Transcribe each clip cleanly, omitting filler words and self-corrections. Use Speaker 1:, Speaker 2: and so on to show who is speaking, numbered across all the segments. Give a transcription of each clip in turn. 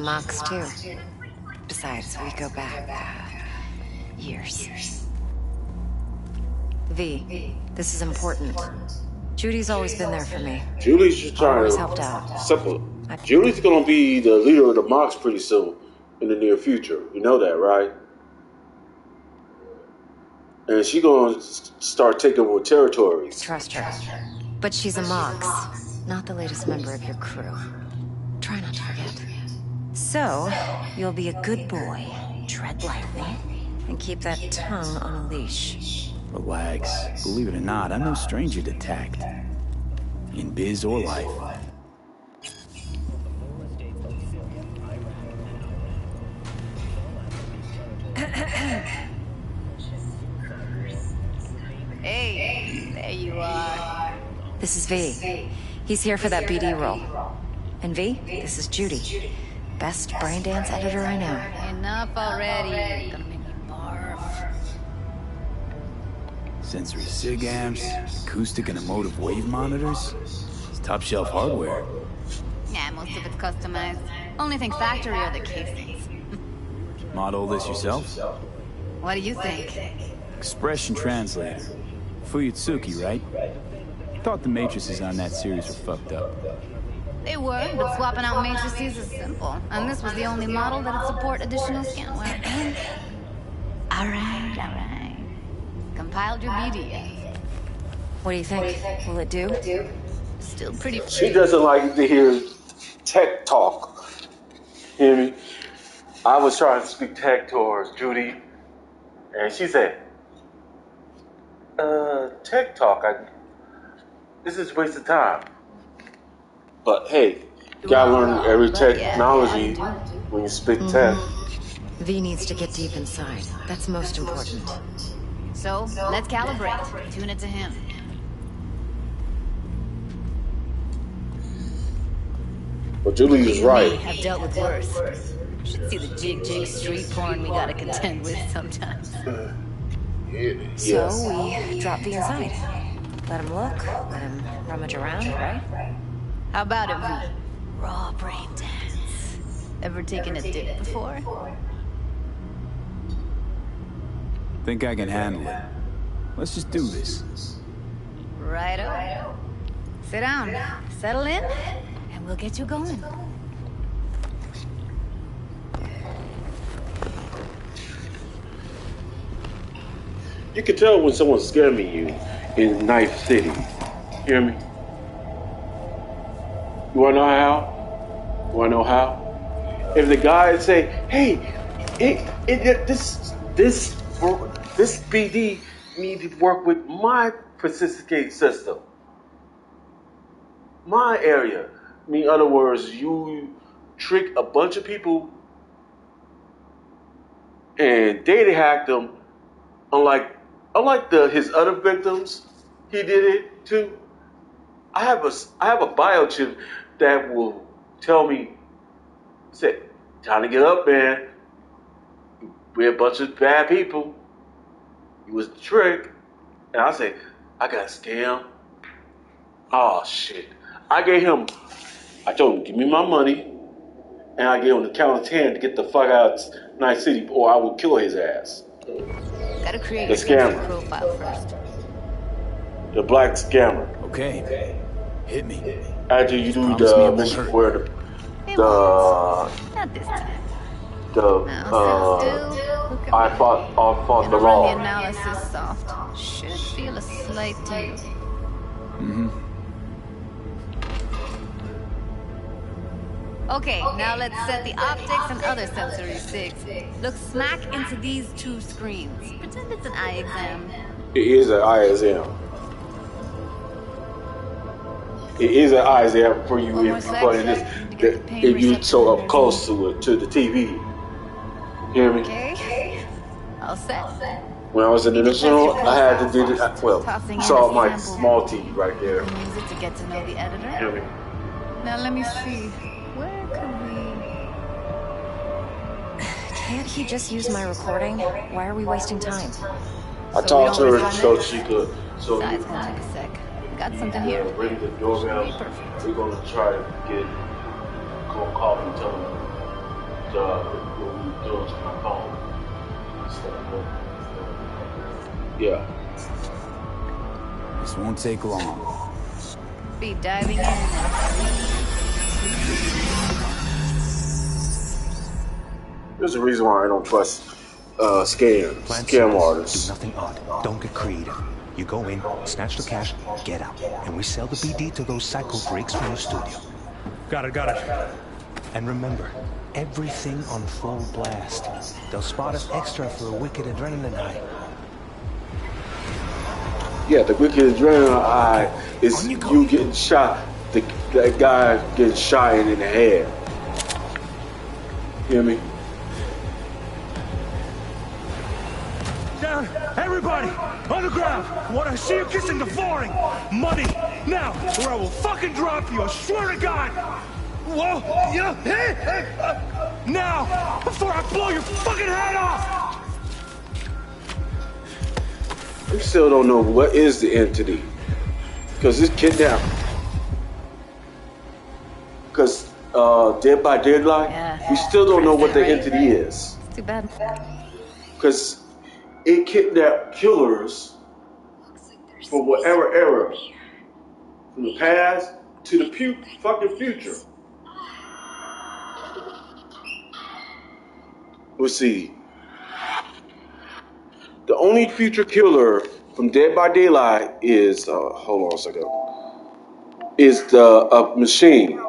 Speaker 1: Mox, too. Besides, we go back, years. V, this is important. Judy's always been there for me.
Speaker 2: Julie's just trying
Speaker 1: Always
Speaker 2: to...
Speaker 1: helped out.
Speaker 2: Simple. Julie's gonna be the leader of the Mox pretty soon, in the near future. You know that, right? And she's gonna start taking over territories.
Speaker 1: Trust her. But she's a Mox, not the latest member of your crew. Try not to forget. So, you'll be a good boy, tread lightly, and keep that tongue on a leash.
Speaker 3: Relax. Believe it or not, I'm no stranger to tact. In biz or life.
Speaker 4: Hey, there you are.
Speaker 1: This is V. He's here for that BD role. And V, this is Judy. Best brain dance editor I know.
Speaker 4: Enough already. Gonna make me barf.
Speaker 3: Sensory sig amps, acoustic and emotive wave monitors. It's top shelf hardware.
Speaker 4: Yeah, most of it's customized. Only thing factory are the casings.
Speaker 3: Model this yourself?
Speaker 4: What do you think?
Speaker 3: Expression translator. Fuyutsuki, right? Thought the matrices on that series were fucked up.
Speaker 4: They were, but swapping out matrices is simple. And this was the only model that'd support additional scanware. Alright. Compiled your BDF.
Speaker 1: What do you think? Will it do?
Speaker 4: Still pretty free.
Speaker 2: She doesn't like to hear tech talk. Hear me? I was trying to speak tech towards Judy, and she said, tech talk, this is a waste of time. But hey, you gotta learn every technology when you speak tech.
Speaker 1: V needs to get deep inside. That's most important.
Speaker 4: So, let's calibrate. Tune it to him.
Speaker 2: But Julie is right.
Speaker 4: I've dealt with worse. Should see the jig street porn we gotta contend with sometimes.
Speaker 1: So we drop V inside. Let him look, let him rummage around, right?
Speaker 4: How about it, V? Raw brain dance. Ever taken a dip before?
Speaker 3: Think I can handle it. Let's just do this.
Speaker 4: Righto. Sit down, settle in, and we'll get you going.
Speaker 2: You can tell when someone's scamming you in Knife City. Hear me? You wanna know how? You wanna know how? If the guy say, "Hey, this BD need to work with my persistent system, my area." I mean, in other words, you trick a bunch of people and data hack them, unlike his other victims, he did it too. I have a biochip that will tell me, say, time to get up, man. We're a bunch of bad people. It was the trick. And I say, I got scammed. Oh shit. I told him, give me my money, and I gave him the count of 10 to get the fuck out of Night City, or I will kill his ass.
Speaker 4: Gotta create
Speaker 2: The
Speaker 4: a scammer
Speaker 2: scammer.
Speaker 4: profile first.
Speaker 2: The black scammer.
Speaker 3: Okay. Hit me.
Speaker 2: After you do
Speaker 3: Promise me it
Speaker 2: the
Speaker 3: won't
Speaker 2: mission
Speaker 3: hurt.
Speaker 2: where
Speaker 4: Not this time.
Speaker 2: I fought the
Speaker 4: Run the
Speaker 2: law.
Speaker 4: analysis soft. Should feel a slight tingle.
Speaker 3: Mm-hmm.
Speaker 4: Okay, now let's set the optics and other sensory sigs. Look smack into these two screens. Pretend it's an eye exam.
Speaker 2: It is an eye exam. It is an eye exam for you if you so up close to the TV. Hear me?
Speaker 4: Okay. All set.
Speaker 2: When I was in the national, I had to do this. Well, you saw my small TV right there.
Speaker 4: Use it to get to know the editor.
Speaker 2: Hear me?
Speaker 4: Now let me see. Where could we...
Speaker 1: Can't he just use my recording? Why are we wasting time?
Speaker 2: I talked to her so she could. So
Speaker 4: Besides, gonna take a sec. Got something here.
Speaker 2: Ring the doorbell.
Speaker 4: Should be perfect.
Speaker 2: We're gonna try to get cold coffee. Tell them what we were doing to my phone. Yeah.
Speaker 3: This won't take long.
Speaker 4: Be diving in.
Speaker 2: There's a reason why I don't trust scam artists.
Speaker 5: Do nothing odd. Don't get creative. You go in, snatch the cash, get out. And we sell the BD to those psycho freaks from the studio.
Speaker 6: Got it.
Speaker 5: And remember, everything on full blast. They'll spot us extra for a wicked adrenaline high.
Speaker 2: Yeah, the wicked adrenaline high is you getting shot, that guy getting shot in the head. Hear me?
Speaker 6: Down, everybody, on the ground. What I see you kissing the flooring. Money, now, or I will fucking drop you. I swear to God. Whoa, yeah, hey, now, before I blow your fucking head off.
Speaker 2: We still don't know what is the entity, because it's kidnapped. Because Dead by Daylight, we still don't know what the entity is.
Speaker 4: Too bad.
Speaker 2: Because it kidnapped killers from whatever era, from the past to the fucking future. Let's see. The only future killer from Dead by Daylight is, hold on a second, is the machine.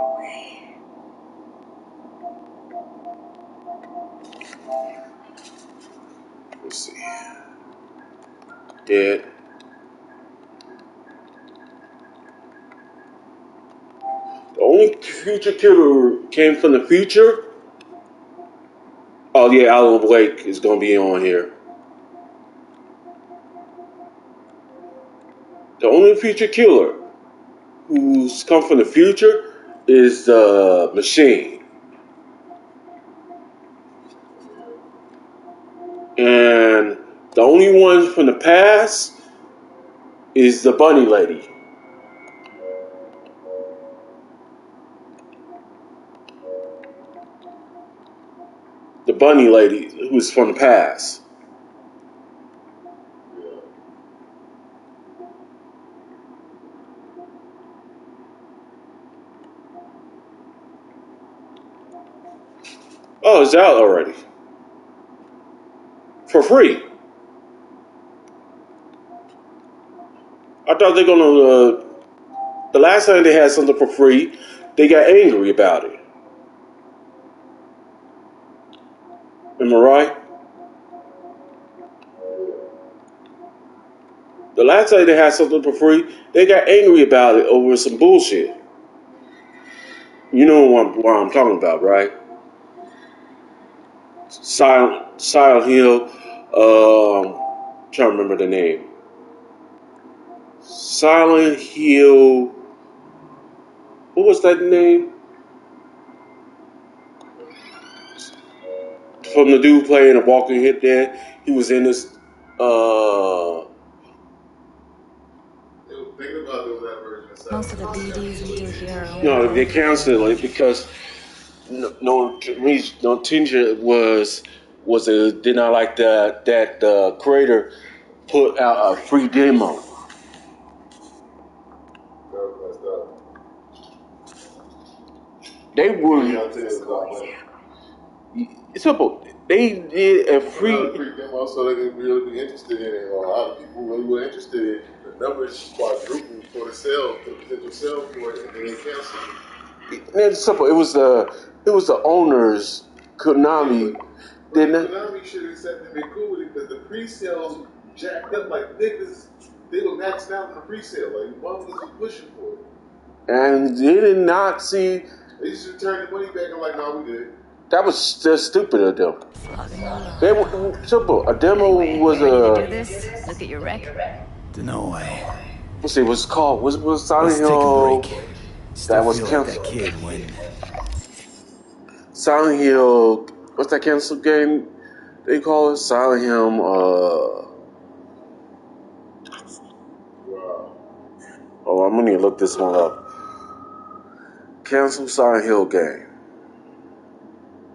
Speaker 2: Let's see. Dead. The only future killer came from the future. Oh yeah, Alan Blake is gonna be on here. The only future killer who's come from the future is the machine. And the only one from the past is the bunny lady. The bunny lady who's from the past. Oh, it's out already. For free. I thought they're gonna, the last time they had something for free, they got angry about it. Am I right? The last time they had something for free, they got angry about it over some bullshit. You know what I'm talking about, right? Silent Hill, trying to remember the name. Silent Hill, what was that name? From the dude playing The Walking Dead, he was in this,
Speaker 1: Most of the BDs we do here are
Speaker 2: no, they canceled it because no teacher was did not like that the creator put out a free demo. They were simple. They did a free
Speaker 7: demo so they could really be interested in it. A lot of people really were interested in it. The numbers quadrupled for the potential sale for it, and then they canceled it.
Speaker 2: It's simple. It was the owners, Konami.
Speaker 7: Konami should have accepted and been cool with it because the pre-sales jacked up like niggas. They were maxed out in the pre-sale. Like motherfuckers was pushing for it.
Speaker 2: And they did not see.
Speaker 7: They just returned the money back and like, no, we did.
Speaker 2: That was just stupid of them. They were simple. A demo was
Speaker 4: Do this. Look at your rec.
Speaker 3: No way.
Speaker 2: Let's see, what's it called? Was Silent
Speaker 3: Let's take
Speaker 2: Hill?
Speaker 3: a break. Still
Speaker 2: That was
Speaker 3: feel like
Speaker 2: canceled.
Speaker 3: that kid when
Speaker 2: Silent Hill. What's that canceled game? They call it Silent Hill. Oh, I'm gonna need to look this one up. Cancel Silent Hill game.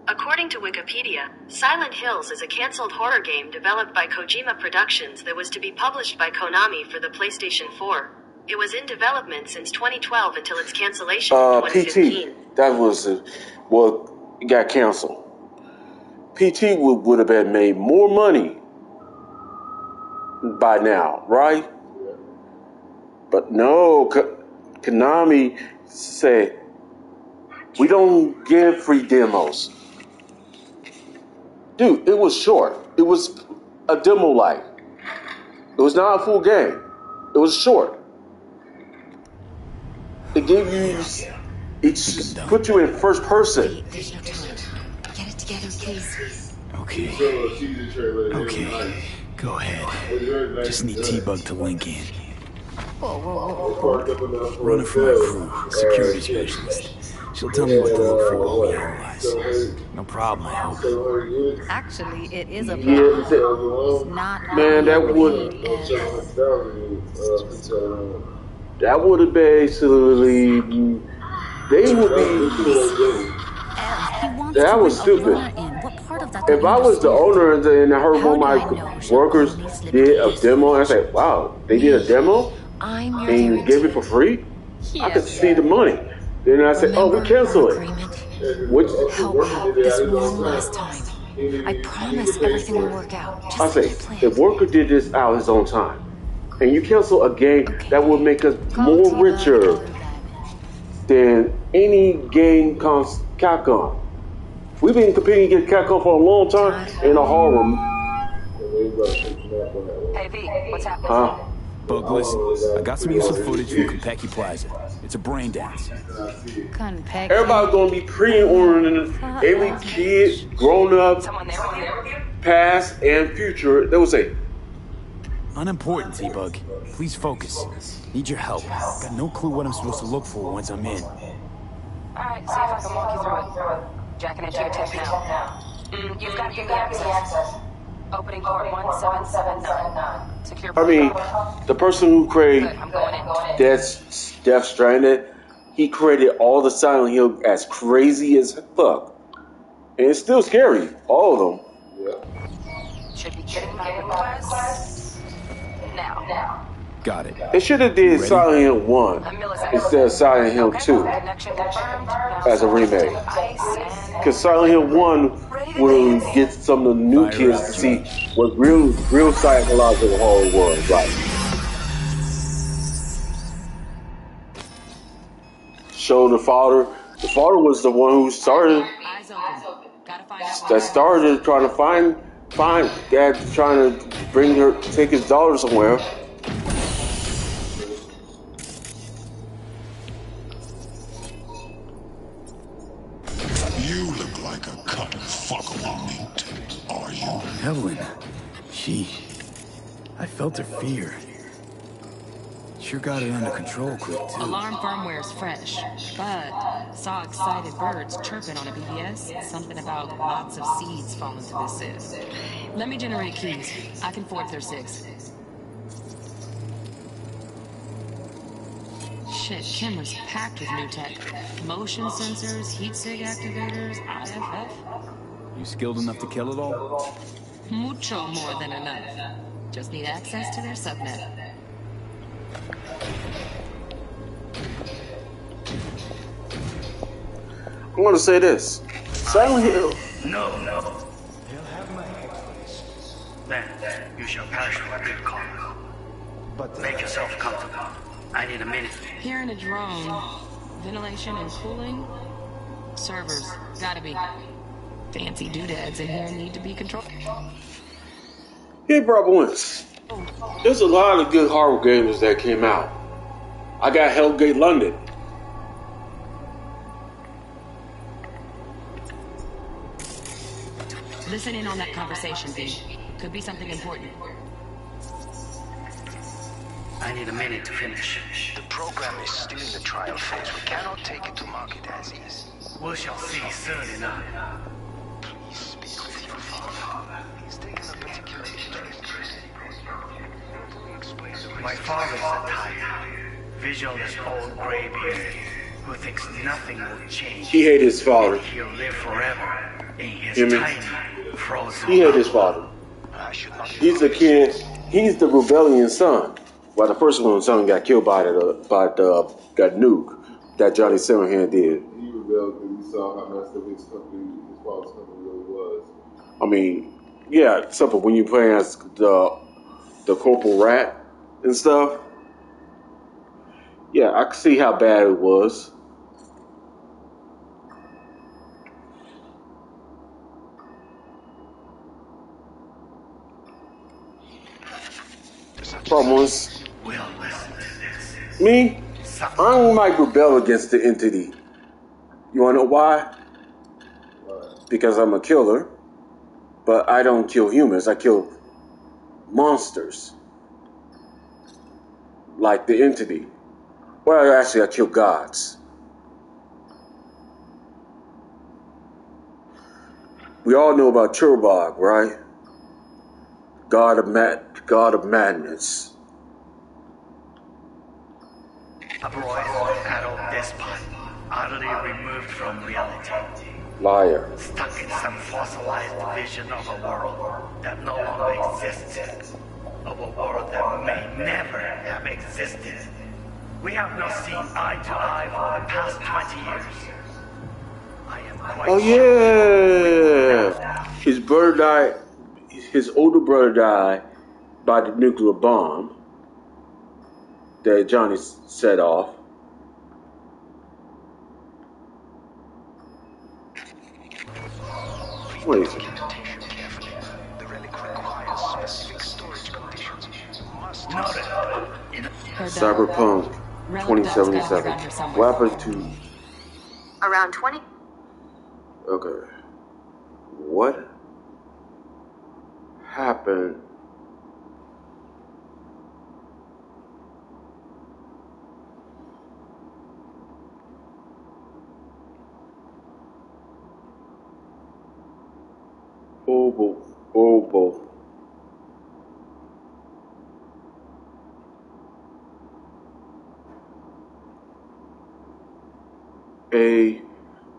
Speaker 8: According According to Wikipedia, Silent Hills is a cancelled horror game developed by Kojima Productions that was to be published by Konami for the PlayStation 4. It was in development since 2012 until its cancellation in 2015.
Speaker 2: PT, that was, it got canceled. PT would have been made more money by now, right? But no, Konami said, we don't give free demos. Dude, it was short. It was a demo like. It was not a full game. It was short. It gave you, it put you in first person.
Speaker 1: Wait, there's no time. Get it together, please.
Speaker 3: Okay. Okay. Go ahead. Just need T-Bug to link in. Running for my crew, security specialist. She'll tell me what to look for when we analyze. No problem, I hope.
Speaker 4: Actually, it is a problem. It's not
Speaker 2: Man, that would have basically, they would be, that was stupid. If I was the owner and I heard one of my workers did a demo, I said, wow, they did a demo and you gave it for free? I could see the money. Then I said, oh, we cancel it.
Speaker 1: Help out this one last time. I promise everything will work out. Just
Speaker 2: I say, if worker did this out his own time, and you cancel a game that will make us more richer than any game Capcom. We've been competing against Capcom for a long time in a horror.
Speaker 9: Hey V, what's happening?
Speaker 2: Huh?
Speaker 3: Bug, listen, I got some useful footage from Konpeki Plaza. It's a brain dance.
Speaker 2: Everybody's gonna be pre-ordering every kid, grown up, past and future. They will say,
Speaker 3: Unimportant, T-Bug. Please focus. Need your help. Got no clue what I'm supposed to look for once I'm in.
Speaker 9: Alright, see if I can walk you through it. Jacking into your tip now. You've got to give me access. Opening port 1779. Secure port.
Speaker 2: I mean, the person who created Death Stranded, he created all the Silent Hill as crazy as fuck. And it's still scary, all of them.
Speaker 9: Yeah. Should be getting my request now.
Speaker 3: Got it.
Speaker 2: They should have did Silent Hill 1 instead of Silent Hill 2 as a remake. Because Silent Hill 1 will get some of the new kids to see what real psychological horror was like. Show the father. The father was the one who started. That started trying to find dad, trying to take his daughter somewhere.
Speaker 10: You look like a cut of fuckable meat, are you?
Speaker 3: Evelyn, I felt her fear. Sure got it under control quick, too.
Speaker 11: Alarm firmware's fresh, but saw excited birds chirping on a BBS. Something about lots of seeds falling to this sieve. Let me generate keys. I can forge their 6. Shit, camera's packed with new tech. Motion sensors, heat sig activators, IFF.
Speaker 3: You skilled enough to kill it all?
Speaker 11: Mucho more than enough. Just need access to their subnet.
Speaker 2: I'm gonna say this. Silent Hill.
Speaker 12: No. He'll have my head, please. Then you shall perish for a good cause. But make yourself comfortable. I need a minute.
Speaker 11: Here in a drone, ventilation and cooling, servers, gotta be. Fancy doodads in here need to be controlled.
Speaker 2: Hey, Brabowens. There's a lot of good horror games that came out. I got Hellgate London.
Speaker 11: Listen in on that conversation, B. Could be something important.
Speaker 12: I need a minute to finish.
Speaker 13: The program is still in the trial phase. We cannot take it to market as is.
Speaker 12: We shall see soon enough.
Speaker 13: Please speak with your father. He's taken a particular interest.
Speaker 12: My father's a tired, visionless old graybeard who thinks nothing will change.
Speaker 2: He hated his father.
Speaker 12: He'll live forever. in his
Speaker 2: Hear me?
Speaker 12: tiny, frozen
Speaker 2: He had his father. He's the kid. He's the rebellion son. Well, the first one son got killed by that nuke that Johnny Silverhand did.
Speaker 7: He rebelled because he saw how messed up his father's company really was.
Speaker 2: I mean, yeah, simple. When you play as the Corporal Rat and stuff, yeah, I can see how bad it was. Problem was, me, I might rebel against the entity. You wanna know why? Because I'm a killer, but I don't kill humans. I kill monsters, like the entity. Well, actually, I kill gods. We all know about Turbog, right? God of madness.
Speaker 12: A broiled adult despot, utterly removed from reality.
Speaker 2: Liar.
Speaker 12: Stuck in some fossilized vision of a world that no longer exists. Of a world that may never have existed. We have not seen eye to eye for the past 20 years. I am quite
Speaker 2: Oh yeah! His brother died. His older brother died by the nuclear bomb that Johnny set off. Wait. Cyberpunk 2077. What happened to...
Speaker 8: Around 20...
Speaker 2: Okay. What happened? Obo.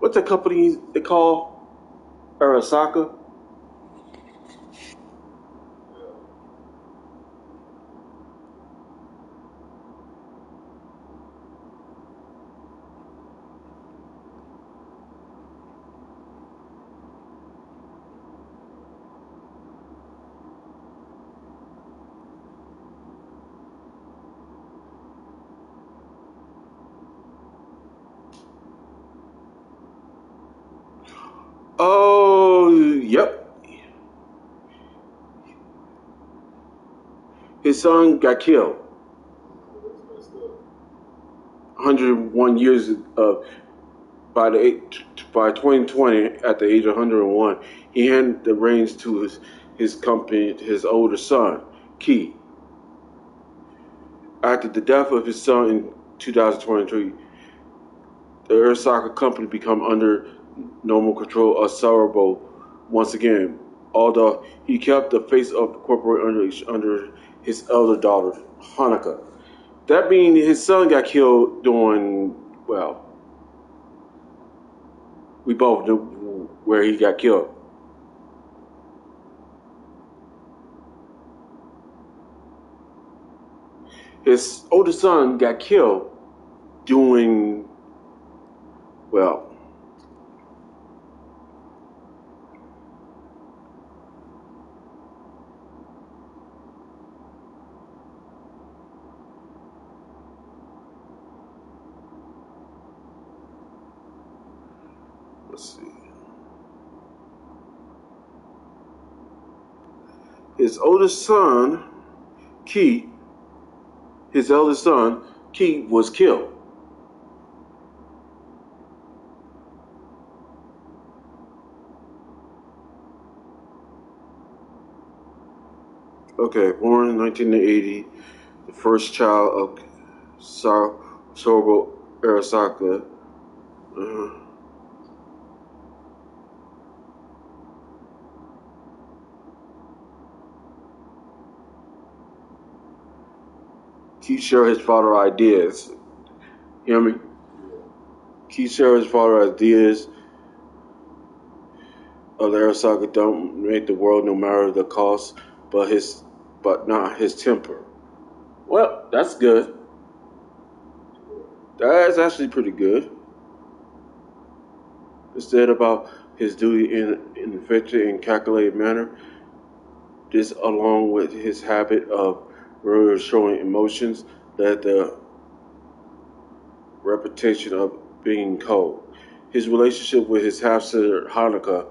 Speaker 2: What's the company they call? Arasaka? Oh, yep. His son got killed. 101 years by 2020, at the age of 101, he handed the reins to his company, his older son, Key. After the death of his son in 2023, the Arasaka company became under normal control of Cerebro once again, although he kept the face of the corporate under his elder daughter, Hanukkah. That means his son got killed during, well, we both knew where he got killed. His older son got killed doing, well, let's see. His oldest son, Keith, his eldest son, Keith, was killed. Okay, born in 1980, the first child of Sorbo Arasaka. Keith shared his father ideas. You hear me? Keith shared his father ideas of the Arasaka don't make the world no matter the cost, but not his temper. Well, that's good. That's actually pretty good. Instead about his duty in an effective and calculated manner, this along with his habit of really showing emotions led the reputation of being cold. His relationship with his half-sister Hanukkah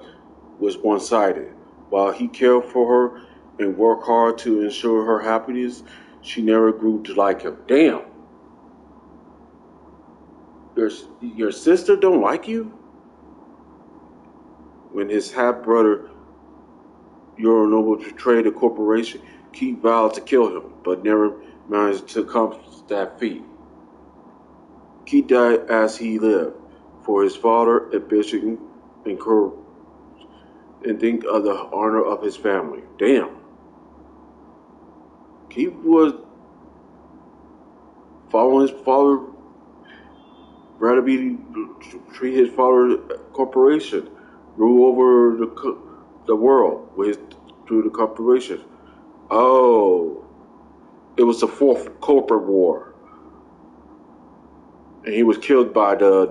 Speaker 2: was one-sided. While he cared for her and worked hard to ensure her happiness, she never grew to like him. Damn. Your sister don't like you? When his half-brother Yorinobu betrayed the corporation, Keith vowed to kill him, but never managed to accomplish that feat. Keith died as he lived, for his father, ambition, and courage, and think of the honor of his family. Damn. Keith was following his father, rather be treat his father's corporation, rule over the world through the corporation. Oh, it was the fourth corporate war. And he was killed by the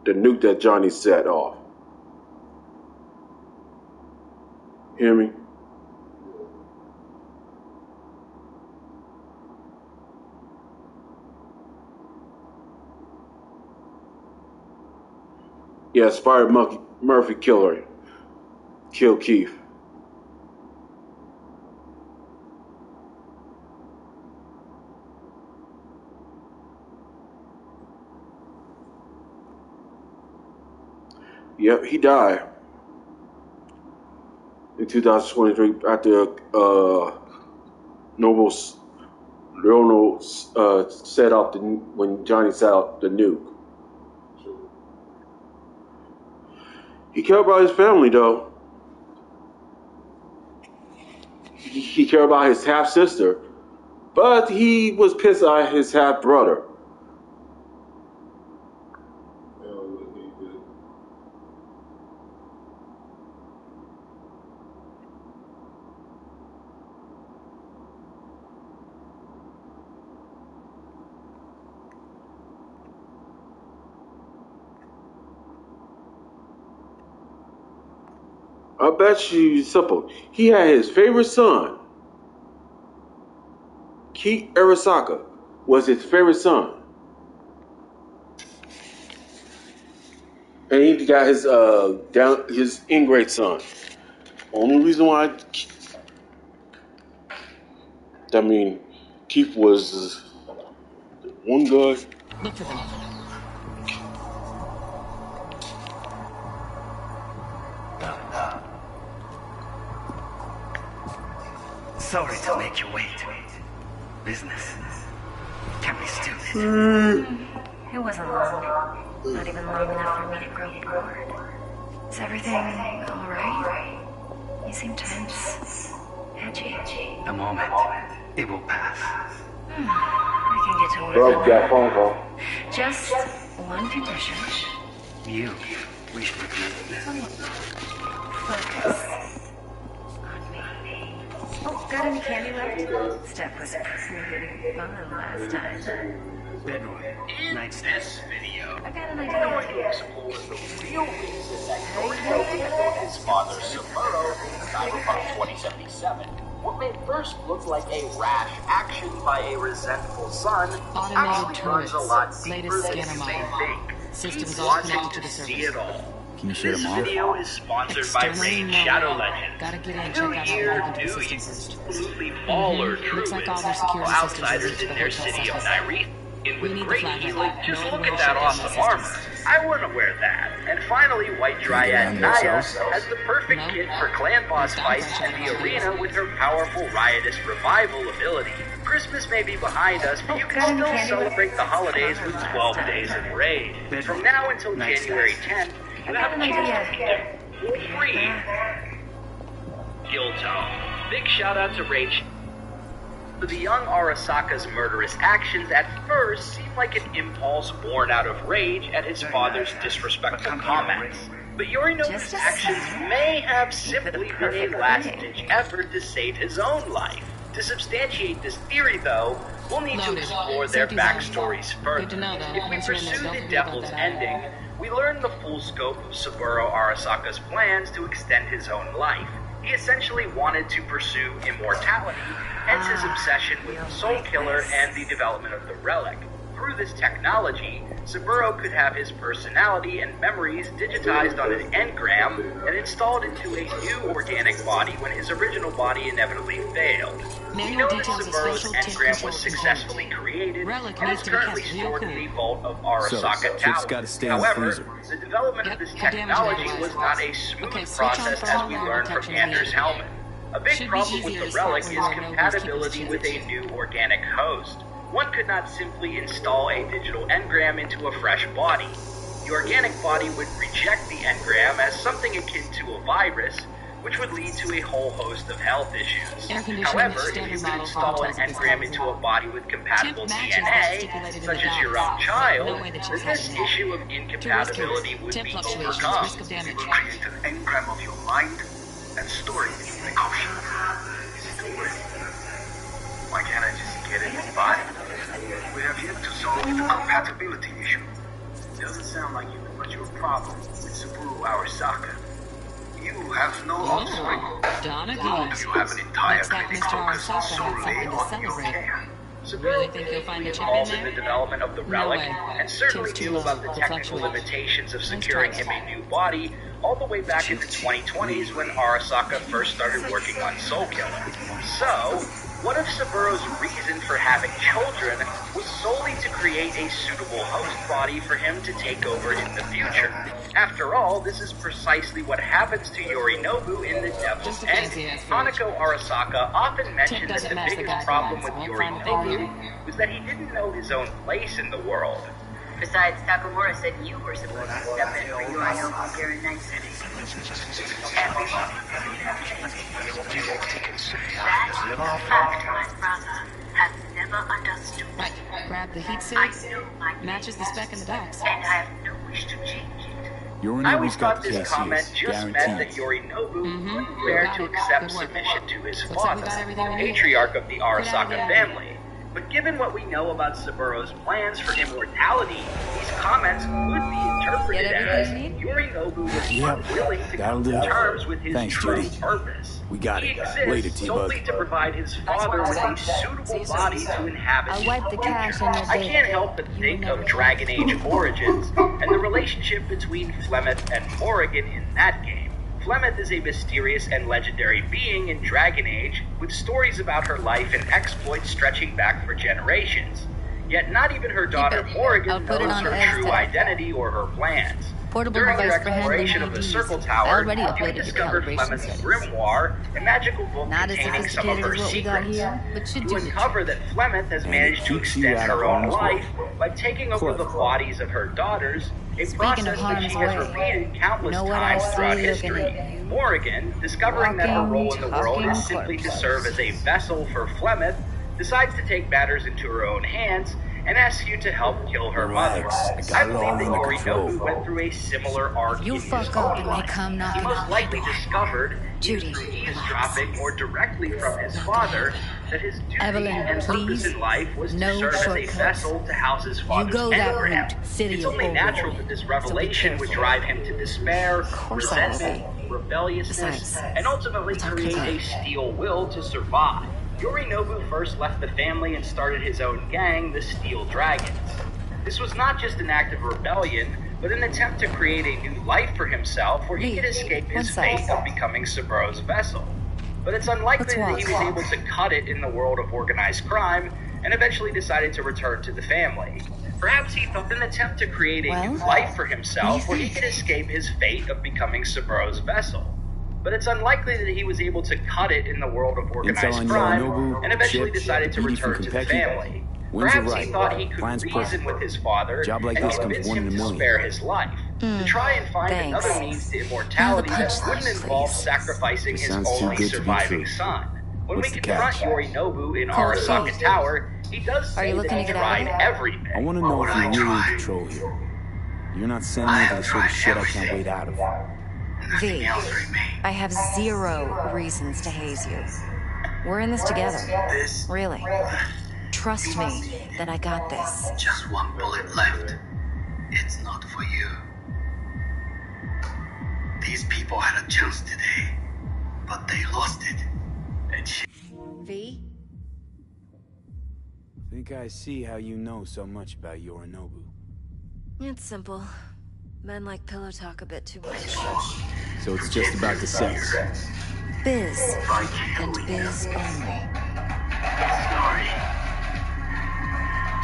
Speaker 2: nuke that Johnny set off. Hear me? Yeah, Spider Murphy killed Keith. Yep, he died in 2023 after Leonard set off when Johnny set off the nuke. He cared about his family, though. He cared about his half sister, but he was pissed at his half brother. I bet you simple. He had his favorite son. Keith Arasaka was his favorite son. And he got his ingrate son. Only reason why Keith was one guy.
Speaker 11: Look for them.
Speaker 12: Sorry to make you wait. Business can be stupid.
Speaker 1: It wasn't long. Not even long enough for me to grow bored. Is everything alright? You seem tense. Edgy.
Speaker 12: A moment. It will pass.
Speaker 1: I can get to work.
Speaker 2: That phone call.
Speaker 1: Just one condition.
Speaker 12: You wish to be.
Speaker 1: Focus. Oh, got any candy left? Steph was pretty fun last time.
Speaker 12: Bedroom. Nightstand.
Speaker 1: I got an idea.
Speaker 14: His father, Samuro, in Cyberpunk 2077. What may first look like a rash action by a resentful son
Speaker 11: Automated
Speaker 14: runs a lot
Speaker 11: turrets.
Speaker 14: deeper
Speaker 11: Latest
Speaker 14: than you
Speaker 11: scanner
Speaker 14: may
Speaker 11: model.
Speaker 14: think.
Speaker 11: Systems
Speaker 14: He's
Speaker 11: all
Speaker 14: wanting
Speaker 11: connected to
Speaker 14: to
Speaker 11: the
Speaker 14: see
Speaker 11: servers.
Speaker 14: it all.
Speaker 3: Can you shut
Speaker 14: This
Speaker 3: him off?
Speaker 14: video is sponsored by
Speaker 11: Externally,
Speaker 14: Raid
Speaker 11: no
Speaker 14: Shadow
Speaker 11: way.
Speaker 14: Legends.
Speaker 11: Gotta get in and
Speaker 14: Do
Speaker 11: check out how
Speaker 14: you,
Speaker 11: to link into the
Speaker 14: do
Speaker 11: system
Speaker 14: you
Speaker 11: first.
Speaker 14: absolutely baller
Speaker 11: Looks like all
Speaker 14: druids
Speaker 11: their security
Speaker 14: while
Speaker 11: systems are
Speaker 14: outsiders
Speaker 11: linked to
Speaker 14: in
Speaker 11: the
Speaker 14: their
Speaker 11: hotel
Speaker 14: city of
Speaker 11: sector.
Speaker 14: Nyree? And
Speaker 11: We
Speaker 14: with
Speaker 11: need the
Speaker 14: great
Speaker 11: flag
Speaker 14: healing,
Speaker 11: light.
Speaker 14: just
Speaker 11: No
Speaker 14: look
Speaker 11: other way
Speaker 14: at
Speaker 11: to
Speaker 14: that
Speaker 11: shut down
Speaker 14: awesome
Speaker 11: the
Speaker 14: armor.
Speaker 11: systems.
Speaker 14: I want to wear that. And finally, White Dryad
Speaker 3: Can
Speaker 14: Naya
Speaker 3: you get around
Speaker 14: has the perfect kit for clan boss fights in the arena with her powerful riotous revival ability. Christmas may be behind us, but you can still celebrate the holidays with 12 days in Raid. From now until January 10th, you have a chance to get free Guild Tone. Big shout out to Rage. For the young Arasaka's murderous actions at first seem like an impulse born out of rage at his father's disrespectful comments. But Yorinobu's actions may have simply been a last-ditch effort to save his own life. To substantiate this theory, though, we'll need to explore their backstories further. If we pursue the Devil's Ending, we learn the full scope of Saburo Arasaka's plans to extend his own life. He essentially wanted to pursue immortality, hence his obsession with the Soul Killer and the development of the relic. Through this technology, Saburo could have his personality and memories digitized on an engram and installed into a new organic body when his original body inevitably failed. We know that Saburo's engram was successfully created and is currently stored in the vault of Arasaka Tower. However, the development of this technology was not a smooth process as we learned from Anders Hellman. A big problem with the relic is compatibility with a new organic host. One could not simply install a digital engram into a fresh body. The organic body would reject the engram as something akin to a virus, which would lead to a whole host of health issues. However, if you could install an engram into a body with compatible DNA, such as your own child, then this issue of incompatibility would be overcome.
Speaker 12: You will create an engram of your mind and store it in the ocean. Why can't I just get it in body? We have yet to solve the compatibility issue. Doesn't sound like you have much of a problem with Saburo Arasaka. You have no offspring. Nor do you have an entire clinic focused solely on your care.
Speaker 14: Saburo really involved in the development of the relic, and certainly knew about the technical limitations of securing him a new body all the way back in the 2020s when Arasaka first started working on Soul Killer. So, what if Saburo's reason for having children was solely to create a suitable host body for him to take over in the future? After all, this is precisely what happens to Yorinobu in The Devil's Ending. Hanako Arasaka often mentioned that the biggest problem with Yorinobu was that he didn't know his own place in the world.
Speaker 8: Besides, Takamura said you were supposed to step in for Yorinobu during Night City. That fact, my brother, has never understood.
Speaker 11: Right, grab the heat suit, matches the spec in the docks.
Speaker 8: And I have no wish to change it.
Speaker 14: I always thought this comment just meant that Yorinobu couldn't bear to accept submission to his father, the patriarch of the Arasaka family. But given what we know about Saburo's plans for immortality, these comments could be interpreted as Yorinobu was unwilling to come to terms with his true purpose.
Speaker 3: We got
Speaker 14: he
Speaker 3: it.
Speaker 14: exists
Speaker 3: Later, T-Bug.
Speaker 14: solely to provide his father with a suitable body to inhabit
Speaker 1: I'll wipe the cash on your
Speaker 14: I can't help but think of Dragon Age Origins and the relationship between Flemeth and Morrigan in that game. Flemeth is a mysterious and legendary being in Dragon Age, with stories about her life and exploits stretching back for generations. Yet not even her daughter Morrigan knows her true identity or her plans. During their exploration of the Circle Tower, you discover Flemeth's grimoire, a magical book containing some of her secrets. You uncover that Flemeth has managed to extend her own life by taking over the bodies of her daughters, a process that she has repeated countless times throughout history. Morrigan, discovering that her role in the world is simply to serve as a vessel for Flemeth, decides to take matters into her own hands and asks you to help kill her mother. I believe that Yorinobu went through a similar arc in his own life. He most likely discovered, either through eavesdropping or directly from his father, that his duty and purpose in life was to serve as a vessel to house his father's engram. It's only natural that this revelation would drive him to despair, resentment, rebelliousness, and ultimately create a steel will to survive. Yorinobu first left the family and started his own gang, the Steel Dragons. This was not just an act of rebellion, but an attempt to create a new life for himself where he could escape his fate of becoming Saburo's vessel. But it's unlikely that he was able to cut it in the world of organized crime, and eventually decided to return to the family. Perhaps he thought an attempt to create a new life for himself where he could escape his fate of becoming Saburo's vessel. But it's unlikely that he was able to cut it in the world of organized crime, and eventually decided to return to the family. Perhaps he thought he could reason with his father and convince him to spare his life. To try and find another means to immortality that wouldn't involve sacrificing his only surviving son. When
Speaker 3: What's
Speaker 14: we
Speaker 3: the
Speaker 14: confront
Speaker 3: catch?
Speaker 14: Yorinobu in
Speaker 1: Cold
Speaker 14: Arasaka
Speaker 1: feet.
Speaker 14: Tower, he does
Speaker 1: Are
Speaker 14: say
Speaker 1: you looking
Speaker 14: that
Speaker 1: to
Speaker 14: he
Speaker 1: get out of
Speaker 14: tried
Speaker 1: it?
Speaker 14: everything.
Speaker 3: I want to know if you're really in control here. You're not sending me into the sort of shit I can't wait out of.
Speaker 1: V, I have 0 reasons to haze you. We're in this together. Really. Trust me that I got this.
Speaker 12: Just one bullet left. It's not for you. These people had a chance today, but they lost it. And
Speaker 1: V?
Speaker 3: Think I see how you know so much about Yorinobu.
Speaker 1: It's simple. Men like pillow talk a bit too much.
Speaker 3: So it's just about the sex.
Speaker 1: Biz. And biz only.
Speaker 12: Sorry.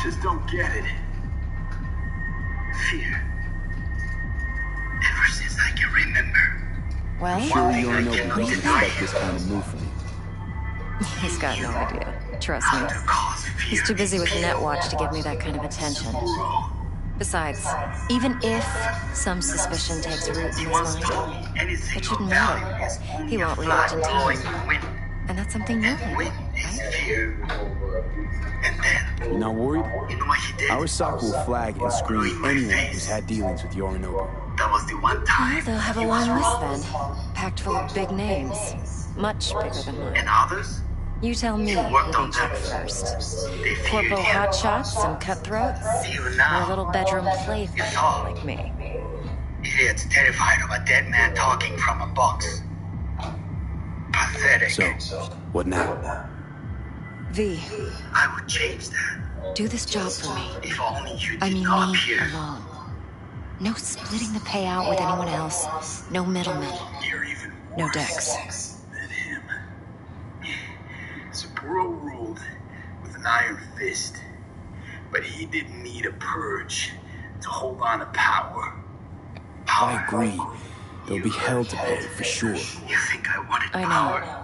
Speaker 12: Just don't get it. Fear. Ever since I can remember.
Speaker 1: Well,
Speaker 3: I'm sure Yorinobu doesn't expect this kind of move from you.
Speaker 1: he's got no idea. Trust me. He's too busy with Netwatch to give me that kind of attention. Besides, even if some suspicion takes root in his mind, it shouldn't matter. He won't react in time. And that's something new here, right?
Speaker 3: You're not worried? Arasaka will flag and screen anyone who's had dealings with Yorinobu.
Speaker 12: That was the one time.
Speaker 1: Well, they'll have a long list then. Packed full of big names. Much bigger than mine.
Speaker 12: And others?
Speaker 1: You tell me who they check first. Corpo hotshots, some cutthroats, or a little bedroom plaything like me.
Speaker 12: Idiot's terrified of a dead man talking from a box. Pathetic.
Speaker 3: So, what now?
Speaker 1: V,
Speaker 12: I would change that.
Speaker 1: do this job for me.
Speaker 12: If only you did
Speaker 1: I mean
Speaker 12: not
Speaker 1: me
Speaker 12: appear.
Speaker 1: alone. No splitting the payout with anyone else. No middlemen.
Speaker 12: You're even
Speaker 1: No
Speaker 12: worse
Speaker 1: decks.
Speaker 12: than him. Saburo ruled with an iron fist, but he didn't need a purge to hold on to power.
Speaker 3: I agree. There'll be hell to pay, for sure.
Speaker 12: You think I wanted
Speaker 1: I
Speaker 12: power?
Speaker 1: know.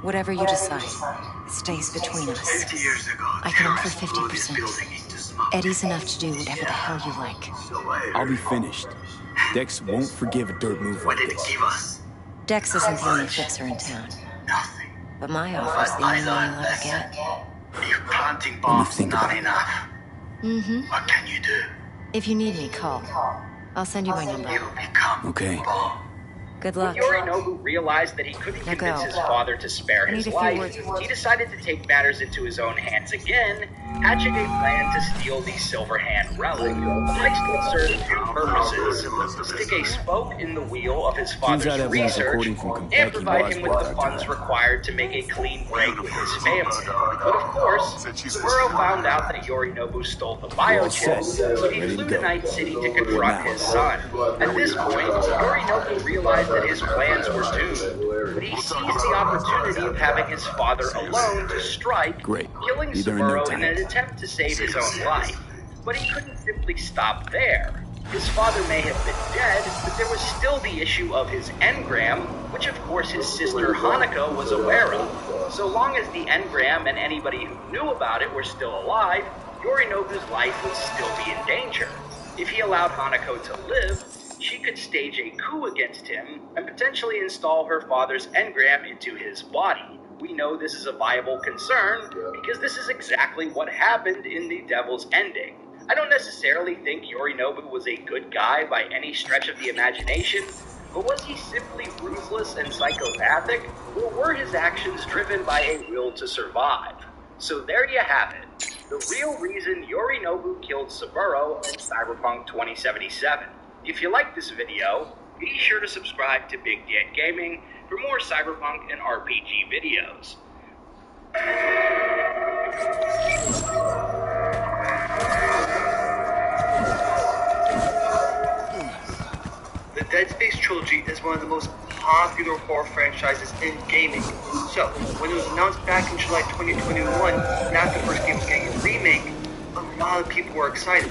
Speaker 1: Whatever you decide, it stays between us.
Speaker 12: 50 years ago,
Speaker 1: I can offer
Speaker 12: terrorists blew this
Speaker 1: 50%.
Speaker 12: building into smoke.
Speaker 1: Eddie's enough to do whatever the hell you like.
Speaker 12: So I heard.
Speaker 3: I'll be finished. Dex won't forgive a dirt move
Speaker 12: What
Speaker 3: like
Speaker 12: did it
Speaker 3: this.
Speaker 12: give us?
Speaker 1: Dex isn't the only fixer in town.
Speaker 12: Nothing.
Speaker 1: But my offer's the only one you'll ever get.
Speaker 12: If planting bombs
Speaker 3: think
Speaker 12: not
Speaker 3: about it.
Speaker 12: enough,
Speaker 1: Mm-hmm.
Speaker 12: what can you do?
Speaker 1: If you need me, call. I'll send you my number.
Speaker 12: You become
Speaker 3: Okay.
Speaker 12: bomb.
Speaker 1: Good luck.
Speaker 14: When Yorinobu realized that he couldn't
Speaker 1: Now
Speaker 14: convince
Speaker 1: go.
Speaker 14: his father to spare
Speaker 1: I
Speaker 14: his
Speaker 1: need a few
Speaker 14: life,
Speaker 1: words with
Speaker 14: he decided to take matters into his own hands again, hatching a plan to steal the Silver Hand relic, which would serve two purposes: stick a spoke in the wheel of his father's
Speaker 3: I'd have one
Speaker 14: research,
Speaker 3: recording from
Speaker 14: and
Speaker 3: Kentucky
Speaker 14: provide
Speaker 3: Bars
Speaker 14: him with the
Speaker 3: Bar.
Speaker 14: funds required to make a clean break with his family. But of course, Saburo found out that Yorinobu stole the biochip, so he
Speaker 3: Ready to
Speaker 14: flew
Speaker 3: go.
Speaker 14: to Night City to confront his son. At this point, Yorinobu realized that his plans were doomed, but he seized the opportunity of having his father alone to strike,
Speaker 3: Great.
Speaker 14: killing
Speaker 3: Be there in no
Speaker 14: Saburo
Speaker 3: time.
Speaker 14: in an attempt to save his own life. But he couldn't simply stop there. His father may have been dead, but there was still the issue of his engram, which of course his sister Hanako was aware of. So long as the engram and anybody who knew about it were still alive, Yorinobu's life would still be in danger. If he allowed Hanako to live, she could stage a coup against him and potentially install her father's engram into his body. We know this is a viable concern because this is exactly what happened in the Devil's Ending. I don't necessarily think Yorinobu was a good guy by any stretch of the imagination, but was he simply ruthless and psychopathic, or were his actions driven by a will to survive? So there you have it. The real reason Yorinobu killed Saburo in Cyberpunk 2077. If you like this video, be sure to subscribe to Big Get Gaming for more Cyberpunk and RPG videos.
Speaker 15: The Dead Space trilogy is one of the most popular horror franchises in gaming. So, when it was announced back in July 2021 that the first game was getting a remake, a lot of people were excited.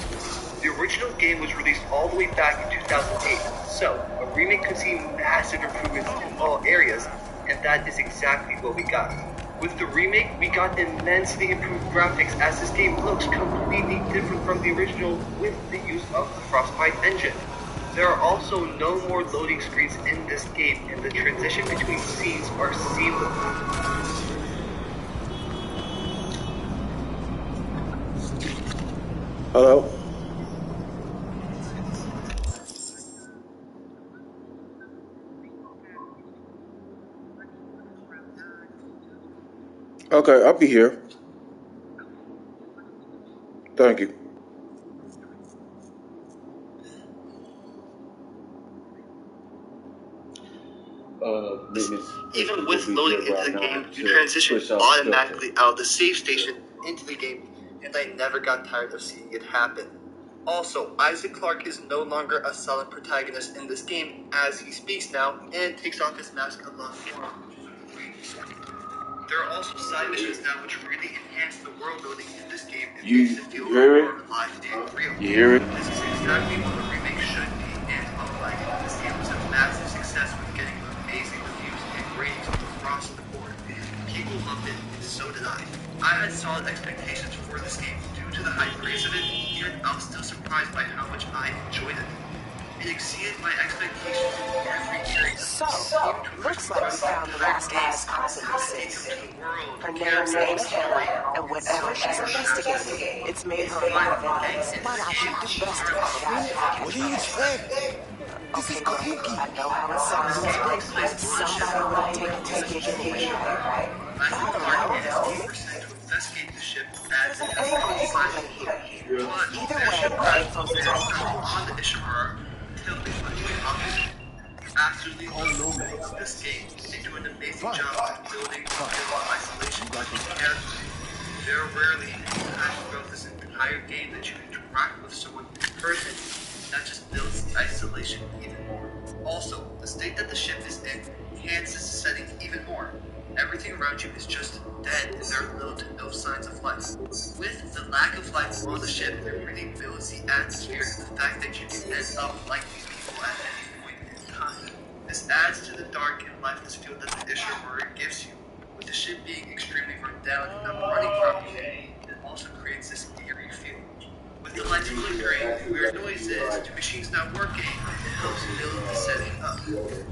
Speaker 15: The original game was released all the way back in 2008, so a remake could see massive improvements in all areas, and that is exactly what we got. With the remake, we got immensely improved graphics as this game looks completely different from the original with the use of the Frostbite engine. There are also no more loading screens in this game, and the transition between scenes are seamless.
Speaker 2: Hello? Okay, I'll be here. Thank you.
Speaker 15: Even with loading into the game, you transition automatically out of the save station into the game, and I never got tired of seeing it happen. Also, Isaac Clarke is no longer a silent protagonist in this game, as he speaks now and takes off his mask a lot more. There are also side missions now which really enhance the world building in this game and makes it feel more alive and real.
Speaker 2: You hear it?
Speaker 15: This is exactly what a remake should be, and unlike this game was a massive success with getting amazing reviews and ratings across the board. People loved it, and so did I. I had solid expectations for this game due to the high praise of it, yet I was still surprised by how much I enjoyed it. It exceeded my expectations in every area.
Speaker 9: So, looks like we found the last guy's cousin in six. Her name's Helen, and whenever she's investigating, it's made her a line of enemies. But I should do best to cut it out.
Speaker 3: What do you expect? This is Kabuki.
Speaker 9: I know how it sounds, but somebody will take this gig anyway, right?
Speaker 15: Isaac Clarke is 80% to investigate the ship as an escort here. But their ship crashed on the Ishimura until they went to the opposite. Absolutely love this game. They do an amazing job of building isolation characters. There are rarely any times throughout this entire game that you interact with someone in person that just builds the isolation even more. Also, the state that the ship is in enhances the setting even more. Everything around you is just dead, and there are little to no signs of life. With the lack of life on the ship, it really builds the atmosphere and the fact that you can end up like these people at any point in time. This adds to the dark and lifeless feel that the Ishimura gives you. With the ship being extremely run down and not running properly, it also creates this eerie feel. With the lights flickering and weird noises, the machines not working, it helps build the setting up.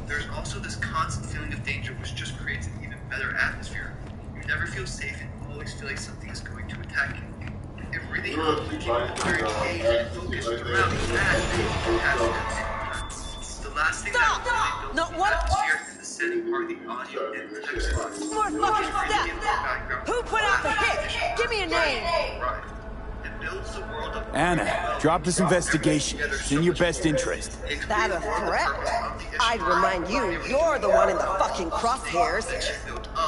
Speaker 15: There's also this constant feeling of danger which just creates an even better atmosphere. You never feel safe and always feel like something is going to attack you. It really helps keep you very engaged and focused throughout that thing happening at the same time. The last thing that really builds the atmosphere and the setting are the audio and the text lines.
Speaker 16: More fucking stuff! Who put out the hit? Give me a name!
Speaker 3: Anna, drop this investigation. It's in your best interest.
Speaker 16: That a threat? I'd remind you, you're the one in the fucking crosshairs.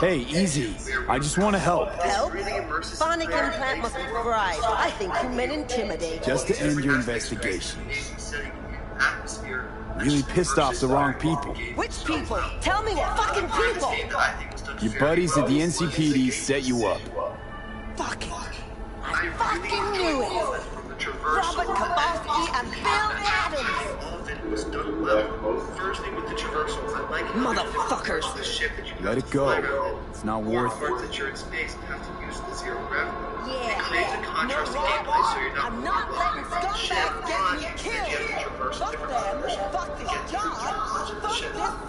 Speaker 3: Hey, easy. I just want to help.
Speaker 16: Help? Phonic implant must be fried. I think you meant intimidate.
Speaker 3: Just to end your investigation. Really pissed off the wrong people.
Speaker 16: Which people? Tell me what fucking people!
Speaker 3: Your buddies at the NCPD set you up.
Speaker 16: Fucking... I fucking knew it! Robert Kowalski and Bill Adams!
Speaker 15: All of it was done well. Firstly, with the traversal, I like
Speaker 16: motherfuckers!
Speaker 3: Let it go. It's not worth it.
Speaker 15: Parts that you're in space and have to use the zero gravity.
Speaker 16: Yeah.
Speaker 15: It creates a contrasting gameplay so you're not...
Speaker 16: I'm not letting scumbags get me killed! Fuck them! Fuck this job! Fuck this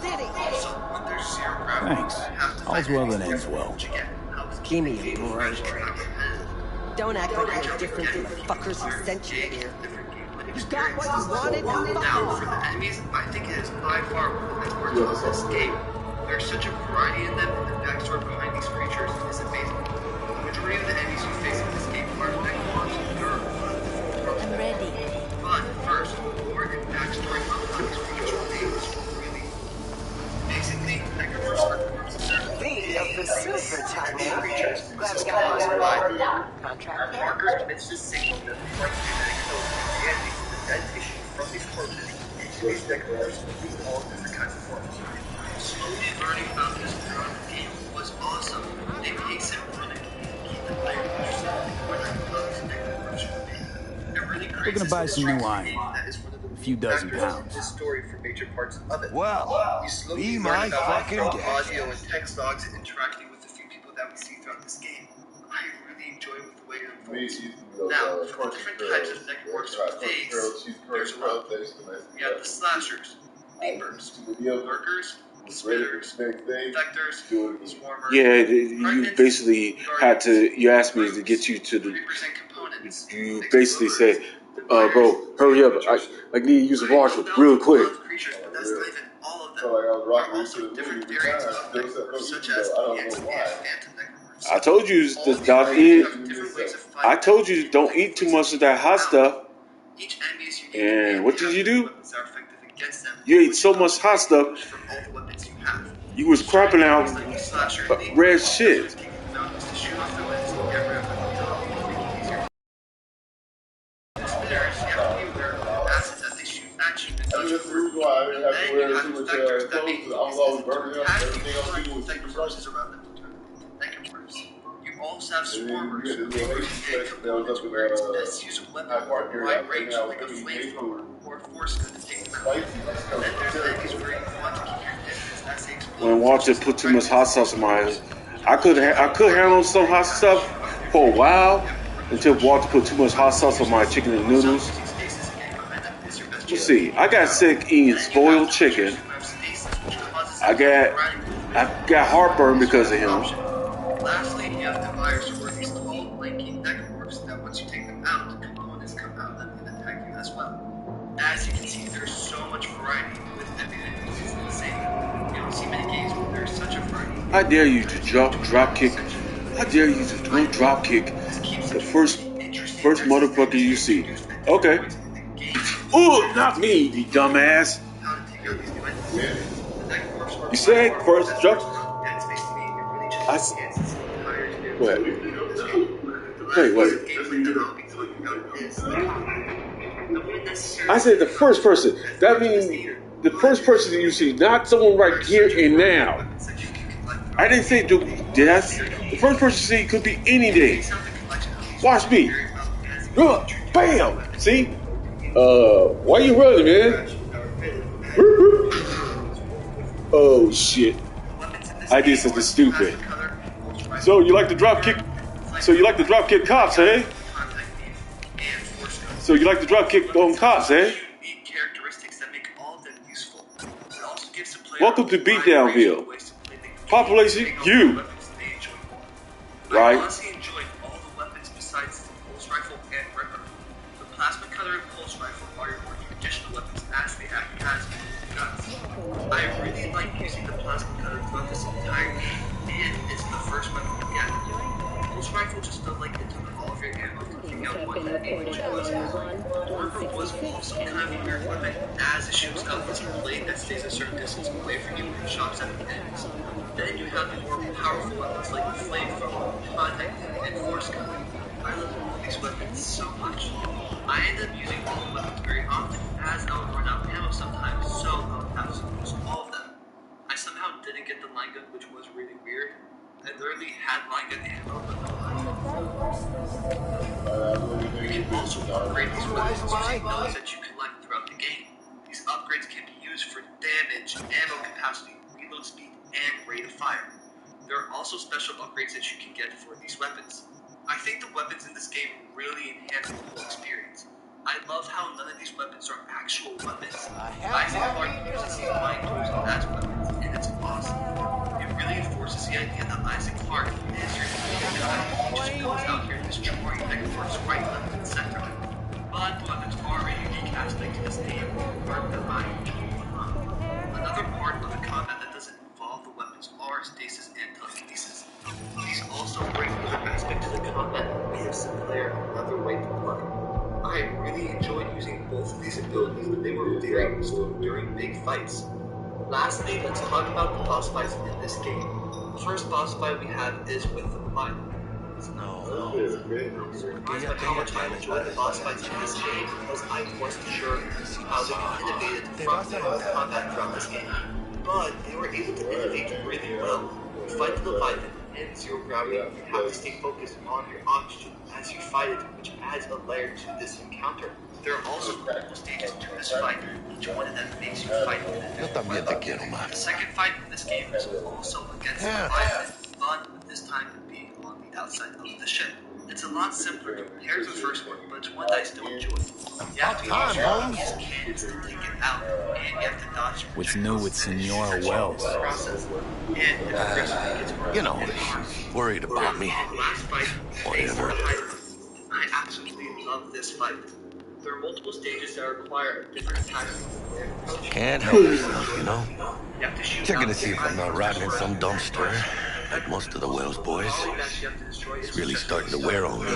Speaker 16: city!
Speaker 15: Also, when there's zero gravity,
Speaker 3: Thanks.
Speaker 15: you have to
Speaker 3: All's well that ends well.
Speaker 16: Give me a break. Don't act like you're different than the fuckers who sent you here. You got what you wanted, now fuck
Speaker 15: Now,
Speaker 16: off.
Speaker 15: for the enemies, I think it is by far one of the best parts of this game. There's such a variety in them, and the backstory behind these creatures is amazing. The majority of the enemies you face in this game are necrons and neurophils.
Speaker 16: I'm ready.
Speaker 15: But first, lore and backstory behind these creatures remains really. Basically, necrons are corpses that are
Speaker 9: Of the silver time
Speaker 15: creatures. This is caused by markers commits to signal that the corpse genetic code reacting to the dead tissue from these corpses into these necrons in all different kinds of forms. Slowly learning about this throughout the game was awesome. They pace it running and keep the player interested in where their clothes necrons should be. It really
Speaker 3: We're
Speaker 15: creates
Speaker 3: gonna buy some new iron.
Speaker 15: that is one of the
Speaker 3: A few dozen
Speaker 15: factors
Speaker 3: pounds.
Speaker 15: in this story for major parts of it.
Speaker 10: Well,
Speaker 15: You slowly
Speaker 10: be
Speaker 15: learn
Speaker 10: my
Speaker 15: about
Speaker 10: fucking
Speaker 15: from
Speaker 10: guest.
Speaker 15: audio and text logs and interacting with the few people that we see throughout this game. I really enjoy with the way it unfolds. Now, for the different types of necromorphs with days, there's a lot. We have the slashers, leapers, lurkers, spitters, infectors, swarmers.
Speaker 2: Yeah, you basically had to. You asked me to get you to the you basically say, bro, hurry up. I need to use the washroom real quick. I told you to don't eat. I told you don't eat too much of that hot stuff. And what did you do? You ate so much hot stuff. You was crapping out red shit.
Speaker 7: That's the reason why I didn't have to wear too much clothes. I was always burning up. Everything else you do was super fresh.
Speaker 15: You also have swarmers. Best use a weapon or a wide range like a flamethrower or a force gun to take them out. Then there's enemies where you want to keep your distance as they explode.
Speaker 2: When Walter put too much hot sauce in my, I could handle some hot stuff for a while until Walter put too much hot sauce on my chicken and noodles. Let's see. I got sick eating spoiled chicken. I got heartburn because of him.
Speaker 15: Lastly, you have dividers who are these tall, lanky necromorphs that once you take them out, components come out and can attack you as well. As you can see, there's so much variety with enemies. It's insane. You don't see many games where there's such a variety.
Speaker 2: I dare you to drop kick. I dare you to do drop kick the first motherfucker you see. Okay. Ooh, not me, you dumbass. You said first drop. Wait. I said the first person. That means the first person that you see, not someone right here and now. I didn't say do death. The first person you see could be any day. Watch me. Bam! See? Why you running, man? Oh shit. I did something stupid. So you like to drop kick cops, eh? So you like to drop kick on cops, eh? Welcome to Beatdownville. Population you. Right?
Speaker 15: I really like using the plasma cutter throughout this entire game, and it's the first weapon you get. Pulse rifle just felt like it took all of your ammo to figure out what that damage was. The River was also kind of a weird weapon, as it shoots out this blade that stays a certain distance away from you and shocks at the ends. Then you have the more powerful weapons like the flamethrower, contact, and force gun. I love all these weapons so much. I end up using all the weapons very often, as I would run out of ammo sometimes, so I would have to use all of them. I somehow didn't get the line gun, which was really weird. I literally had line gun ammo, but you can also upgrade these weapons using those that you collect throughout the game. These upgrades can be used for damage, ammo capacity, reload speed, and rate of fire. There are also special upgrades that you can get for these weapons. I think the weapons in this game really enhance the whole experience. I love how none of these weapons are actual weapons. Isaac Clarke uses these mind tools as weapons, and it's awesome. It really enforces the idea that Isaac Clarke is your main guy, who just goes out here destroying necromorphs right, left, and center. But the weapons are a unique aspect to this game, part that I enjoy a lot. Another part of the combat that doesn't involve the weapons are stasis and telekinesis. These also bring another aspect to the combat that gives the player another way to play. I really enjoyed using both of these abilities, but they were very useful during big fights. Lastly, let's talk about the boss fights in this game. The first boss fight we have is with the Mine. How much I enjoyed the boss fights in this game because I wasn't sure how they innovated from the combat throughout this game. But they were able to innovate really well. You fight the Leviathan in zero gravity, you have to stay focused on your oxygen as you fight it, which adds a layer to this encounter. There are also critical stages to this fight, each one of them makes you fight in a different way. The second fight in this game is also against the Leviathan, but this time being on the outside of the ship. It's a lot simpler compared to the first one, but it's one that I still enjoy. You have to use your obvious cannons to take it out, and you have to dodge.
Speaker 3: What's new with Senora Wells?
Speaker 10: You know, worried about me.
Speaker 15: Last fight,
Speaker 10: whatever.
Speaker 15: I absolutely this fight. There are multiple stages that require different tactics and approaches.
Speaker 17: Can't help myself, you know?
Speaker 15: You have to shoot
Speaker 17: Checking to
Speaker 15: out
Speaker 17: see if I'm not rotting in some dumpster, like most of the Wells boys. It's really starting to wear on me.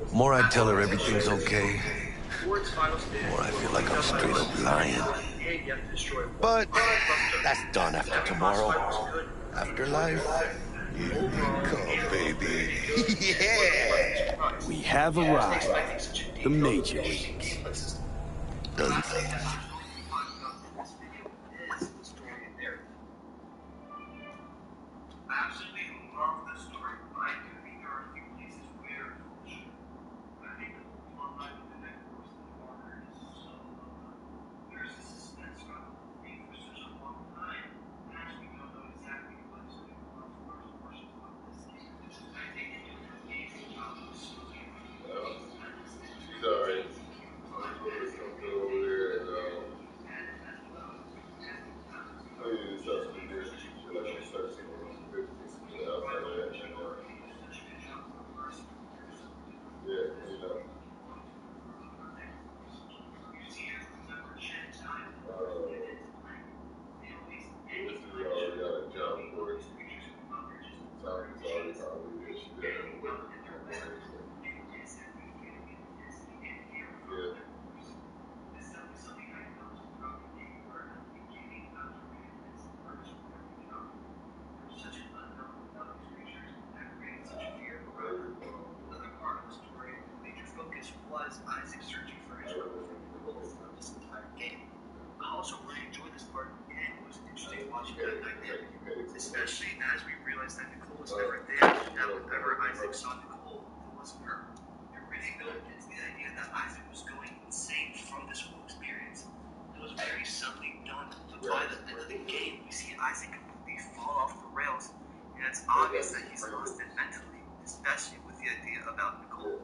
Speaker 17: The more I tell her everything's okay, the more I feel like I'm straight up lying. But that's done after tomorrow. Afterlife, here we come, baby. Yeah!
Speaker 3: We have arrived. The Major Leagues.
Speaker 17: Doesn't...
Speaker 15: Especially as we realized that Nicole was never there, and whenever Isaac saw Nicole, it wasn't her. It really built into the idea that Isaac was going insane from this whole experience. It was very subtly done, but by the end of the game, we see Isaac completely fall off the rails, and it's obvious that he's lost it mentally, especially with the idea about Nicole.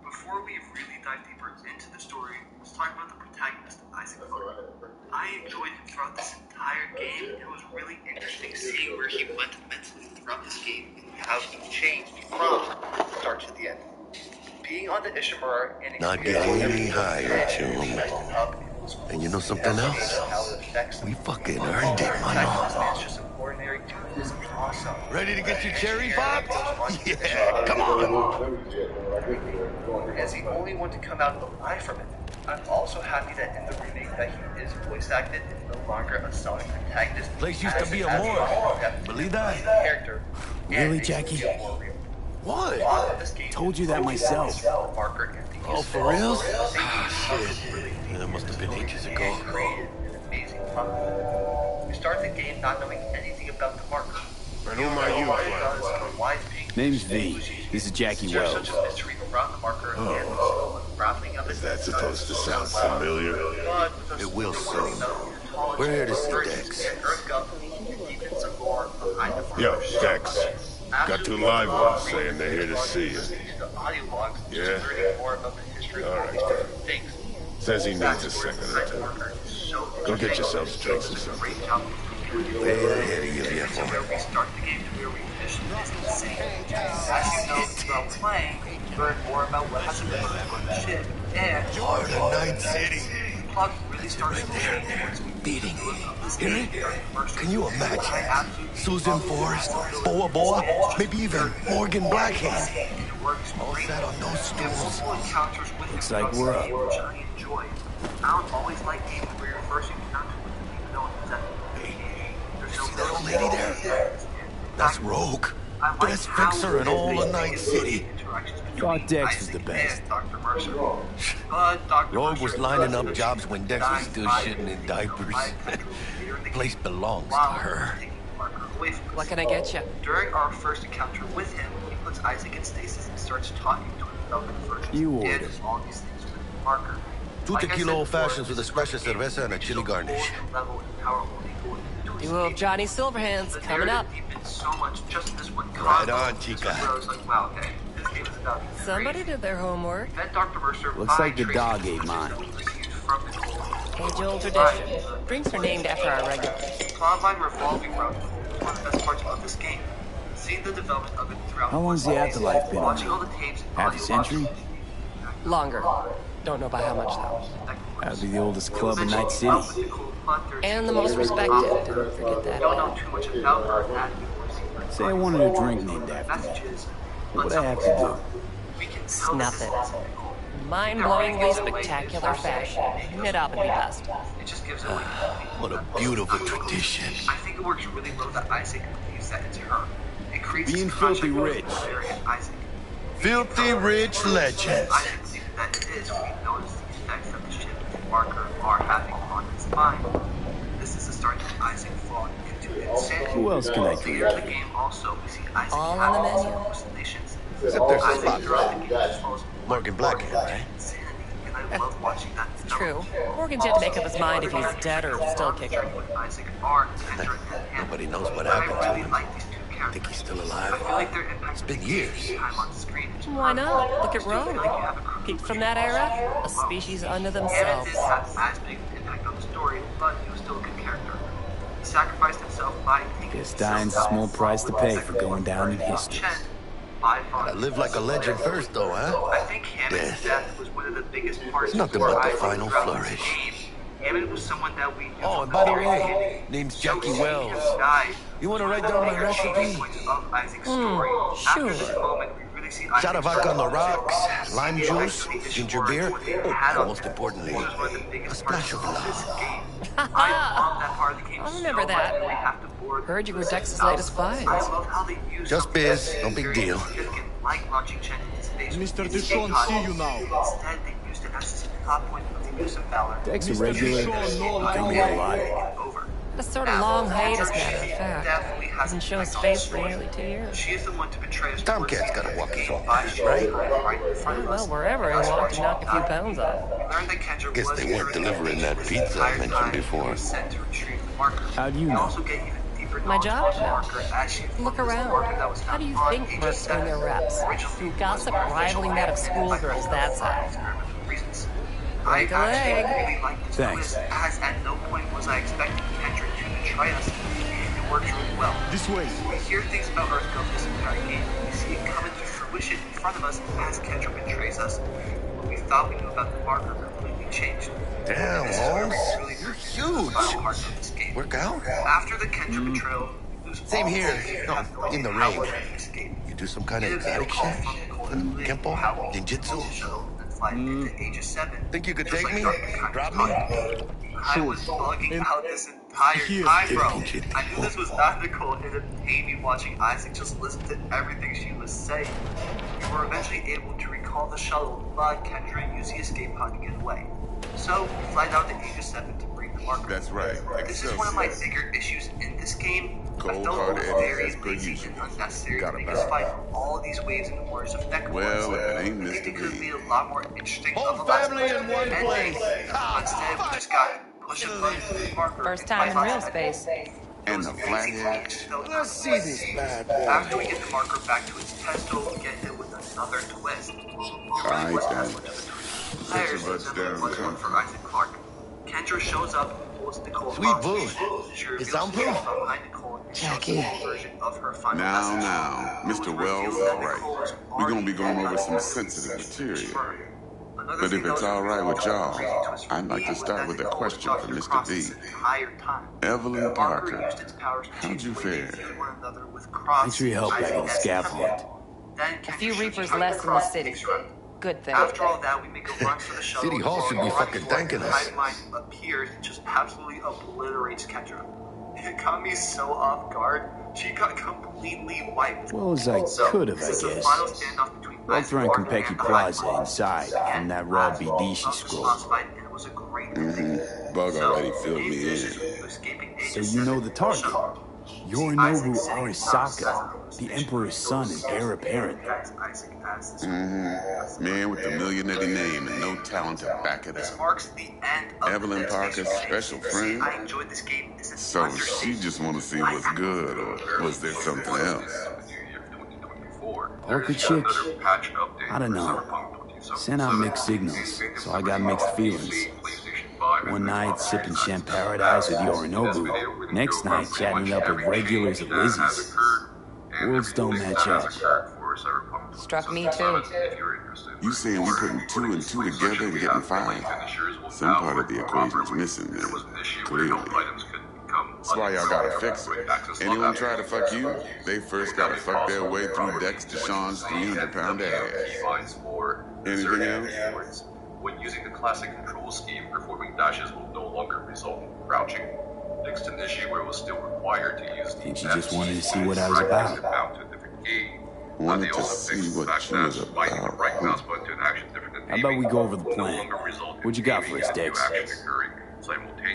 Speaker 15: Before we really dive deeper into the story, let's talk about the protagonist, Isaac Clarke. I enjoyed him throughout this entire game, and it was really interesting seeing where he went mentally throughout this game and how he changed from start to the end. Being on the Ishimura and
Speaker 17: not getting any higher, June. And you know something else? We fucking earned it, mano. Ready to get your cherry popped? Yeah, come on.
Speaker 15: As the only one to come out alive from it. I'm also happy that in the remake that he is voice acted and no longer a Sonic protagonist.
Speaker 17: Place used to be a morgue. Believe that?
Speaker 15: Character.
Speaker 3: Really, Jackie?
Speaker 17: What?
Speaker 3: Told you that myself.
Speaker 17: Oh, for real? Ah, shit. Yeah, that must have been ages ago.
Speaker 15: We start the game not knowing anything about the marker.
Speaker 7: And who might you play?
Speaker 3: Name's V. This is Jackie Wells.
Speaker 7: Is that supposed to sound familiar?
Speaker 17: It will soon. We're here to see Dex.
Speaker 7: Yo, Dex. Got two live ones saying they're here to see you. Yeah? Alright. Says he needs a second or two. Go get yourselves drinks or something.
Speaker 17: Way ahead of you, viejo.
Speaker 15: Restart the game to where we finished this insane. As you know, throughout playing, learn more about what has been on the ship, and
Speaker 17: Heart of Night City.
Speaker 15: the plot really starts there.
Speaker 17: Beating. Hear it? Can you imagine? Susan Forrest, Boa Boa, maybe even Morgan Blackhand. All sat on those stools.
Speaker 3: Looks like we're up.
Speaker 15: Which I enjoy. I don't always like games where you're first encounter with the people knowing exactly.
Speaker 17: See that old lady there? That's Rogue. Best fixer in all of Night City.
Speaker 3: Thought Dex was the best.
Speaker 17: Rogue was lining up jobs when Dex was still shitting in diapers. Place belongs to her.
Speaker 16: What can I get you?
Speaker 15: During our first encounter with him, he puts Isaac in stasis and starts talking to him about conversion.
Speaker 3: You ordered.
Speaker 15: And does all these things with the marker.
Speaker 17: Two tequila old fashions with a special cerveza and a chili garnish.
Speaker 16: Duo of Johnny Silverhands coming up.
Speaker 15: So much just this one
Speaker 17: Right on, chica.
Speaker 15: I was like, wow, okay. This game is about
Speaker 16: Somebody did their homework.
Speaker 15: Met Dr. Mercer.
Speaker 3: Looks like the dog ate mine.
Speaker 16: Age-old tradition. Drinks are named after our regulars.
Speaker 15: Columbine revolving around one of the best parts of this game. Seeing the development of it throughout.
Speaker 3: How long's the afterlife been on?
Speaker 15: Watching all the tapes.
Speaker 3: Half a century?
Speaker 16: Longer. Don't know by how much, though.
Speaker 3: That'd be the oldest club in Night City.
Speaker 16: And the most respected. Don't forget that.
Speaker 3: Say I wanted a drink named after you. What would I have to do?
Speaker 16: Snuff it. Mind-blowingly spectacular fashion. Knit up and be best.
Speaker 17: What a beautiful tradition.
Speaker 15: I think it works really well that Isaac believes that it's her. It creates
Speaker 3: Being
Speaker 15: this
Speaker 3: filthy
Speaker 15: contrast
Speaker 3: rich.
Speaker 15: between Claire and Isaac.
Speaker 17: Filthy rich legends.
Speaker 15: I can believe that it is when we notice the effects that the ship and Marker are having on his mind. This is the start of Isaac falling into insanity.
Speaker 3: Who else can I
Speaker 15: Later
Speaker 3: drink?
Speaker 15: in the game also, we see Isaac
Speaker 16: All on the
Speaker 15: having
Speaker 16: menu.
Speaker 15: hallucinations.
Speaker 17: Except there's a
Speaker 15: Isaac
Speaker 17: spot
Speaker 15: throughout the game just follows
Speaker 17: Morgan Blackhand, right?
Speaker 15: insanity, and I love watching that.
Speaker 16: True. Morgan's yet to make up his mind if he's dead or still kicking.
Speaker 15: Isaac are Kendra and Hannah.
Speaker 17: Nobody knows what
Speaker 15: I
Speaker 17: happened to
Speaker 15: really
Speaker 17: him.
Speaker 15: like these two characters.
Speaker 17: Think he's still
Speaker 15: I
Speaker 17: alive?
Speaker 15: feel like their impact
Speaker 17: It's been years.
Speaker 15: time on screen is
Speaker 16: Why not? Look at
Speaker 15: I feel like you
Speaker 16: Rogue.
Speaker 15: have a crew
Speaker 16: Peaks from that era, a species unto
Speaker 15: Hammond
Speaker 16: themselves.
Speaker 15: didn't have as big an impact on the story, but he was still a good character. He sacrificed himself by taking
Speaker 3: Guess dying's a small price to pay for going down in history.
Speaker 17: I live like a legend first, though, huh?
Speaker 15: I think Hammond's death was one of the biggest parts
Speaker 17: It's nothing
Speaker 15: of
Speaker 17: but the
Speaker 15: Isaac
Speaker 17: final
Speaker 15: throughout this
Speaker 17: flourish.
Speaker 15: game. Hammond was someone that we knew
Speaker 17: Oh, and
Speaker 15: from
Speaker 17: by the
Speaker 15: very
Speaker 17: way,
Speaker 15: beginning.
Speaker 17: name's
Speaker 15: So
Speaker 17: Jackie
Speaker 15: seeing him
Speaker 17: Wells.
Speaker 15: die
Speaker 17: You want to
Speaker 15: was
Speaker 17: write
Speaker 15: one of
Speaker 17: down
Speaker 15: the
Speaker 17: my
Speaker 15: major changing
Speaker 17: recipe?
Speaker 15: points of Isaac's story. After
Speaker 16: sure.
Speaker 15: this moment, we really see Isaac
Speaker 17: Shot of vodka on the rocks,
Speaker 15: see
Speaker 17: lime
Speaker 15: the
Speaker 17: juice,
Speaker 15: effect of the
Speaker 17: ginger
Speaker 15: Ishwar
Speaker 17: beer,
Speaker 15: and what they had
Speaker 17: oh,
Speaker 15: on
Speaker 17: most
Speaker 15: them.
Speaker 17: importantly,
Speaker 15: This was one of the
Speaker 17: a
Speaker 15: biggest
Speaker 17: splash
Speaker 15: parts
Speaker 17: of
Speaker 15: of this
Speaker 17: love.
Speaker 15: game. I love that part of the game
Speaker 16: I
Speaker 15: so
Speaker 16: remember
Speaker 15: much
Speaker 16: that.
Speaker 15: that we have to board
Speaker 16: Heard you were
Speaker 15: the
Speaker 16: Dex's
Speaker 15: system.
Speaker 16: latest finds.
Speaker 15: I love how they use
Speaker 17: Just
Speaker 15: something
Speaker 17: biz,
Speaker 15: that's
Speaker 17: no big
Speaker 15: very
Speaker 17: deal.
Speaker 15: significant, like launching Chen into space.
Speaker 6: Mr.
Speaker 15: with
Speaker 6: Deshawn,
Speaker 15: escape pod.
Speaker 6: see you now.
Speaker 15: Instead, they used it as a plot point of the use of valor.
Speaker 3: Dex a
Speaker 6: Mr.
Speaker 3: regular.
Speaker 6: Deshawn, no
Speaker 3: Come here a lot.
Speaker 15: Over.
Speaker 16: A sort of long hiatus, matter of fact.
Speaker 15: Definitely has
Speaker 16: Hasn't shown
Speaker 15: an impact on
Speaker 16: space
Speaker 15: the
Speaker 16: for
Speaker 15: story.
Speaker 16: nearly 2 years.
Speaker 15: She is the one to betray us.
Speaker 17: Tomcat's gotta walk his own
Speaker 15: by
Speaker 17: path,
Speaker 15: showing
Speaker 17: right?
Speaker 15: her right in front of us.
Speaker 16: Well, wherever he walked, he knocked a few pounds off.
Speaker 15: We learned that Kendra
Speaker 17: Guess
Speaker 15: was
Speaker 17: they weren't
Speaker 15: carrying
Speaker 17: delivering that
Speaker 15: this
Speaker 17: pizza I
Speaker 15: entire
Speaker 17: mentioned
Speaker 15: time
Speaker 17: before.
Speaker 15: and was sent to retrieve the marker.
Speaker 3: How do you
Speaker 15: We
Speaker 3: know?
Speaker 15: also get even deeper
Speaker 16: My
Speaker 15: knowledge
Speaker 16: job?
Speaker 15: of the marker as she
Speaker 16: Look
Speaker 15: found this
Speaker 16: around.
Speaker 15: marker that was
Speaker 16: How do you
Speaker 15: found
Speaker 16: think
Speaker 15: on
Speaker 16: Mercs earn their reps?
Speaker 15: originally
Speaker 16: Through
Speaker 15: was
Speaker 16: gossip
Speaker 15: artificial
Speaker 16: rivaling that of
Speaker 15: by
Speaker 16: schoolgirls, that's how.
Speaker 15: experimental reasons. I
Speaker 16: Break a leg.
Speaker 15: actually really like this
Speaker 3: Thanks.
Speaker 15: twist, as at no point was I expecting Kendra to betray us, and it works really well.
Speaker 6: This way.
Speaker 15: We hear things about Earth go this entire game, and we see it come into fruition in front of us as Kendra betrays us. What we thought we knew about the marker completely changed.
Speaker 17: Damn,
Speaker 15: This is where
Speaker 17: Holmes.
Speaker 15: we really
Speaker 17: You're
Speaker 15: learn the
Speaker 17: huge.
Speaker 15: final part of this game.
Speaker 17: Work out?
Speaker 15: After the Kendra betrayal, we lose
Speaker 17: Same
Speaker 15: all
Speaker 17: here.
Speaker 15: hope. We
Speaker 17: No,
Speaker 15: have no
Speaker 17: in the
Speaker 15: idea how
Speaker 17: ring.
Speaker 15: we're gonna escape.
Speaker 17: You do some kind of
Speaker 15: Get a video
Speaker 17: exotic
Speaker 15: call
Speaker 17: shit?
Speaker 15: from Nicole
Speaker 17: Kempo?
Speaker 15: and Lee, how we
Speaker 17: Ninjutsu?
Speaker 15: use the shuttle and fly into Aegis 7.
Speaker 17: Think you could
Speaker 15: Just
Speaker 17: take
Speaker 15: like
Speaker 17: me?
Speaker 15: Dr. Kyrie
Speaker 17: Drop
Speaker 15: taught
Speaker 17: me?
Speaker 15: I was bugging out this entire
Speaker 6: Here.
Speaker 15: time, bro. I knew this was not Nicole, and it pained me watching Isaac just listen to everything she was saying. We were eventually able to recall the shuttle, but Kendra used the escape pod to get away. So, we fly down to Aegis 7 to bring the marker.
Speaker 7: That's right.
Speaker 15: This is one of my bigger issues in this game. I
Speaker 7: Cold
Speaker 15: felt
Speaker 7: hard
Speaker 15: it was
Speaker 7: Eddie,
Speaker 15: very
Speaker 7: as per
Speaker 15: lazy
Speaker 7: usual.
Speaker 15: and unnecessary
Speaker 7: Got
Speaker 15: to make
Speaker 7: about
Speaker 15: us
Speaker 7: it.
Speaker 15: fight all these waves and wars of Necrons.
Speaker 7: Well, if it ain't
Speaker 15: I think
Speaker 7: Mr.
Speaker 15: it could
Speaker 7: B.
Speaker 15: be a lot more interesting
Speaker 17: Whole
Speaker 15: of a last
Speaker 17: family in one
Speaker 15: ending.
Speaker 17: place.
Speaker 15: Instead, we just got push a button to the marker.
Speaker 16: First
Speaker 15: and
Speaker 16: time in
Speaker 15: fight
Speaker 16: real
Speaker 15: on it.
Speaker 16: space.
Speaker 15: It
Speaker 7: And
Speaker 15: was
Speaker 7: the
Speaker 15: amazing
Speaker 7: flathead.
Speaker 15: to feel
Speaker 17: Let's see this bad boy.
Speaker 15: After we get the marker back to its pedestal, we get hit with another twist.
Speaker 7: Alright, then.
Speaker 15: Players
Speaker 7: Put your butts down,
Speaker 15: was one
Speaker 7: come.
Speaker 15: for Isaac Clarke. Kendra shows up and pulls Nicole
Speaker 17: Sweet
Speaker 15: hostage.
Speaker 17: boo.
Speaker 15: She
Speaker 17: It
Speaker 15: reveals
Speaker 17: sound
Speaker 15: the truth
Speaker 17: proof?
Speaker 15: behind Nicole and shows
Speaker 16: Jackie.
Speaker 15: the full version of her final
Speaker 7: Now,
Speaker 15: message.
Speaker 7: now,
Speaker 15: It was
Speaker 7: Mr. Wells
Speaker 15: revealed
Speaker 7: is
Speaker 15: that
Speaker 7: right.
Speaker 15: Nicole was
Speaker 7: We're gonna be
Speaker 15: already
Speaker 7: going
Speaker 15: dead
Speaker 7: over
Speaker 15: by
Speaker 7: some
Speaker 15: the
Speaker 7: sensitive
Speaker 15: time
Speaker 7: material.
Speaker 15: Another
Speaker 7: But
Speaker 15: thing
Speaker 7: if
Speaker 15: that
Speaker 7: it's
Speaker 15: was
Speaker 7: all right with
Speaker 15: revealed
Speaker 7: y'all,
Speaker 15: crazy to us for
Speaker 7: I'd like
Speaker 15: me
Speaker 7: to
Speaker 15: was
Speaker 7: start
Speaker 15: that
Speaker 7: with a
Speaker 15: Nicole was
Speaker 7: question for
Speaker 15: Dr.
Speaker 7: Mr.
Speaker 15: Cross
Speaker 7: B.
Speaker 15: this entire time.
Speaker 7: Evelyn
Speaker 15: The marker
Speaker 7: Parker,
Speaker 15: used its powers to
Speaker 7: how'd
Speaker 15: change
Speaker 7: you
Speaker 15: the way they
Speaker 7: fare?
Speaker 15: viewed one another with Cross.
Speaker 3: Thanks for your help back
Speaker 15: Isaac
Speaker 3: at the
Speaker 15: as
Speaker 3: scaffold.
Speaker 15: Temple. Then
Speaker 16: A few
Speaker 15: Kendra
Speaker 16: Reapers
Speaker 15: shoots
Speaker 16: less in the
Speaker 15: Cross
Speaker 16: city.
Speaker 15: takes her out.
Speaker 16: Good thing.
Speaker 15: After all that, we make a run for the shuttle.
Speaker 17: City Hall should be
Speaker 15: Right
Speaker 17: fucking
Speaker 15: before
Speaker 17: thanking
Speaker 15: the
Speaker 17: us.
Speaker 15: Timeline appears and just absolutely obliterates Kendra. It caught me so off guard. She got completely wiped.
Speaker 3: Well as I
Speaker 15: So,
Speaker 3: could have, I
Speaker 15: this is the
Speaker 3: guess.
Speaker 15: final standoff between
Speaker 3: Walked
Speaker 15: Isaac
Speaker 3: around
Speaker 15: Clarke
Speaker 3: Konpeki
Speaker 15: and the
Speaker 3: Plaza
Speaker 15: Hive Mind.
Speaker 3: inside from that raw BD she scrolled.
Speaker 15: It was a great
Speaker 7: Bug already filled me in.
Speaker 3: So you know the target. Yorinobu Arasaka, the Emperor's son and heir apparent.
Speaker 7: Man with a millionaire name and no talent to back it
Speaker 15: This
Speaker 7: up.
Speaker 15: marks the end of
Speaker 7: Evelyn
Speaker 15: the
Speaker 7: Parker's special friend?
Speaker 15: I enjoyed this game. This is
Speaker 7: So she just want to see what's good, or was there something else?
Speaker 3: Parker chick? I don't know. Sent out mixed signals, so I got mixed feelings. One night sipping Champ Paradise with Yorinobu. Next night chatting it up with regulars at Lizzie's. Worlds don't match up.
Speaker 11: Struck me too.
Speaker 18: You saying we putting 2 and 2 together and getting 5? Some part of the equation's missing, man. Clearly. That's why y'all gotta fix it. Anyone try to fuck you, they first gotta fuck their way through Dex Deshawn's 300-pound ass. Anything else?
Speaker 19: When using the classic control scheme, performing dashes will no longer result in crouching. Fixed an issue where it was still required to use the
Speaker 3: think she just wanted to see what I was about.
Speaker 18: Wanted to see what you was about.
Speaker 3: How about we go over the plan? What you got for us, Dex?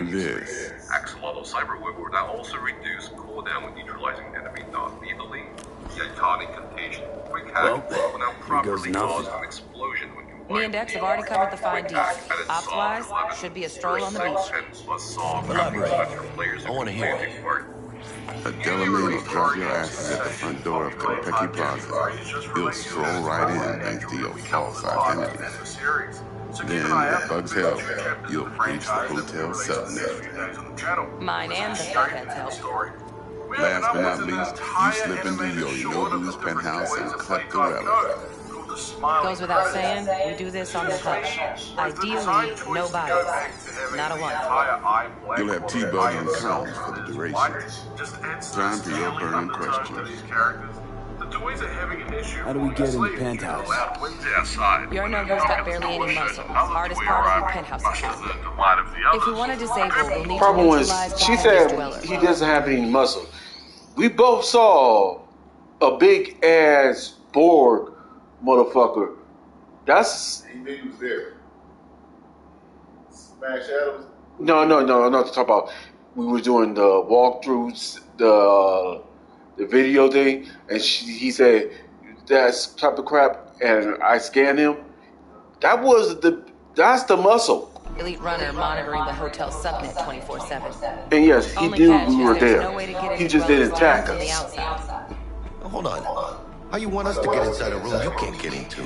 Speaker 18: This.
Speaker 19: Axolotl cyberweb will now also reduce cooldown when neutralizing enemy non-lethally. The iconic contagion quick hack will now properly cause an explosion when
Speaker 11: me and Dex have already covered the fine details. Ops-wise, should be a stroll on the beach.
Speaker 17: Elaborate. I want to hear it.
Speaker 18: A Delamain will drop your asses at the front door of Kentucky Plaza. You'll stroll right in thanks to your false identities. Then, if bugs help, you'll breach the hotel subnet.
Speaker 11: Mine and the Fedhead's help.
Speaker 18: Last but not least, you slip into Yorinobu's penthouse and cut the relic.
Speaker 11: Goes without saying, we do this on the hush. Ideally, no bodies. Not a one.
Speaker 18: You'll have T-Bug and comms for the duration. Time for your burning questions.
Speaker 3: How do we get in the penthouse?
Speaker 11: Yorinobu's got barely any muscle. Hardest part of the penthouse security. If we want to disable, we'll need
Speaker 2: Problem
Speaker 11: to
Speaker 2: was,
Speaker 11: neutralize
Speaker 2: she
Speaker 11: the
Speaker 2: said
Speaker 11: dweller.
Speaker 2: he doesn't have any muscle. We both saw a big ass Borg motherfucker. That's.
Speaker 7: He knew he was there. Smash Adams?
Speaker 2: No, I'm not talking about. We were doing the walkthroughs, the video thing, and he said that's type of crap, and I scanned him. That's the muscle.
Speaker 11: Elite runner monitoring the hotel subnet 24/7.
Speaker 2: And yes, he
Speaker 11: Only
Speaker 2: knew
Speaker 11: catch
Speaker 2: we
Speaker 11: is
Speaker 2: were
Speaker 11: there's
Speaker 2: there.
Speaker 11: no way to get
Speaker 2: He
Speaker 11: into
Speaker 2: just didn't
Speaker 11: Dweller's
Speaker 2: attack
Speaker 11: line from the
Speaker 2: us.
Speaker 11: outside.
Speaker 17: Hold on. How you want us to get inside a room you can't get into?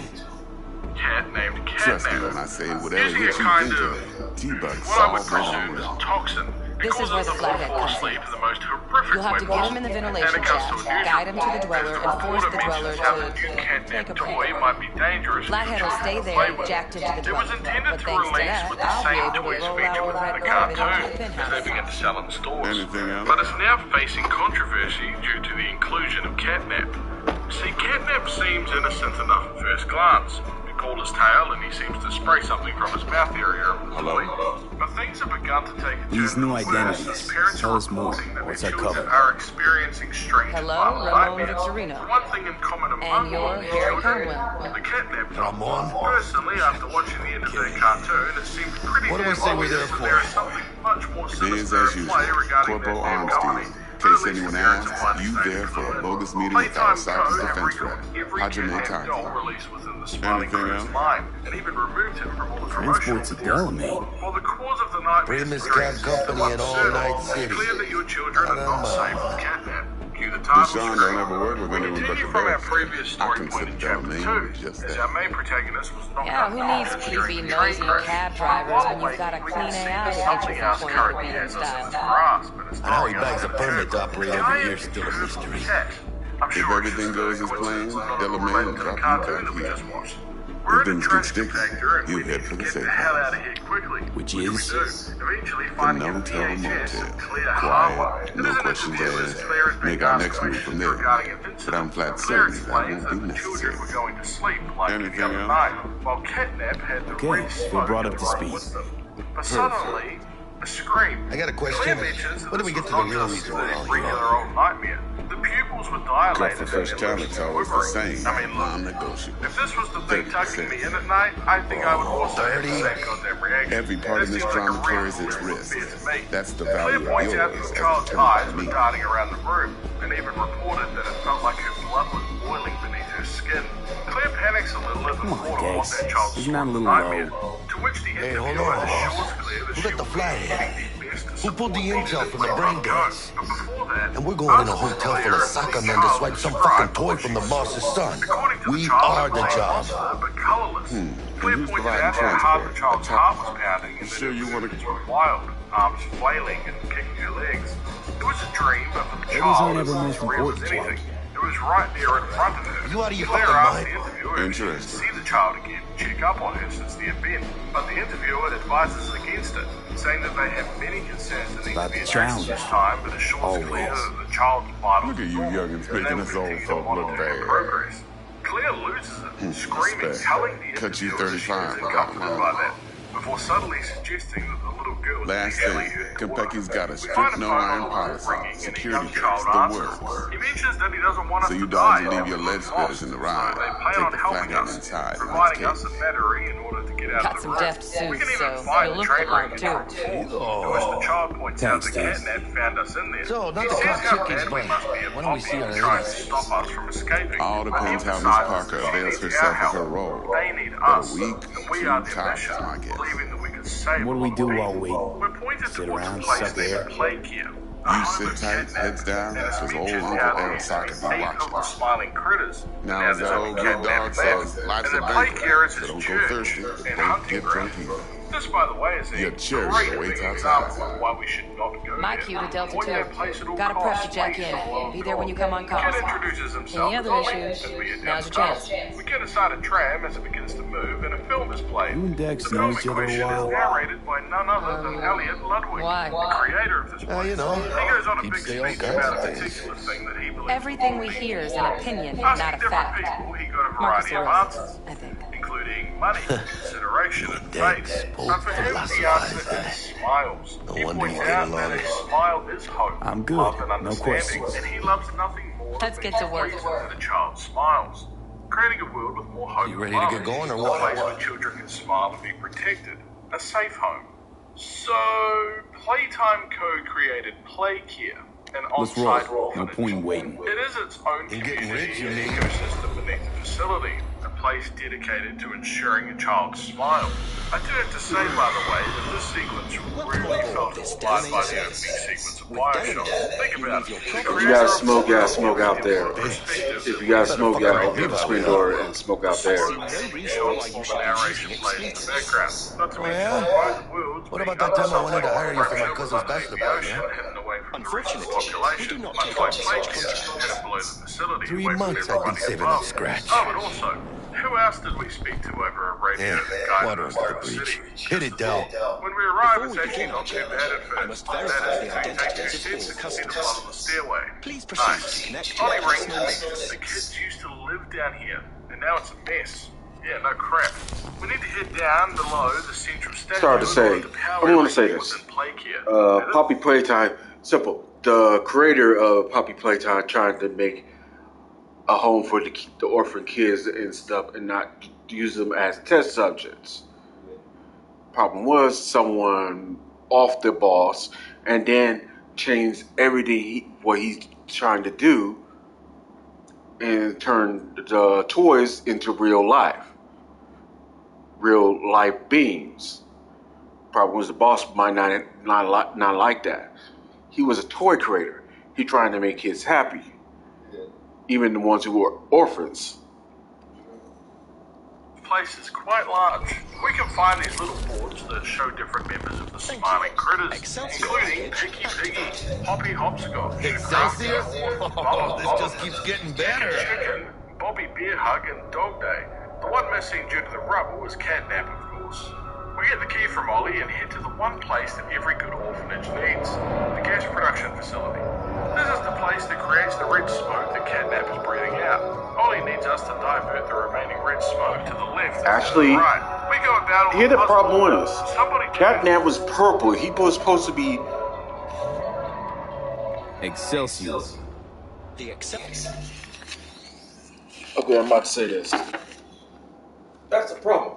Speaker 7: Cat named
Speaker 18: Trust me when I say whatever hits you think of. T-Bug solved it already.
Speaker 7: toxin.
Speaker 11: This is where the flathead comes in. You'll have to get him in the ventilation shaft, guide him to the dweller, and force the dweller to take a break. Flathead will stay there, jacked into the dweller. But thanks to that, I'll be able to roll out the red carpet into the penthouse.
Speaker 7: They began to sell in stores.
Speaker 18: Anything else?
Speaker 7: But it's now facing controversy due to the inclusion of catnip. See, catnip seems innocent enough at first glance. You call his tail and he seems to spray something from his mouth area.
Speaker 18: Hello?
Speaker 7: But things have begun to take a
Speaker 3: These
Speaker 7: turn
Speaker 3: new
Speaker 7: for the worse
Speaker 3: identities.
Speaker 7: as parents
Speaker 3: Tell
Speaker 7: are
Speaker 3: us more.
Speaker 7: reporting that
Speaker 3: What's
Speaker 7: their
Speaker 3: that
Speaker 7: children
Speaker 3: cover?
Speaker 7: are experiencing strange
Speaker 11: Hello, Ramon
Speaker 7: nightmares.
Speaker 11: Victorino.
Speaker 7: One thing in common among
Speaker 11: And you're
Speaker 7: all
Speaker 11: Harry
Speaker 7: children,
Speaker 11: Conwell.
Speaker 7: the catnip.
Speaker 17: Ramon?
Speaker 7: Personally, after watching the end of their cartoon, it seemed pretty
Speaker 17: What do we say we're there
Speaker 7: obvious that
Speaker 17: for?
Speaker 7: there is something much more
Speaker 18: It is
Speaker 7: sinister
Speaker 18: as
Speaker 7: at
Speaker 18: usual.
Speaker 7: play regarding
Speaker 18: Corporal
Speaker 7: their
Speaker 18: Armstein. In case anyone asks, you there for a bogus meeting with our Cyber's defense rep, Hajime Taki. Anything else?
Speaker 7: And even removed him from all the
Speaker 3: Transport's a Delamain.
Speaker 7: Well, the cause of the nightmare
Speaker 17: Primus Cab Company in All Night City.
Speaker 7: It's clear that your children are not safe with catnip. Cue the
Speaker 18: Deshawn don't ever work with anyone but the
Speaker 7: from our
Speaker 18: best.
Speaker 7: previous
Speaker 18: I
Speaker 7: story
Speaker 18: consider
Speaker 7: point in chapter
Speaker 18: Delamain
Speaker 7: 2,
Speaker 18: just
Speaker 7: as
Speaker 18: that.
Speaker 7: our main protagonist was not
Speaker 11: Yeah, who needs creepy, nosy cab drivers when you've got a clean AI to get you from point A to B in style?
Speaker 17: And how he bags a permit to operate every year is still a mystery.
Speaker 18: If everything goes as planned, Delamain will drop you back here. If things get sticky, you head for the safe house.
Speaker 3: Which is?
Speaker 18: The no-tell motel. Quiet, no questions asked. Make our next move from there. But I'm flat certain that won't be necessary. Anything else?
Speaker 3: Okay, feel brought up to speed.
Speaker 7: But suddenly, a scream.
Speaker 17: I got a question. When do we get to the real reason we're all here?
Speaker 7: Old nightmare. The pupils were
Speaker 18: Cut
Speaker 7: dilated.
Speaker 18: for first time, it's always the same. Non-negotiable.
Speaker 7: If this was the thing tucking me in at night, I think I would also have the same goddamn reaction.
Speaker 18: Every part of this drama carries its risk. That's the value of
Speaker 7: Points out that
Speaker 18: yours
Speaker 7: the
Speaker 18: as
Speaker 7: child's
Speaker 18: determined
Speaker 7: eyes
Speaker 18: by
Speaker 7: were
Speaker 18: me.
Speaker 7: darting around the room, and even reported that it felt like her blood was boiling beneath her skin. Claire panics a little at the
Speaker 3: Come on,
Speaker 7: thought of what
Speaker 3: Dex.
Speaker 7: that child's
Speaker 3: Isn't that a little
Speaker 7: nightmare.
Speaker 3: low?
Speaker 7: To which the
Speaker 17: Hey, hold
Speaker 7: interviewer
Speaker 17: on,
Speaker 7: assures
Speaker 17: boss.
Speaker 7: Claire that
Speaker 17: Who
Speaker 7: she
Speaker 17: got the
Speaker 7: will
Speaker 17: flathead?
Speaker 7: do their best to
Speaker 17: Who pulled the
Speaker 7: support
Speaker 17: intel
Speaker 7: them
Speaker 17: from the
Speaker 7: as they
Speaker 17: brain
Speaker 7: let go.
Speaker 17: gas?
Speaker 7: But before that,
Speaker 17: And we're going in a
Speaker 7: ask
Speaker 17: hotel full
Speaker 7: Claire
Speaker 17: of
Speaker 7: if
Speaker 17: soccer
Speaker 7: the
Speaker 17: men to
Speaker 7: child
Speaker 17: swipe some
Speaker 7: described
Speaker 17: fucking toy
Speaker 7: what
Speaker 17: from the
Speaker 7: she
Speaker 17: boss's
Speaker 7: saw.
Speaker 17: son.
Speaker 7: According to the
Speaker 17: We
Speaker 7: child,
Speaker 17: are the
Speaker 7: it was
Speaker 17: job.
Speaker 7: muscular but colorless.
Speaker 18: And
Speaker 7: Claire
Speaker 18: who's
Speaker 7: pointed
Speaker 18: providing
Speaker 7: out how hard the
Speaker 18: transport?
Speaker 7: child's
Speaker 18: A
Speaker 7: heart was
Speaker 18: chopper?
Speaker 7: pounding and
Speaker 18: Sure
Speaker 7: that
Speaker 18: you
Speaker 7: its
Speaker 18: wanna-
Speaker 7: movements were wild, arms flailing and kicking her legs. It was a dream, but for the
Speaker 3: Ladies
Speaker 7: child,
Speaker 3: aren't
Speaker 7: it
Speaker 3: ever
Speaker 7: was
Speaker 3: meant
Speaker 7: as
Speaker 3: from
Speaker 7: real
Speaker 3: Port
Speaker 7: as
Speaker 3: Club.
Speaker 7: anything. It
Speaker 19: It was right there in front of her.
Speaker 17: You out of your
Speaker 19: Claire
Speaker 17: fucking
Speaker 19: asked
Speaker 17: mind?
Speaker 19: the interviewer if she could
Speaker 18: Interesting.
Speaker 19: see the child again, check up on her since the event, but the interviewer advises against it, saying that they have many concerns that need to
Speaker 3: about
Speaker 19: be
Speaker 3: the
Speaker 19: addressed this time, but assures Claire
Speaker 3: Always.
Speaker 19: that the child's vitals
Speaker 18: Look at you
Speaker 19: are normal,
Speaker 18: youngins
Speaker 19: and they
Speaker 18: making
Speaker 19: will
Speaker 18: us old
Speaker 19: continue to
Speaker 18: folk look
Speaker 19: monitor her
Speaker 18: bad.
Speaker 19: progress. Claire loses it, screaming,
Speaker 18: Respect.
Speaker 19: telling the
Speaker 18: Cut you
Speaker 19: interviewer that she was
Speaker 18: 35 for
Speaker 19: uncomfortable
Speaker 18: that
Speaker 19: by
Speaker 18: one.
Speaker 19: that, before suddenly suggesting that the little girl
Speaker 18: Last
Speaker 19: actually
Speaker 18: thing,
Speaker 19: hurt
Speaker 18: Kentucky's got a
Speaker 19: We
Speaker 18: strict
Speaker 19: find a
Speaker 18: no
Speaker 19: phone
Speaker 18: iron
Speaker 19: on the
Speaker 18: policy.
Speaker 19: ringing and a
Speaker 18: Security
Speaker 19: young child
Speaker 18: gates, the
Speaker 19: answers.
Speaker 18: works.
Speaker 19: He mentions that he doesn't want us
Speaker 18: So
Speaker 19: to
Speaker 18: you
Speaker 19: die
Speaker 18: dogs will
Speaker 19: and
Speaker 18: leave your
Speaker 19: we
Speaker 18: lead
Speaker 19: look
Speaker 18: spitters
Speaker 19: lost,
Speaker 18: in the
Speaker 19: so
Speaker 18: ride.
Speaker 19: they plan
Speaker 18: Take
Speaker 19: on
Speaker 18: the
Speaker 19: helping
Speaker 18: flathead
Speaker 19: us,
Speaker 18: inside.
Speaker 19: providing
Speaker 18: Let's
Speaker 19: us a battery in order to get out
Speaker 11: Got
Speaker 19: of the
Speaker 11: some
Speaker 19: room.
Speaker 11: deft
Speaker 19: We
Speaker 11: suits,
Speaker 19: can even
Speaker 11: so
Speaker 19: find
Speaker 11: you'll
Speaker 19: the
Speaker 11: look
Speaker 19: train
Speaker 11: the part,
Speaker 19: wreck
Speaker 11: too.
Speaker 19: to which the child points out
Speaker 3: Thanks,
Speaker 19: the
Speaker 3: Dave.
Speaker 19: catnap found us in there.
Speaker 17: So, not
Speaker 19: He
Speaker 17: the
Speaker 19: says
Speaker 17: cop
Speaker 19: how
Speaker 17: chick is
Speaker 19: bad we
Speaker 17: fine.
Speaker 19: must be at
Speaker 17: Why don't we
Speaker 19: Poppy
Speaker 17: see her
Speaker 19: trying to
Speaker 17: later?
Speaker 19: stop us from escaping.
Speaker 18: All depends how Miss
Speaker 19: Emphasizes
Speaker 18: Parker
Speaker 19: that she
Speaker 18: avails
Speaker 19: needs
Speaker 18: herself
Speaker 19: our
Speaker 18: of
Speaker 19: help.
Speaker 18: her role.
Speaker 19: They need
Speaker 18: But
Speaker 19: us,
Speaker 18: a week,
Speaker 19: and we
Speaker 18: two
Speaker 19: are their
Speaker 18: tops,
Speaker 19: mission,
Speaker 18: my guess.
Speaker 19: believing that we can save
Speaker 3: What do
Speaker 19: a
Speaker 3: we
Speaker 19: lot
Speaker 3: do
Speaker 19: of
Speaker 3: while
Speaker 19: people.
Speaker 3: waiting?
Speaker 19: We're pointed
Speaker 3: Sit
Speaker 19: towards a
Speaker 3: around,
Speaker 19: place
Speaker 3: suck air?
Speaker 19: named Plague Here.
Speaker 18: You sit tight, heads down, because old Uncle Arasaka be watching.
Speaker 19: Smiling critters.
Speaker 18: Now,
Speaker 19: Now
Speaker 18: as that
Speaker 19: there's
Speaker 18: old
Speaker 19: a
Speaker 18: good
Speaker 19: catnap
Speaker 18: dog says,
Speaker 19: left,
Speaker 18: life's
Speaker 19: and
Speaker 18: a
Speaker 19: the Plague
Speaker 18: banquet,
Speaker 19: Here is
Speaker 18: so
Speaker 19: his
Speaker 18: don't go
Speaker 19: church
Speaker 18: thirsty,
Speaker 19: and
Speaker 18: don't
Speaker 19: hunting
Speaker 18: get drunk
Speaker 19: ground.
Speaker 18: either.
Speaker 19: This, by the way, is a
Speaker 18: Your cherry
Speaker 19: great
Speaker 18: awaits
Speaker 19: example
Speaker 18: outside.
Speaker 19: of why we should not go
Speaker 11: My
Speaker 19: there.
Speaker 11: cue to Delta
Speaker 19: Avoid
Speaker 11: 2.
Speaker 19: place at all
Speaker 11: Gotta prep to
Speaker 19: costs.
Speaker 11: jack in. Be there when you come on
Speaker 19: The
Speaker 11: call.
Speaker 19: kid introduces himself
Speaker 11: Any other
Speaker 19: as Ollie,
Speaker 11: issues?
Speaker 19: as we head down
Speaker 11: Now's
Speaker 19: the
Speaker 11: your
Speaker 19: tunnel.
Speaker 11: chance.
Speaker 19: We get inside a tram as it begins to move, and a film is played.
Speaker 3: You and Dex
Speaker 19: The
Speaker 3: know
Speaker 19: film
Speaker 3: each
Speaker 19: in
Speaker 3: other a
Speaker 19: question
Speaker 3: while?
Speaker 19: is narrated by none other than Elliot Ludwig,
Speaker 11: Why?
Speaker 19: the creator of this place.
Speaker 17: you know,
Speaker 19: He goes on a
Speaker 17: he'd
Speaker 19: big
Speaker 17: say all
Speaker 19: speech
Speaker 17: kinds
Speaker 19: about
Speaker 17: of
Speaker 19: a
Speaker 17: things.
Speaker 19: particular thing that he believes.
Speaker 11: Everything we hear is an opinion,
Speaker 19: Asking
Speaker 11: not a
Speaker 19: different
Speaker 11: fact.
Speaker 19: people, he got a
Speaker 11: Marcus
Speaker 19: variety of
Speaker 11: Aurelius,
Speaker 19: answers,
Speaker 11: I think.
Speaker 19: including money, consideration, and
Speaker 17: Dex
Speaker 19: faith.
Speaker 17: both
Speaker 19: But for him, the
Speaker 17: philosophized
Speaker 19: answer is smiles.
Speaker 17: No
Speaker 19: He
Speaker 17: wonder
Speaker 19: points
Speaker 17: you get
Speaker 19: out
Speaker 17: along.
Speaker 19: that a smile is hope,
Speaker 3: I'm good.
Speaker 19: love, and
Speaker 3: No
Speaker 19: understanding,
Speaker 3: questions.
Speaker 19: and he loves nothing more
Speaker 11: Let's
Speaker 19: than
Speaker 11: get to
Speaker 19: the
Speaker 11: work.
Speaker 19: reason that a child smiles. Creating a world with more hope
Speaker 17: You
Speaker 19: and
Speaker 17: ready to
Speaker 19: love.
Speaker 17: get going or
Speaker 19: A
Speaker 17: what?
Speaker 19: place where children can smile and be protected. A safe home. So, Playtime co-created Play Care, an
Speaker 3: Let's
Speaker 19: on-site
Speaker 3: roll. No
Speaker 19: orphanage.
Speaker 3: point in waiting.
Speaker 19: It is its own
Speaker 17: You're getting
Speaker 19: community
Speaker 17: rich, you
Speaker 19: and
Speaker 17: need.
Speaker 19: ecosystem beneath the facility, a place dedicated to ensuring a child's smile. I do have to say, by the way, that this sequence really felt inspired by the opening sequence of Bioshock. Think about it.
Speaker 2: If you guys smoke, you guys smoke out there. If you guys smoke, you gotta open up the screen door and smoke out there.
Speaker 17: What about that time I wanted to hire you for my cousin's bachelor party, huh?
Speaker 19: Unfortunately, we do not take
Speaker 17: 3 months I've been saving up scratch.
Speaker 19: Oh, and also, who else did we speak to over a radio
Speaker 17: Yeah,
Speaker 19: that guided
Speaker 17: water
Speaker 19: us
Speaker 17: under
Speaker 19: through
Speaker 17: the
Speaker 19: the
Speaker 17: bridge.
Speaker 19: city?
Speaker 17: Hit it, Del.
Speaker 19: When we arrive, it's actually not too bad at first.
Speaker 13: I must verify
Speaker 19: That
Speaker 13: the
Speaker 19: is,
Speaker 13: identities
Speaker 19: take
Speaker 13: of
Speaker 19: two
Speaker 13: all
Speaker 19: steps to see the
Speaker 13: customers.
Speaker 19: bottom of the stairway.
Speaker 13: Please proceed
Speaker 19: Nice.
Speaker 13: to connect to
Speaker 19: Ollie
Speaker 13: your
Speaker 19: rings.
Speaker 13: personal maintenance.
Speaker 19: The kids used to live down here, and now it's a mess. Yeah, no crap. We need to head down below the central station.
Speaker 2: Sorry to say, I'm gonna say this. Poppy Playtime, simple. The creator of Poppy Playtime tried to make a home for the orphan kids and stuff, and not use them as test subjects. Problem was, someone off the boss, and then changed everything what he's trying to do, and turned the toys into real life beings. Problem was, the boss might not like that. He was a toy creator. He trying to make kids happy, even the ones who were orphans.
Speaker 19: The place is quite large. We can find these little boards that show different members of the smiling critters, including Picky Piggy, Hoppy Hopscotch,
Speaker 17: Excelsior?
Speaker 19: Bubba
Speaker 17: This just keeps getting better.
Speaker 19: Chicken, Bobby Bear Hug, and Dog Day. The one missing due to the rubble was Catnap, of course. We get the key from Ollie and head to the one place that every good orphanage needs, the gas production facility. This is the place that creates the red smoke that Catnap is breathing out. Ollie needs us to divert the remaining red smoke to the left.
Speaker 2: Actually,
Speaker 19: and to the right. We go about
Speaker 2: here the problem was,
Speaker 19: Somebody
Speaker 2: Catnap was purple. He was supposed to be
Speaker 3: Excelsior.
Speaker 13: The Excelsior.
Speaker 2: Okay, I'm about to say this. That's the problem.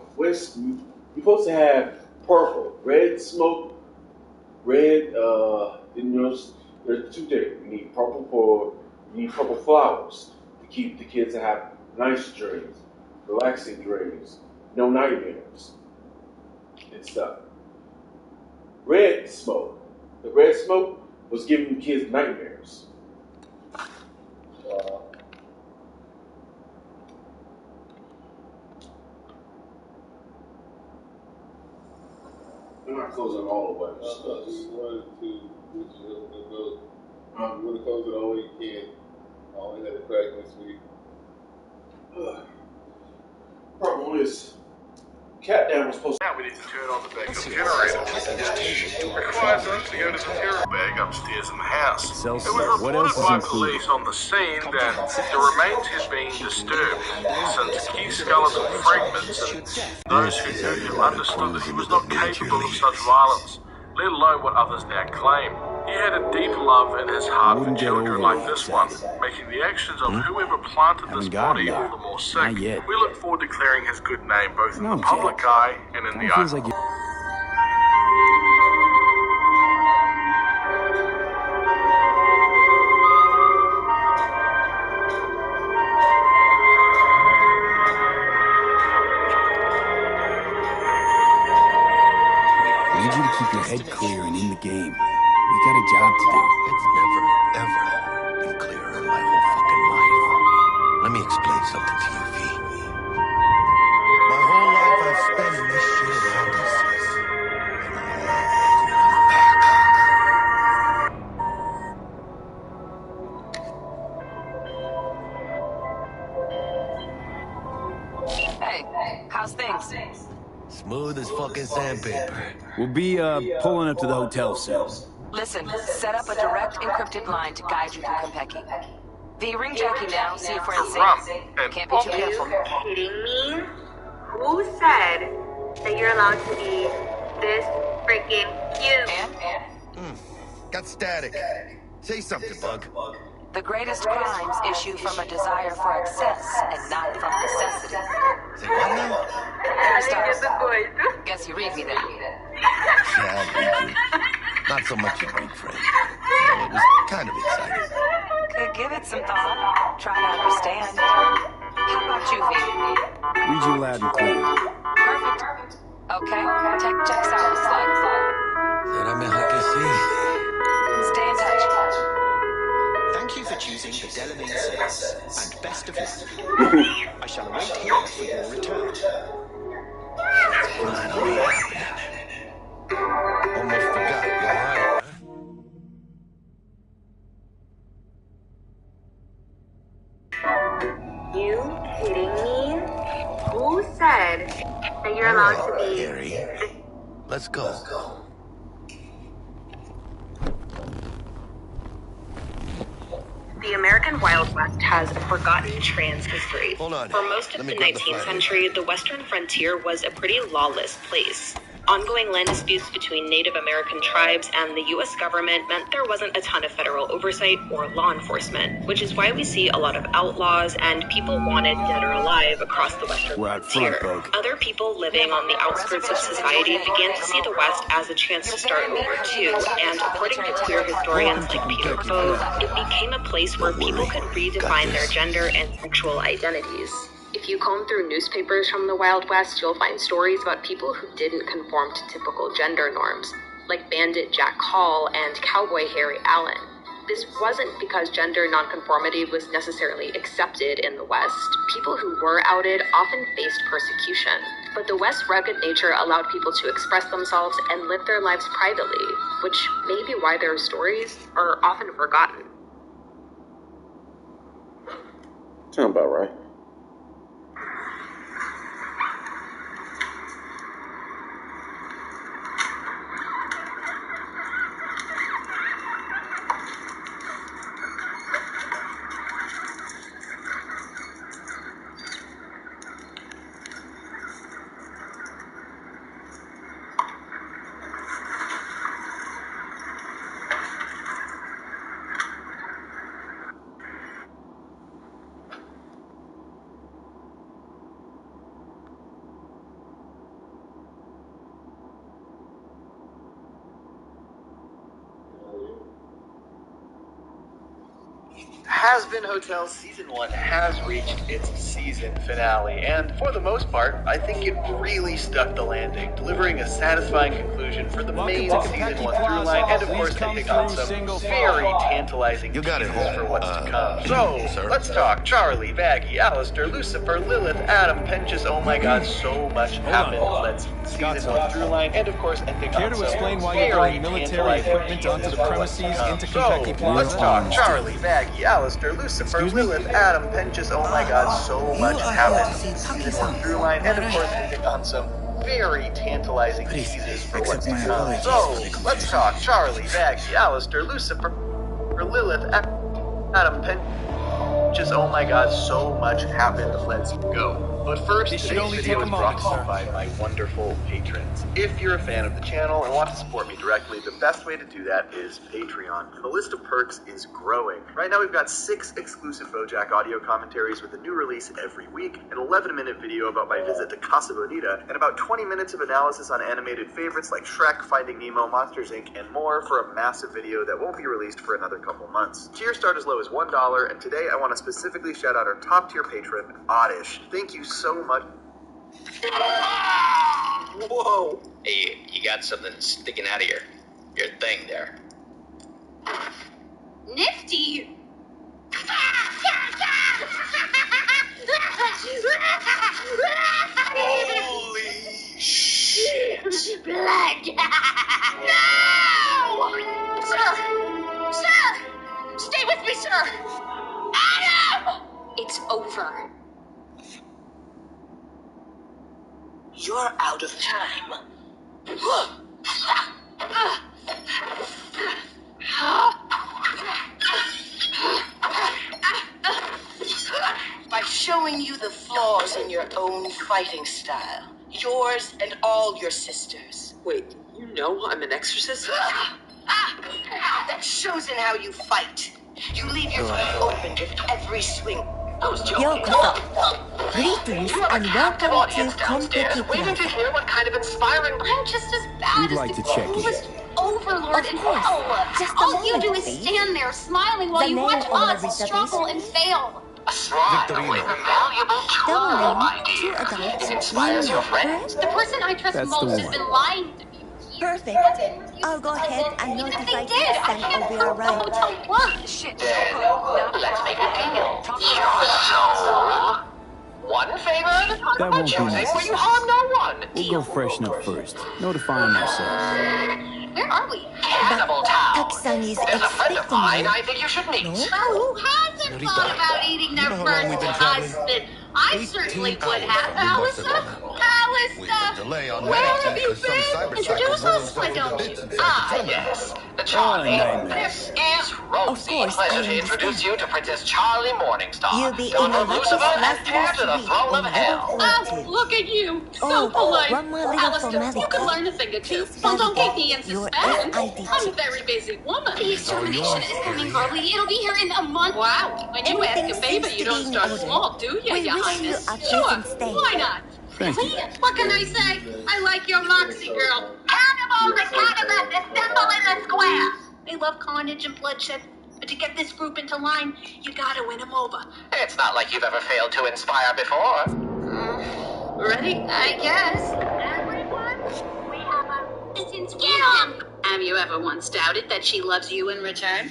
Speaker 2: You're supposed to have purple, red smoke, red. There's 2 things. You need purple flowers to keep the kids to have nice dreams, relaxing dreams, no nightmares and stuff. Red smoke. The red smoke was giving kids nightmares. I'm not closing all the way.
Speaker 20: You wanted to close it all the way you can. I only had to
Speaker 2: back next week. Problem is, Cat Dad was supposed to.
Speaker 19: Now we need to turn on the backup generator, which requires us to go to the terror bag upstairs in the house. It was reported by police on the scene that the remains had been disturbed, since key skeletal fragments and those who knew him understood that he was not capable of such violence, let alone what others now claim. He had a deep love in his heart for children like this one, making the actions of whoever planted this body all the more sick. We look forward to clearing his good name both in the public eye and in the eye.
Speaker 3: I need you to keep your head clear and in the game. We got a job to do.
Speaker 17: It's never, ever been clearer in my whole fucking life. Let me explain something to you, V. My whole life I've spent in this shit around us. And
Speaker 11: I'm Hey, how's things?
Speaker 17: smooth as fucking sandpaper.
Speaker 3: We'll be, pulling up to the hotel soon.
Speaker 11: Listen, set up a direct encrypted line to guide you through Konpeki. V, ring Jackie now, see if we're in sync. Can't be too careful.
Speaker 8: Are you kidding me? Who said that you're allowed to be this freaking cute?
Speaker 17: Got static. Say something, Bug.
Speaker 11: The greatest crimes issue from a desire for excess and not from necessity.
Speaker 17: Say what now?
Speaker 11: Guess you read me then.
Speaker 17: Yeah, I read you. Not so much a Greek friend. So it was kind of exciting.
Speaker 11: Could give it some thought. Try to understand. How about you, V?
Speaker 3: Read you loud and clear.
Speaker 11: Perfect. Okay, tech checks out.
Speaker 17: Será mejor que sí.
Speaker 11: Stay in touch.
Speaker 20: Thank you for choosing the Delamain service, and best of luck. I shall await here for your return.
Speaker 17: Finally happening. Almost forgot you're right.
Speaker 8: You kidding me? Who said that you're allowed to be?
Speaker 17: Harry. Let's go.
Speaker 8: The American Wild West has a forgotten trans history.
Speaker 17: Hold on.
Speaker 8: For most of the 19th century, the Western frontier was a pretty lawless place. Ongoing land disputes between Native American tribes and the U.S. government meant there wasn't a ton of federal oversight or law enforcement, which is why we see a lot of outlaws and people wanted dead or alive across the Western frontier. Other people living on the outskirts of society began to see the West as a chance to start over too, and according to queer historians like Peter Cove, it became a place where people could redefine their gender and sexual identities. If you comb through newspapers from the Wild West, you'll find stories about people who didn't conform to typical gender norms, like Bandit Jack Hall and Cowboy Harry Allen. This wasn't because gender nonconformity was necessarily accepted in the West. People who were outed often faced persecution. But the West's rugged nature allowed people to express themselves and live their lives privately, which may be why their stories are often forgotten.
Speaker 2: Sound about right.
Speaker 14: Has-Been Hotel Season 1 has reached its season finale, and for the most part, I think it really stuck the landing, delivering a satisfying conclusion for the main Season 1 throughline, and of course ending on some very tantalizing teasers for what's to come. So, let's talk Charlie, Baggy, Alistair, Lucifer, Lilith, Adam, Penchus, oh my god, so much happened. Let's Season 1 throughline, and of course ending on some
Speaker 6: explain why you're bringing military equipment onto the premises into Kentucky Plaza?
Speaker 14: Let's talk Charlie, Baggy,
Speaker 21: Becky, Alistair, Lucifer, Lilith, Adam, Penchus, oh my god, so much happened. Season through line, and of course we hit on some very tantalizing teases for what's to come. So, let's talk Charlie, Becky, Alistair, Lucifer, Lilith, Adam, Penchus, oh my god, so much happened. Let's go. But first, today's video is brought to you by my wonderful patrons. If you're a fan of the channel and want to support me directly, the best way to do that is Patreon. And the list of perks is growing. Right now we've got 6 exclusive BoJack audio commentaries with a new release every week, an 11-minute video about my visit to Casa Bonita, and about 20 minutes of analysis on animated favorites like Shrek, Finding Nemo, Monsters Inc., and more for a massive video that won't be released for another couple months. Tiers start as low as $1, and today I want to specifically shout out our top-tier patron, Oddish. Thank you so much.
Speaker 14: Whoa! Hey, you got something sticking out of your thing there.
Speaker 22: Nifty!
Speaker 14: Holy shit!
Speaker 22: Blood! No! Sir! Sir! Stay with me, sir! Adam! It's over.
Speaker 9: You're out of time. By showing you the flaws in your own fighting style. Yours and all your sisters.
Speaker 23: Wait, you know I'm an exorcist?
Speaker 9: That shows in how you fight. You leave your foot open with every swing.
Speaker 1: Yokoso. Greetings and welcome to Competitive.
Speaker 22: Waiting to hear what kind of inspiring. I'm just as bad
Speaker 3: We'd
Speaker 22: as
Speaker 3: like
Speaker 22: the
Speaker 3: to check in.
Speaker 22: coolest overlord in hell.
Speaker 1: Just a
Speaker 22: All you
Speaker 1: moment,
Speaker 22: do is
Speaker 1: please.
Speaker 22: stand there smiling while
Speaker 1: The
Speaker 22: you
Speaker 1: name
Speaker 22: watch
Speaker 1: of
Speaker 22: us
Speaker 1: the
Speaker 22: struggle and fail.
Speaker 23: A shrine with a valuable tool, my dear. It inspires your friends.
Speaker 22: The person I trust
Speaker 3: That's the
Speaker 22: most has
Speaker 3: one.
Speaker 22: been lying to me.
Speaker 1: Perfect. I'll go ahead and
Speaker 22: Even if
Speaker 1: notify
Speaker 22: they did, I
Speaker 1: Kristen
Speaker 22: can't
Speaker 1: of your
Speaker 22: prove the
Speaker 1: arrival.
Speaker 22: hotel worked. Shit.
Speaker 23: Then, let's make a deal. Your soul. One favor at a time
Speaker 3: That
Speaker 23: by
Speaker 3: won't be
Speaker 23: choosing where
Speaker 3: necessary.
Speaker 23: you harm no one.
Speaker 3: We'll go freshen up first. Notifying ourselves.
Speaker 22: Where are we?
Speaker 23: Cannibal Town.
Speaker 1: Pakistan is
Speaker 23: There's a friend of
Speaker 1: expecting
Speaker 23: mine
Speaker 1: you.
Speaker 23: I think you should meet.
Speaker 1: No?
Speaker 22: Well, who hasn't thought about eating their
Speaker 5: You know how long we've
Speaker 22: first
Speaker 5: been traveling?
Speaker 22: husband? I certainly
Speaker 5: 18
Speaker 22: would
Speaker 5: hours
Speaker 22: have.
Speaker 5: from
Speaker 22: Alistair?
Speaker 5: With a delay on
Speaker 22: Where
Speaker 5: that,
Speaker 22: have you
Speaker 5: because some
Speaker 22: been?
Speaker 5: cyber
Speaker 22: Introduce
Speaker 5: psycho
Speaker 22: us, why don't you?
Speaker 23: Yes. The Charlie.
Speaker 3: nightmare.
Speaker 23: This is Rosie.
Speaker 1: course,
Speaker 23: Pleasure
Speaker 1: I
Speaker 23: to introduce
Speaker 1: understand.
Speaker 23: you to Princess Charlie Morningstar.
Speaker 1: You'll be
Speaker 23: Daughter
Speaker 1: in
Speaker 23: of
Speaker 1: a
Speaker 23: Lucifer
Speaker 1: richest
Speaker 23: and heir to the
Speaker 1: last
Speaker 23: throne of
Speaker 1: week
Speaker 23: hell.
Speaker 1: in
Speaker 22: Look at you. So
Speaker 1: Oh,
Speaker 22: polite.
Speaker 1: one more little
Speaker 22: Alistair,
Speaker 1: formality.
Speaker 22: you can learn a thing or two.
Speaker 1: Please
Speaker 22: Well, don't keep
Speaker 1: validate
Speaker 22: me in
Speaker 1: your
Speaker 22: suspense.
Speaker 1: SID
Speaker 22: I'm a very busy woman. The extermination is coming,
Speaker 5: area.
Speaker 22: girlie. It'll be here in a month. Wow. When you ask
Speaker 1: Everything
Speaker 22: a favor,
Speaker 1: seems
Speaker 22: you
Speaker 1: to
Speaker 22: don't
Speaker 1: be in
Speaker 22: start
Speaker 1: order.
Speaker 22: small, do you,
Speaker 1: We
Speaker 22: Your
Speaker 1: wish you
Speaker 22: Highness?
Speaker 1: a
Speaker 22: Sure.
Speaker 1: pleasant stay.
Speaker 22: Why not?
Speaker 3: Thank you.
Speaker 22: What can I say? I like your moxie, girl. Cannibal the cannabis, assemble in the square. They love carnage and bloodshed. But to get this group into line, you gotta win them over.
Speaker 23: It's not like you've ever failed to inspire before.
Speaker 22: Ready? I guess. Everyone, we have a distance. Get on! Have you ever once doubted that she loves you in return?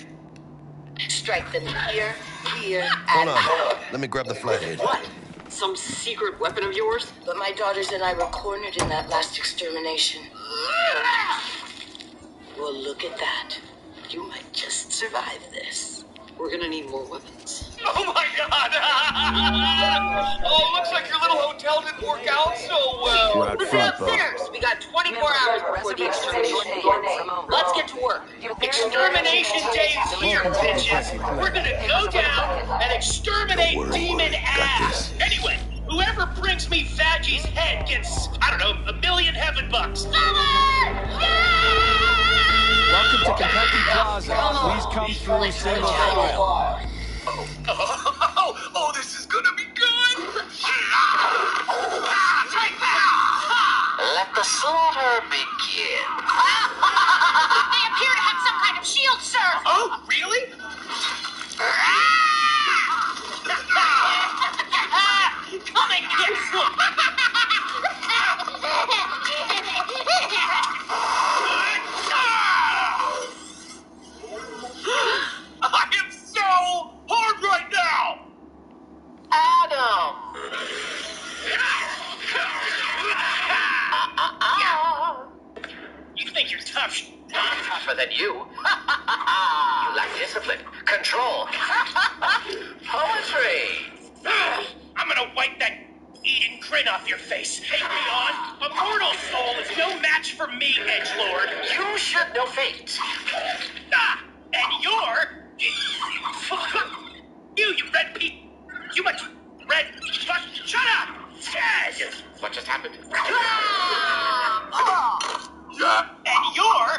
Speaker 9: Strike them here, here,
Speaker 17: Hold
Speaker 9: and
Speaker 17: on. Let me grab the flathead.
Speaker 22: What? Some secret weapon of yours?
Speaker 9: But my daughters and I were cornered in that last extermination. Well, look at that. You might just survive this.
Speaker 22: We're gonna need more weapons.
Speaker 14: Oh my god! Oh, looks like your little hotel didn't work out so well.
Speaker 3: We're out
Speaker 22: Listen
Speaker 3: front,
Speaker 22: up,
Speaker 3: Bo.
Speaker 22: sinners! We got 24 hours before the extermination begins. Let's get to work.
Speaker 14: Extermination day is here, bitches. We're gonna go down and exterminate
Speaker 17: Don't worry,
Speaker 14: demon
Speaker 17: got
Speaker 14: ass.
Speaker 17: this.
Speaker 14: Anyway, whoever brings me Fadgy's head gets, I don't know, $1 million heaven bucks.
Speaker 3: Welcome to Kentucky Plaza. Please come through single file.
Speaker 14: Oh, this is gonna be good.
Speaker 23: Let the slaughter begin.
Speaker 22: They appear to have some kind of shield, sir!
Speaker 14: Oh, really? Come and get some. I am so hard right now.
Speaker 23: Adam!
Speaker 14: You think you're tough,
Speaker 23: Tougher than you. You lack discipline, control, poetry.
Speaker 4: I'm gonna wipe that Eden grin off your face. Hey, Leon, a mortal soul is no match for me, edgelord.
Speaker 23: You should know fate.
Speaker 4: And you're... You red pea... You much red... Shut up! Yes!
Speaker 23: What just happened?
Speaker 4: And you're...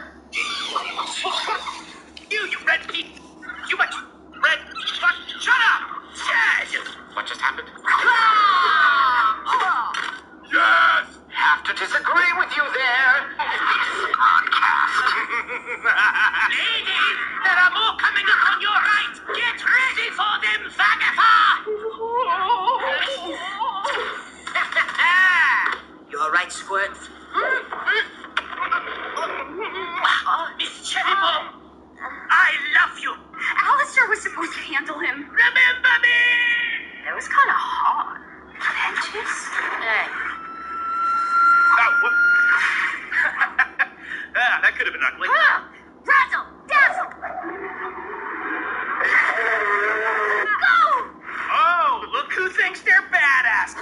Speaker 4: You red pea... You much red... Shut up! Yes!
Speaker 23: What just happened?
Speaker 4: Yes!
Speaker 23: Have to disagree with you there. This broadcast.
Speaker 4: Ladies, there are more coming up on your right. Get ready for them, Vagafa!
Speaker 23: You're right, Squirt.
Speaker 4: Miss Cherry Bomb, I love you.
Speaker 22: Alistair was supposed to handle him.
Speaker 4: Remember me?
Speaker 22: It was kind of hard. Pinches?
Speaker 23: Hey.
Speaker 4: That could have been ugly.
Speaker 22: Razzle! Dazzle! Go!
Speaker 4: Oh, look who thinks they're badass.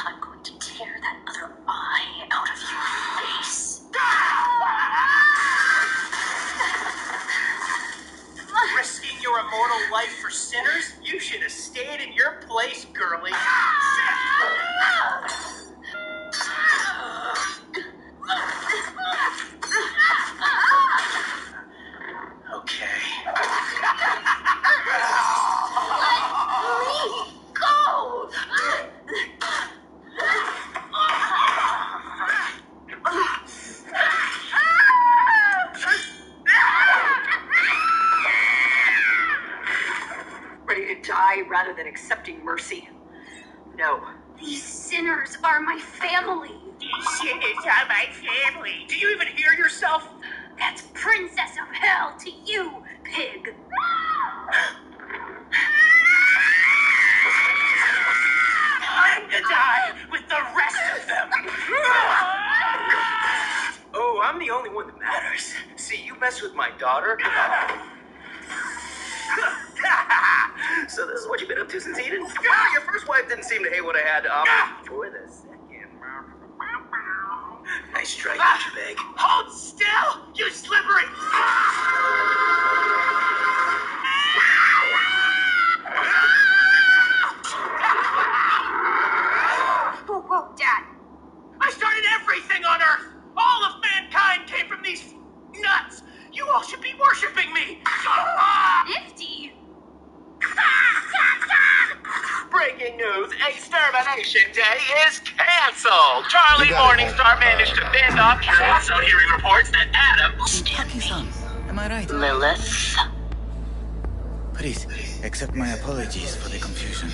Speaker 22: I'm going to tear that other eye out of your face.
Speaker 4: Risking your immortal life for sinners? You should have stayed in your place, girlie. Okay.
Speaker 22: Go!
Speaker 10: Ready to die rather than accepting mercy? No.
Speaker 22: These sinners are my family.
Speaker 4: These sinners are my family. Do you even hear yourself?
Speaker 22: That's Princess of Hell to you, pig.
Speaker 4: Time to die with the rest of them.
Speaker 12: Oh, I'm the only one that matters. See, you mess with my daughter. So this is what you've been up to since Eden? Your first wife didn't seem to hate what I had for the second. Nice strike, Beg.
Speaker 4: Hold still, you slippery.
Speaker 22: Whoa, Dad.
Speaker 4: I started everything on Earth. All of mankind came from these nuts. You all should be worshiping me.
Speaker 22: Nifty.
Speaker 23: Breaking news, Extermination Day is canceled. Charlie Morningstar managed to fend off. You're also hearing reports that Adam...
Speaker 24: Taki-san, am I right?
Speaker 23: Lilith?
Speaker 24: Please, accept my apologies for the confusion.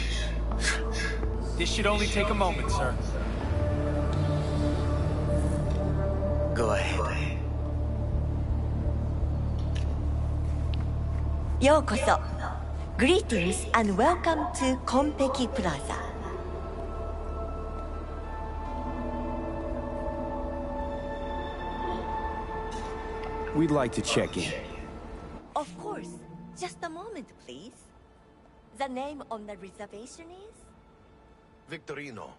Speaker 6: This should only take a moment, sir.
Speaker 24: Go ahead.
Speaker 25: ようこそ Greetings and welcome to Konpeki Plaza.
Speaker 3: We'd like to check in.
Speaker 25: Of course. Just a moment, please. The name on the reservation is?
Speaker 17: Victorino.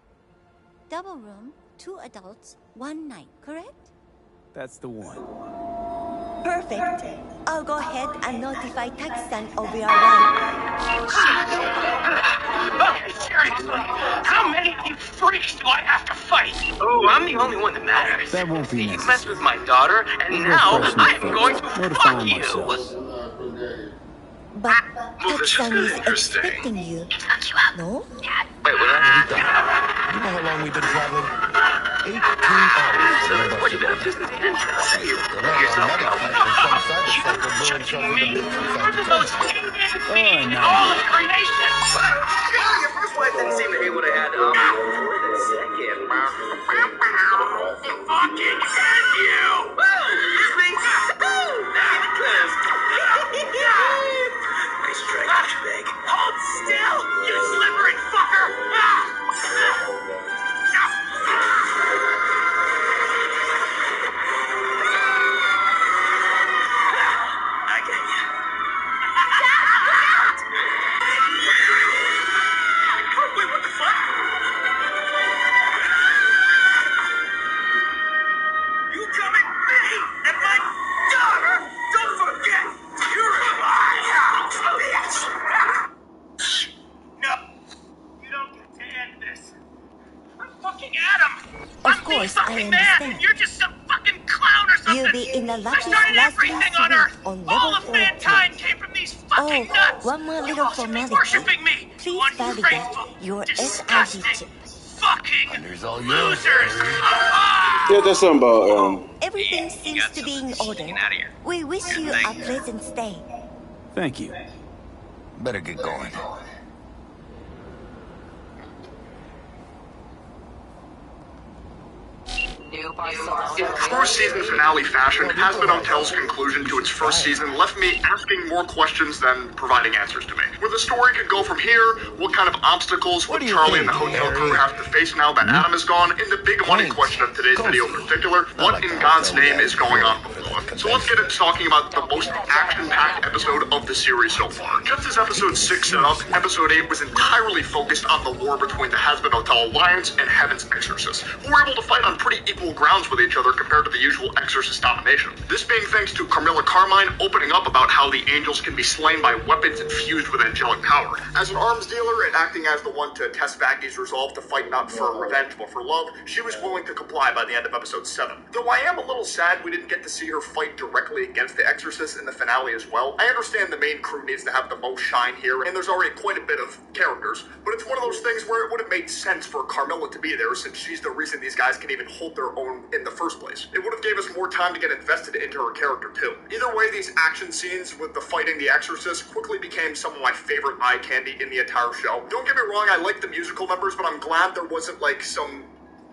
Speaker 25: Double room, 2 adults, 1 night, correct?
Speaker 3: That's the one.
Speaker 25: Perfect. I'll go ahead and notify Taki-san of your arrival.
Speaker 4: Seriously, how many of you freaks do I have to fight?
Speaker 12: Oh, I'm the only one that matters.
Speaker 3: That won't be
Speaker 12: You
Speaker 3: necessary.
Speaker 12: messed with my daughter, and now I'm going to fuck you.
Speaker 25: But Taki-san is expecting you. No?
Speaker 17: Wait, what? You know how long we've been traveling? 18 hours.
Speaker 12: What you been up to since Eden? Yourself go. You're the most in all of creation. Your first wife didn't seem to hate what I had for the second.
Speaker 4: Fucking hate you!
Speaker 12: Whoa, it's me. David Close. Nice strike, Beg.
Speaker 4: Hold still, you slippery fucker!
Speaker 25: course, I
Speaker 4: fucking man,
Speaker 25: understand.
Speaker 4: and you're just some fucking clown or something.
Speaker 25: You'll be in the
Speaker 4: I
Speaker 25: luckiest
Speaker 4: started
Speaker 25: luxury
Speaker 4: everything on
Speaker 25: suite
Speaker 4: Earth.
Speaker 25: on
Speaker 4: All
Speaker 25: level
Speaker 4: of
Speaker 25: 14.
Speaker 4: mankind came from these fucking
Speaker 25: Oh,
Speaker 4: nuts.
Speaker 25: one more
Speaker 4: You
Speaker 25: little
Speaker 4: all should be
Speaker 25: formality.
Speaker 4: worshiping me.
Speaker 25: Please
Speaker 4: You
Speaker 25: validate
Speaker 4: ungrateful,
Speaker 25: your SID
Speaker 4: disgusting,
Speaker 25: chip.
Speaker 4: fucking
Speaker 17: All yours.
Speaker 4: losers.
Speaker 2: Yeah, that's something about
Speaker 25: Everything seems to be in order. We wish you a pleasant stay.
Speaker 3: Thank you.
Speaker 17: Better get going.
Speaker 19: In true season finale fashion, Hazbin Hotel's conclusion to its first season left me asking more questions than providing answers to me. Where the story could go from here, what kind of obstacles would Charlie and the hotel crew have to face now that Adam is gone, and the big money question of today's video in particular, what in God's name is going on with Lilith? So let's get into talking about the most action-packed episode of the series so far. Just as episode 6 set up, episode 8 was entirely focused on the war between the Hazbin Hotel Alliance and Heaven's Exorcist, who were able to fight on pretty equal grounds with each other compared to the usual Exorcist domination. This being thanks to Carmilla Carmine opening up about how the angels can be slain by weapons infused with angelic power. As an arms dealer and acting as the one to test Vaggy's resolve to fight not for revenge but for love, she was willing to comply by the end of episode 7. Though I am a little sad we didn't get to see her fight directly against the Exorcist in the finale as well. I understand the main crew needs to have the most shine here, and there's already quite a bit of characters, but it's one of those things where it would have made sense for Carmilla to be there since she's the reason these guys can even hold their own in the first place. It would have gave us more time to get invested into her character too. Either way, these action scenes with the fighting the Exorcist quickly became some of my favorite eye candy in the entire show. Don't get me wrong, I like the musical numbers, but I'm glad there wasn't like some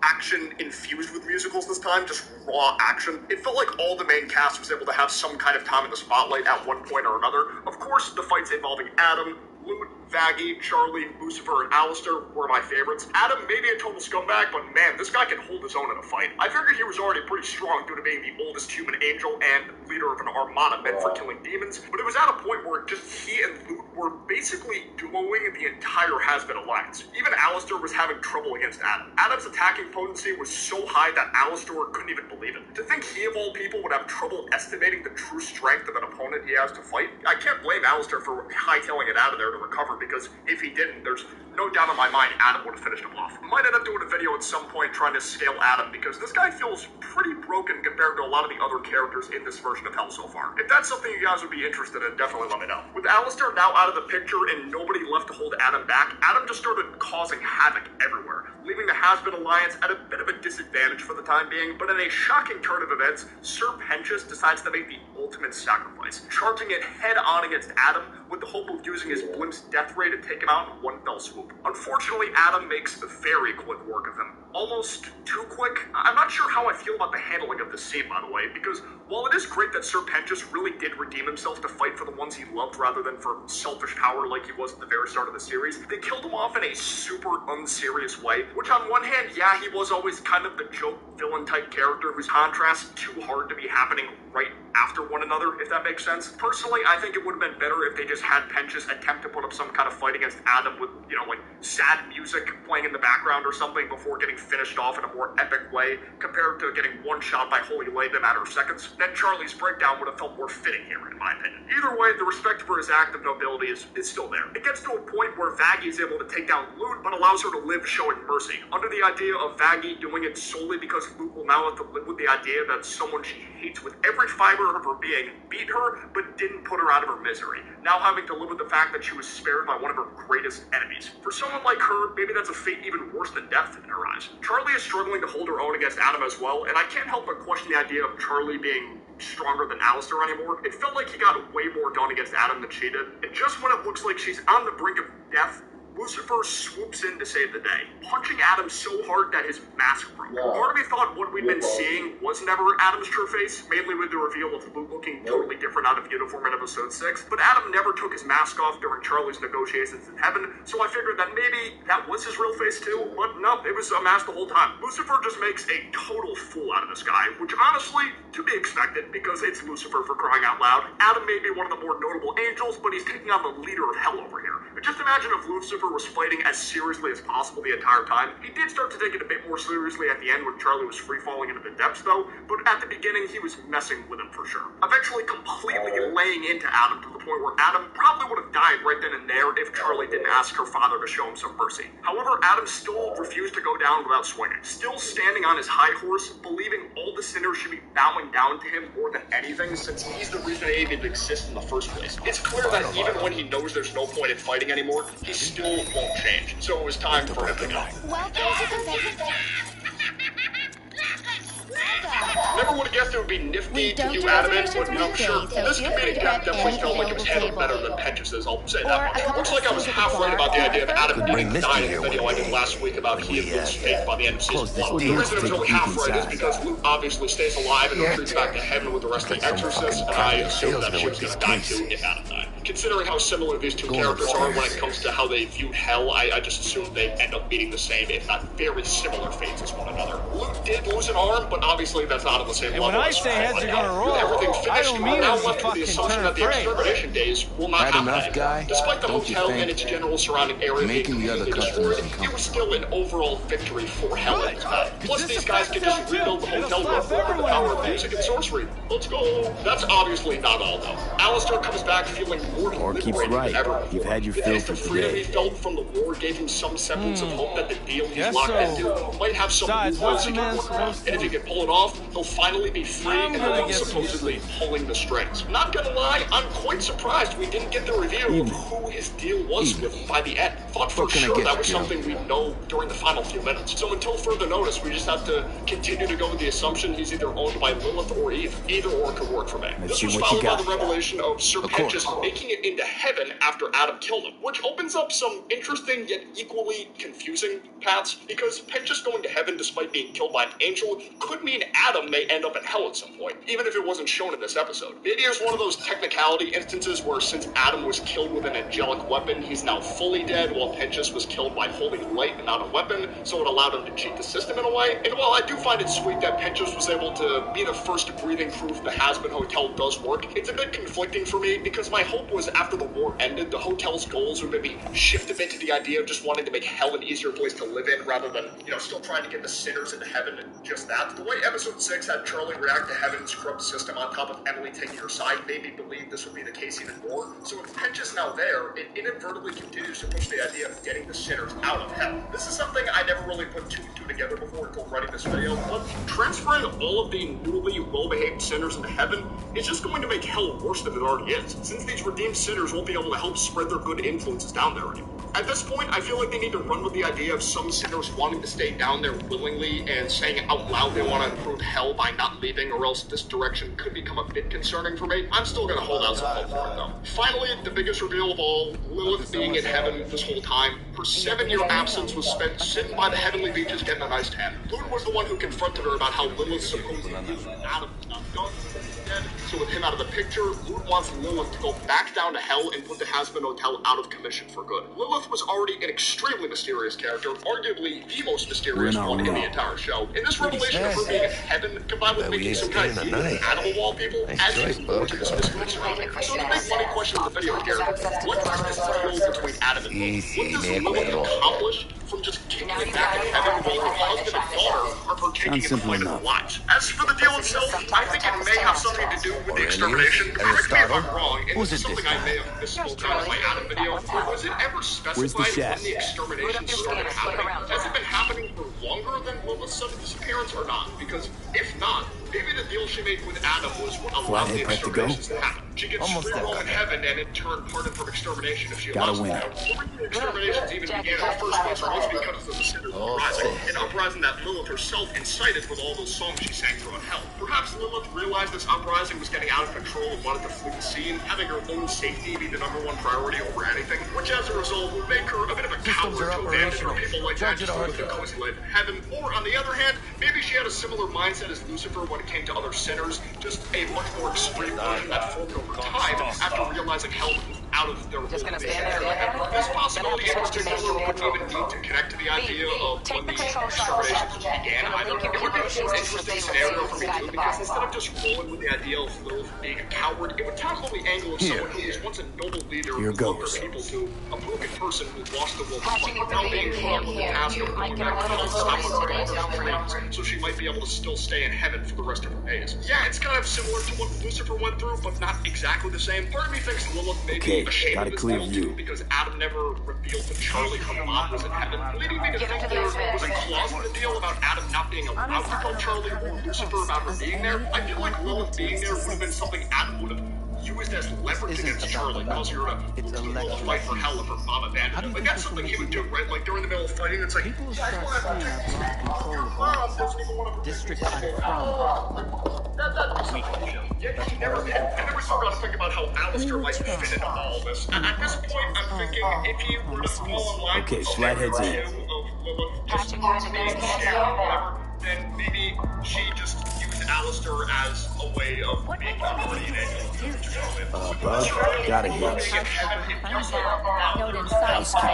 Speaker 19: action infused with musicals this time, just raw action. It felt like all the main cast was able to have some kind of time in the spotlight at one point or another. Of course, the fights involving Adam, Lute, Vaggy, Charlie, Lucifer, and Alistair were my favorites. Adam may be a total scumbag, but man, this guy can hold his own in a fight. I figured he was already pretty strong due to being the oldest human angel and leader of an armada meant for killing demons, but it was at a point where just he and Lute were basically duoing the entire Hazbin Alliance. Even Alistair was having trouble against Adam. Adam's attacking potency was so high that Alistair couldn't even believe it. To think he of all people would have trouble estimating the true strength of an opponent he has to fight, I can't blame Alistair for hightailing it out of there to recover, because if he didn't, there's no doubt in my mind Adam would have finished him off. Might end up doing a video at some point trying to scale Adam, because this guy feels pretty broken compared to a lot of the other characters in this version of Hell so far. If that's something you guys would be interested in, definitely let me know. With Alistair now out of the picture and nobody left to hold Adam back, Adam just started causing havoc everywhere, leaving the Hazbin Alliance at a bit of a disadvantage for the time being, but in a shocking turn of events, Sir Pentious decides to make the ultimate sacrifice, charging it head-on against Adam with the hope of using his blimp's death ray to take him out in one fell swoop. Unfortunately, Adam makes very quick work of him. Almost too quick. I'm not sure how I feel about the handling of this scene, by the way, because while it is great that Sir Pentious really did redeem himself to fight for the ones he loved rather than for selfish power like he was at the very start of the series, they killed him off in a super unserious way, which on one hand, yeah, he was always kind of the joke villain type character whose contrasts too hard to be happening right after one another, if that makes sense. Personally, I think it would have been better if they just had Pentious attempt to put up some kind of fight against Adam with, you know, like sad music playing in the background or something before getting finished off in a more epic way, compared to getting one shot by Holy Light in a matter of seconds. Then Charlie's breakdown would have felt more fitting here, in my opinion. Either way, the respect for his act of nobility is still there. It gets to a point where Vaggy is able to take down Lute, but allows her to live showing mercy, under the idea of Vaggy doing it solely because Lute will now have to live with the idea that someone she hates with every fiber of her being beat her, but didn't put her out of her misery, now having to live with the fact that she was spared by one of her greatest enemies. For someone like her, maybe that's a fate even worse than death in her eyes. Charlie is struggling to hold her own against Adam as well, and I can't help but question the idea of Charlie being stronger than Alistair anymore. It felt like he got way more done against Adam than she did, and just when it looks like she's on the brink of death, Lucifer swoops in to save the day, punching Adam so hard that his mask broke. Part of me thought what we'd been seeing was never Adam's true face, mainly with the reveal of Luke looking totally different out of uniform in episode 6, but Adam never took his mask off during Charlie's negotiations in heaven, so I figured that maybe that was his real face too, but no, it was a mask the whole time. Lucifer just makes a total fool out of this guy, which honestly, to be expected, because it's Lucifer for crying out loud. Adam may be one of the more notable angels, but he's taking on the leader of hell over here. Just imagine imagine if Lucifer was fighting as seriously as possible the entire time. He did start to take it a bit more seriously at the end when Charlie was free-falling into the depths, though, but at the beginning he was messing with him for sure. Eventually completely laying into Adam to the point where Adam probably would have died right then and there if Charlie didn't ask her father to show him some mercy. However, Adam still refused to go down without swinging. Still standing on his high horse, believing all the sinners should be bowing down to him more than anything, since he's the reason they even exist in the first place. It's clear that even when he knows there's no point in fighting anymore, he still won't change. So it was time for him to go.
Speaker 25: Welcome to the
Speaker 19: Never would have guessed it would be nifty to you, Adam, but I'm sure this comedic depth definitely felt like it was handled better than Pench's, I'll say that much. Looks like I was half right about the idea of Adam getting died in the video I did last week about he and Luke's fate by the end of season 1. The reason I was only half right is because Luke obviously stays alive and retreats back to heaven with the rest of the Exorcists, and I assumed that she was going to die too if Adam died. Considering how similar these two characters are when it comes to how they viewed hell, I just assumed they end up meeting the same, if not very similar fates as one another. Luke did lose an arm, but obviously that's not on the same level.
Speaker 6: And when I say heads are gonna roll,
Speaker 19: everything finished,
Speaker 6: I don't mean
Speaker 19: we're now
Speaker 6: as a
Speaker 19: left with the
Speaker 6: fucking
Speaker 19: assumption that the
Speaker 6: turn
Speaker 19: extermination days will not happen anymore. Despite the hotel and its general surrounding area being completely destroyed, it was still an overall victory for hell in this battle. Plus, these guys can just rebuild the hotel room with the power of music and sorcery. Let's go. That's obviously not all, though. Alistair comes back feeling more liberated than ever.
Speaker 3: You've had your fill for
Speaker 19: freedom he
Speaker 3: today.
Speaker 19: felt from the war gave him some semblance of hope that the deal he's locked into might have some loopholes he can work around. And if he can pull it off, he'll finally be free and he'll supposedly pulling the strings. Not gonna lie, I'm quite surprised we didn't get the review of who his deal was with by the end. Thought for sure that was something we'd know during the final few minutes. So until further notice, we just have to continue to go with the assumption he's either owned by Lilith or Eve. Either or could work for me. This was followed by the revelation of Sir Penchus making it into heaven after Adam killed him, which opens up some interesting yet equally confusing paths, because Penchus going to heaven despite being killed by an angel could mean Adam may end up in hell at some point, even if it wasn't shown in this episode. Maybe it's one of those technicality instances where since Adam was killed with an angelic weapon, he's now fully dead, while Penchus was killed by holy light and not a weapon, so it allowed him to cheat the system in a way. And while I do find it sweet that Penchus was able to be the first breathing proof the Has-Been Hotel does work, it's a bit conflicting for me, because my hope was after the war ended, the hotel's goals would maybe shift a bit to the idea of just wanting to make hell an easier place to live in, rather than, still trying to get the sinners into heaven and just that. The way episode 6 had Charlie react to heaven's corrupt system on top of Emily taking her side made me believe this would be the case even more. So if Penchus now there, it inadvertently continues to push the idea of getting the sinners out of hell. This is something I never really put two and two together before until writing this video, but transferring all of the newly well-behaved sinners into heaven is just going to make hell worse than it already is, since these redeemed sinners won't be able to help spread their good influences down there anymore. At this point, I feel like they need to run with the idea of some sinners wanting to stay down there willingly and saying out loud they want to improve hell by not leaving, or else this direction could become a bit concerning for me. I'm still going to hold out some hope for it, though. Finally, the biggest reveal of all, Lilith being in heaven this whole time. Her 7-year absence was spent sitting by the heavenly beaches getting a nice tan. Luke was the one who confronted her about how Lilith supposedly was Adam not done. So with him out of the picture, Luke wants Lilith to go back down to hell and put the Has-Been Hotel out of commission for good. Lilith was already an extremely mysterious character, arguably the most mysterious one in the entire show. And this revelation of her being in heaven, combined with making some kind of deal with animal wall people, adds even more to this mystery surrounding her. So the big funny question of the video here, what is this deal between Adam and Lilith? What does Lilith accomplish from just kicking it back in heaven while her husband and daughter are partaking in the fight of their lives? As for the deal itself, I think it may have something to do with the extermination. Correct me if I'm wrong, and this is something I may have misspoken on my Adam video. Was it ever specified when the extermination started happening? Has it been happening for longer than Lilith's sudden disappearance or not? Because if not, maybe the deal she made with Adam was what allowed the exterminations to happen. She gets free roam in heaven and in turn pardoned from extermination if she allows it. The exterminations even began in the first place was because of the sinners uprising, an uprising that Lilith herself incited with all those songs she sang throughout hell. Perhaps Lilith realized this uprising was getting out of control and wanted to flee the scene, having her own safety be the #1 priority over anything, which as a result would make her a bit of a coward to abandon her people like that just to live the cozy life in heaven. Or on the other hand, maybe she had a similar mindset as Lucifer when it came to other sinners, just a much more extreme version that formed over time after realizing hell was out of their own. It's possible possibility in particular wouldn't even need to connect to the idea of when the exterminations began either. It would be a more interesting scenario for me too, because instead of just rolling with the idea of Lilith being a coward, it would tackle the angle of someone who was once a noble leader who loved her people to a broken person who lost the will to fight without being caught with the task of going back to hell to stop her from all her dreams, so she might be able to still stay in heaven for the rest of her days. Yeah, it's kind of similar to what Lucifer went through, but not exactly the same. Part of me thinks Lilith may be ashamed of this deal too, because Adam never revealed to Charlie her mom was in heaven, leading me to think there was a clause in the deal about Adam not being allowed to tell Charlie or Lucifer about her being there. I feel like Lilith being there would have been something Adam would have used as leverage against Charlie, causing her to fight for hell if her mom abandoned him. Like, that's something he would do, right? Like, during the middle of fighting, it's like,
Speaker 5: people start seeing I've lost control of the district I'm from.
Speaker 19: Yeah, he never did. I never thought about thinking about how Alistair might fit into all this. At this point, I'm thinking if he were to fall in line with the
Speaker 3: Flathead's in.
Speaker 19: of Lilith just being scared or whatever, then maybe she just used Alistair as a way of being guardian angel.
Speaker 3: Bug, got a hitch.
Speaker 11: Note inside got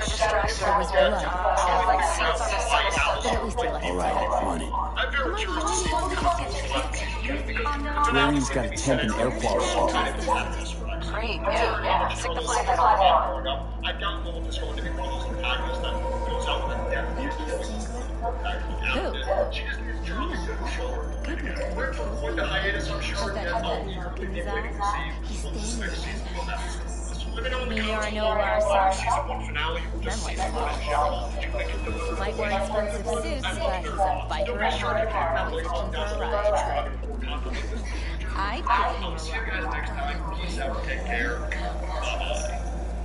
Speaker 11: a distraction. There was blood. And like seeds on the side. But at least he left.
Speaker 3: All right, run it.
Speaker 19: I'm very curious to see what comes
Speaker 3: Flaring's got a temp and air quality control.
Speaker 11: Great, yeah. Stick the flathead on.
Speaker 19: I doubt Lilith is going to be one of those antagonists that goes out with a death. She just needs Charlie to show her. We're going to hiatus, I'm sure, and I'll eagerly be waiting to see what's next season will have. Let me know in the comments below our season 1 finale or just season 1 in general. Did you think it was
Speaker 11: Might wear expensive suits, but he's a biker at heart, probably looking for a ride. I'd give him a ride.
Speaker 19: Take care. Bye-bye.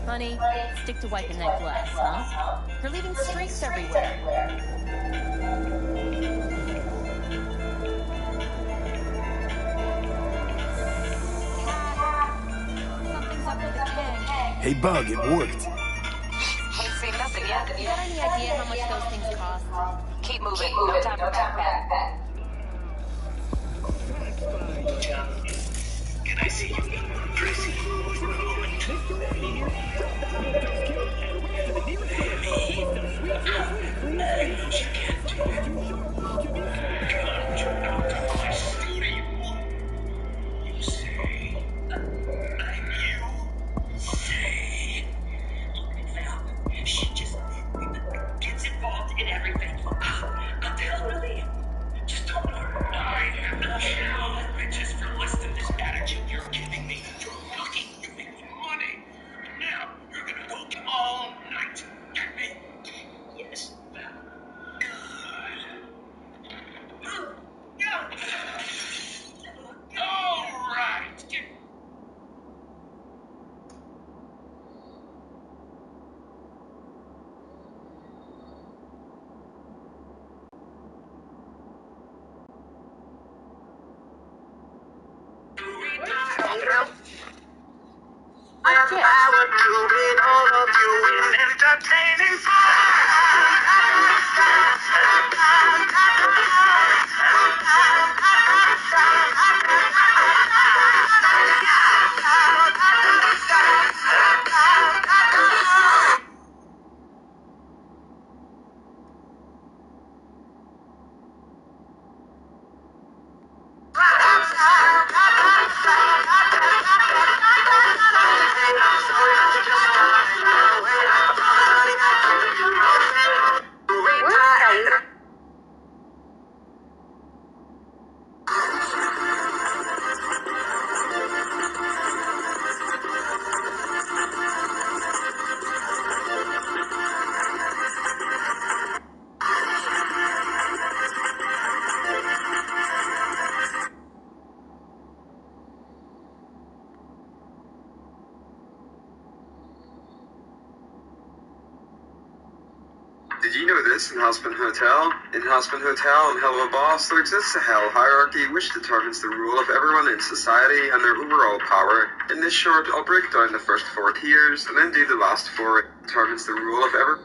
Speaker 11: Honey, stick to wiping that glass, huh? You're leaving streaks everywhere.
Speaker 3: Hey, Bug, it worked.
Speaker 11: Ain't seen nothing yet. You got any idea how much those things cost? Keep moving. No time for that.
Speaker 23: Can I see you, Tracy? She can't do it. Conjure out of my studio. You say, I'm you. Say. She just gets involved in everything. What the hell, really? Just don't her. I am the child. Bitches for less than this attitude you're giving me. You're lucky you make money. Now you're gonna go all night. Get me? Yes, well, good. All right. I would do all of you in entertaining
Speaker 7: Did you know this in Husband Hotel? In Husband Hotel and Hell of a Boss, there exists a hell hierarchy which determines the rule of everyone in society and their overall power. In this short, I'll break down the first 4 tiers and then do the last 4. It determines the rule of everyone.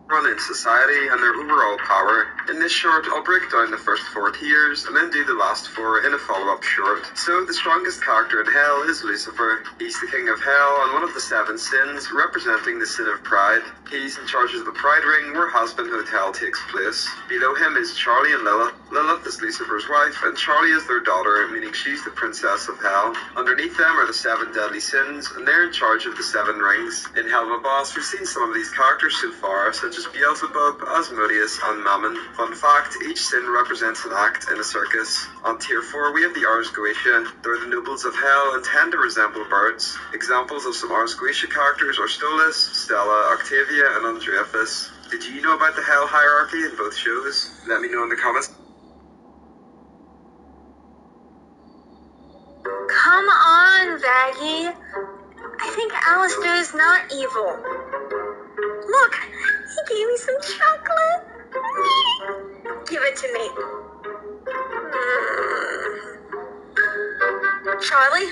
Speaker 7: run in society and their overall power. In this short, I'll break down the first 4 tiers and then do the last 4 in a follow-up short. So the strongest character in hell is Lucifer. He's the king of hell and one of the 7 sins, representing the sin of pride. He's in charge of the Pride Ring where Husband Hotel takes place. Below him is Charlie and Lilith. Lilith is Lucifer's wife and Charlie is their daughter, meaning she's the princess of hell. Underneath them are the 7 deadly sins and they're in charge of the 7 rings. In Hell of a Boss, we've seen some of these characters so far, such as Beelzebub, Asmodeus and Mammon. Fun fact, each sin represents an act in a circus. On tier 4 we have the Ars Goetia. They're the nobles of hell and tend to resemble birds. Examples of some Ars Goetia characters are Stolas, Stella, Octavia and Andreaphis. Did you know about the hell hierarchy in both shows? Let me know in the comments.
Speaker 22: Come on, Baggy. I think Alistair is not evil. Look, he gave me some chocolate. Give it to me. Charlie,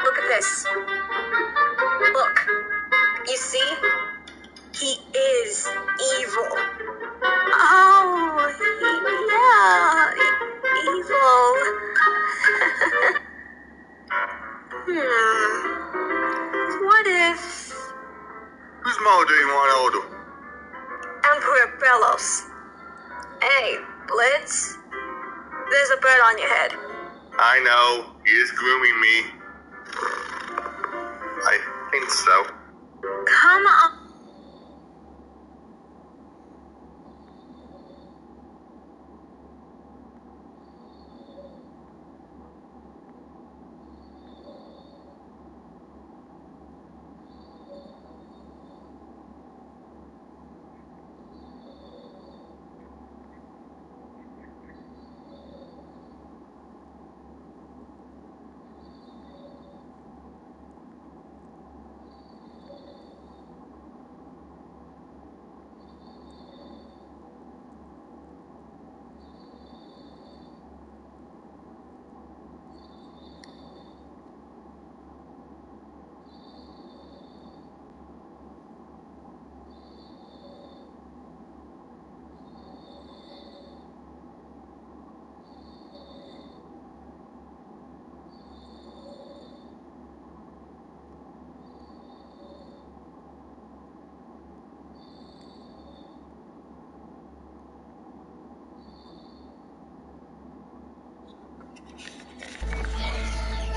Speaker 22: look at this. Look, you see? He is evil. Oh, evil. What if...
Speaker 13: Whose mother do you want to order?
Speaker 22: Emperor Bellows. Hey, Blitz. There's a bird on your head.
Speaker 13: I know. He is grooming me. I think so.
Speaker 22: Come on.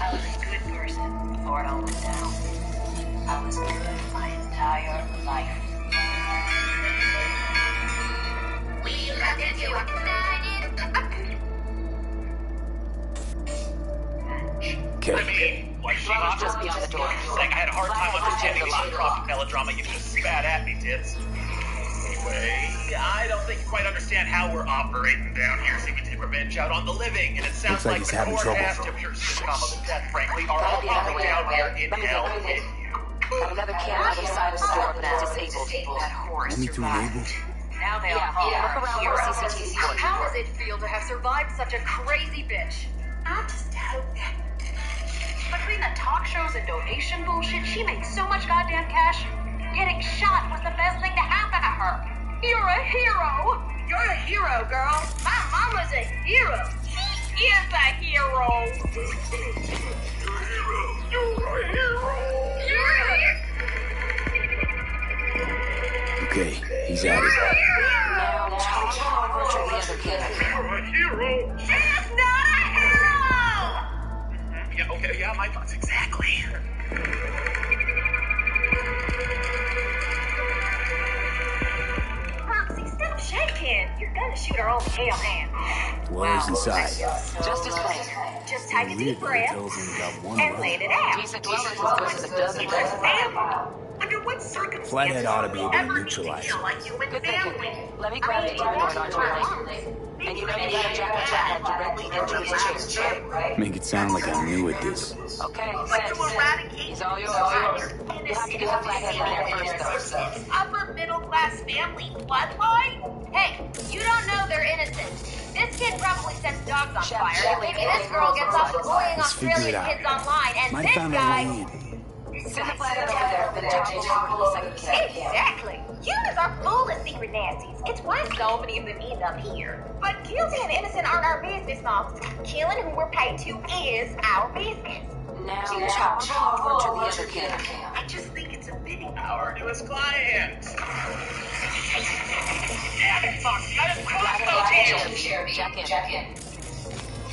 Speaker 15: I was a good person before it all went down. I was good my entire life. We left it to
Speaker 3: Okay.
Speaker 4: I mean, like she was just beyond the door. Like I had a hard time understanding the Croft melodrama you just spat at me, tits. Anyway, I don't think you quite understand how we're operating down here. See, we take revenge out on the living, and it sounds like
Speaker 3: he's
Speaker 4: the
Speaker 3: having
Speaker 4: core
Speaker 3: trouble.
Speaker 4: cast of your sitcom of the death, frankly, are all going down here in hell with you.
Speaker 11: Got another camp on the side of the store, but it's disabled. That horse
Speaker 3: Want me to enable?
Speaker 11: Now they all call her a hero. CCTV footage.
Speaker 10: How does it feel to have survived such a crazy bitch?
Speaker 22: I just hope that...
Speaker 10: Between the talk shows and donation bullshit, she makes so much goddamn cash. Getting shot was the best thing to happen to her. You're a hero. You're a hero, girl. My mama's a hero. She is a hero. You're a hero. You're a hero.
Speaker 3: Okay, he's at it.
Speaker 11: Now, over to the other kid.
Speaker 4: You're a hero.
Speaker 10: She's not a hero.
Speaker 4: Yeah, okay, yeah, my thoughts exactly.
Speaker 10: Roxy, stop shaking. You're gonna shoot her old tail hand.
Speaker 3: Where's inside?
Speaker 11: Just as planned.
Speaker 10: Just take a deep
Speaker 3: Weirdly,
Speaker 10: breath
Speaker 3: Hill's only got one
Speaker 10: and
Speaker 3: room.
Speaker 10: let it out.
Speaker 11: Decent dwellers as opposed to a dozen
Speaker 10: Family. Under what circumstances
Speaker 3: Flathead ought to be able to
Speaker 10: ever
Speaker 3: neutralize
Speaker 10: feel
Speaker 3: it.
Speaker 10: like human
Speaker 11: Good
Speaker 10: family?
Speaker 11: thinking. Let me grab the keyboard onto your leg. And you know you gotta jack a chat directly into his chair, right?
Speaker 3: Make it sound like I'm new at this.
Speaker 11: Okay,
Speaker 10: But to eradicate
Speaker 11: he's all yours. You have to get the flathead in there first, though.
Speaker 10: upper middle class family bloodline? Hey, you don't know they're innocent. This kid probably sets dogs on fire. Maybe this girl gets off bullying
Speaker 3: Let's figure it
Speaker 10: Australian
Speaker 3: out.
Speaker 10: kids online, and
Speaker 3: Might
Speaker 10: this
Speaker 3: have found a
Speaker 10: guy.
Speaker 3: way in.
Speaker 11: Send the flathead over there, then topple over the second camp.
Speaker 10: Exactly. Humans are full of secret nasties. It's why so many of them end up here. But guilty and innocent aren't our business, Moms. Killing who we're paid to is our business.
Speaker 11: Now topple over to the other camp.
Speaker 10: I just think it's a bit...
Speaker 4: Our newest client. Damn it, Foxy. I just crossed
Speaker 11: Check in.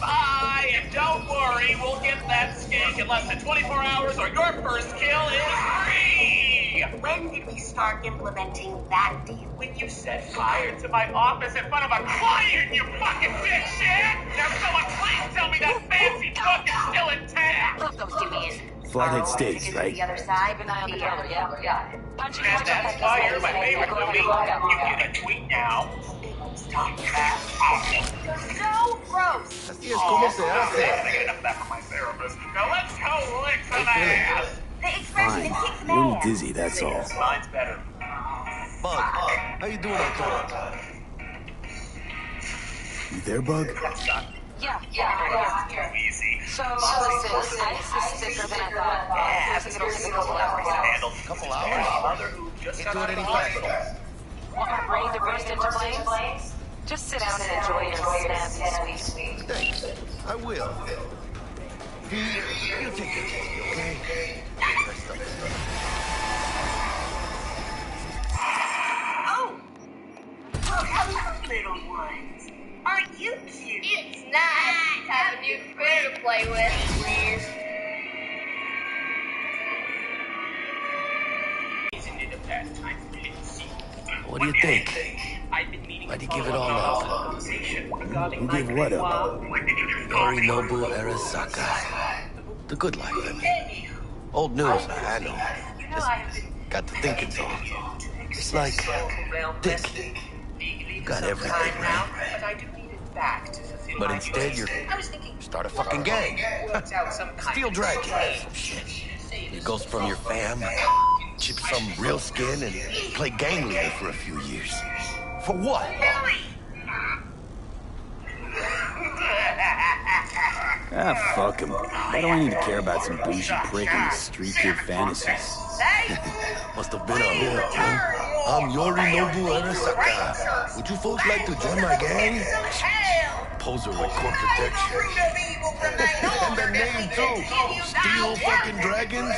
Speaker 4: Bye, and don't worry, we'll get that skank in less than 24 hours or your first kill is free!
Speaker 10: When did we start implementing that deal?
Speaker 4: When you set fire to my office in front of a client, you fucking big shit! Now someone please tell me that fancy book is still intact!
Speaker 10: Look those two in.
Speaker 3: Flathead States, right?
Speaker 10: The other side?
Speaker 11: Keep an eye on the dweller, yeah.
Speaker 4: And that's fire, my favorite movie. You get a tweet now.
Speaker 10: Stop that. You're so gross.
Speaker 17: Así es como se hace.
Speaker 4: I get enough of that from my therapist. Now let's go lick some ass!
Speaker 10: The expression
Speaker 3: Fine.
Speaker 10: kicks
Speaker 3: A little
Speaker 10: mad.
Speaker 3: dizzy, that's all.
Speaker 4: Mine's better.
Speaker 17: Bug, how you doing out there?
Speaker 3: You there, Bug?
Speaker 11: Yeah.
Speaker 4: Too easy.
Speaker 11: So, listen, ice is thicker than I thought. I think it'll take a couple hours.
Speaker 17: Couple hours? Can't do it any faster.
Speaker 11: Want my brain to burst into flames? Just sit down and enjoy your snappy sweet.
Speaker 17: Thanks. I will. You take it, okay?
Speaker 10: Oh! Well, hello, little ones. Aren't you cute? It's nice to have a new friend to play with.
Speaker 4: Isn't it about time for Lindsay?
Speaker 17: What do you think? Why'd you give it all up?
Speaker 3: Who gave what up?
Speaker 17: Yorinobu Arasaka. The good life, I mean. Old news, I know. Just got to thinking though. It's like, Dick, you got everything, right?
Speaker 4: But I do need it back to fulfill
Speaker 17: But
Speaker 4: my
Speaker 17: instead
Speaker 4: choice.
Speaker 17: you're
Speaker 4: I was thinking
Speaker 17: start a fucking gang.
Speaker 4: works out some kind
Speaker 17: Steal
Speaker 4: of
Speaker 17: dragon.
Speaker 4: trade.
Speaker 17: Some shit. You go from your fam, chip some real skin, and play gang leader for a few years. For what?
Speaker 3: Ah, fuck him. Why do I need to care about some bougie prick and street kid fantasies?
Speaker 17: Must have been a hook, huh? I'm Yorinobu Arasaka. Would you folks like to join my gang? Poser with court protection. And the name too. Steel fucking dragons?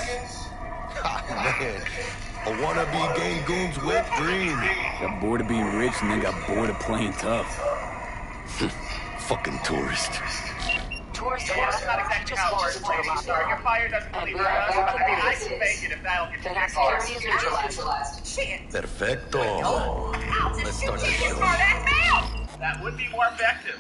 Speaker 17: Ah, man. A wannabe gang goon's wet dream.
Speaker 3: Got bored of being rich and then got bored of playing tough.
Speaker 17: Fucking tourist.
Speaker 11: Tourist
Speaker 4: That's not exactly how it works, lady. Sorry, your fire doesn't believe in us, but I mean, I can fake it if that'll get you
Speaker 11: Then our security is neutralized.
Speaker 4: Shit!
Speaker 17: Perfecto. Let's start the show.
Speaker 4: That would be more effective.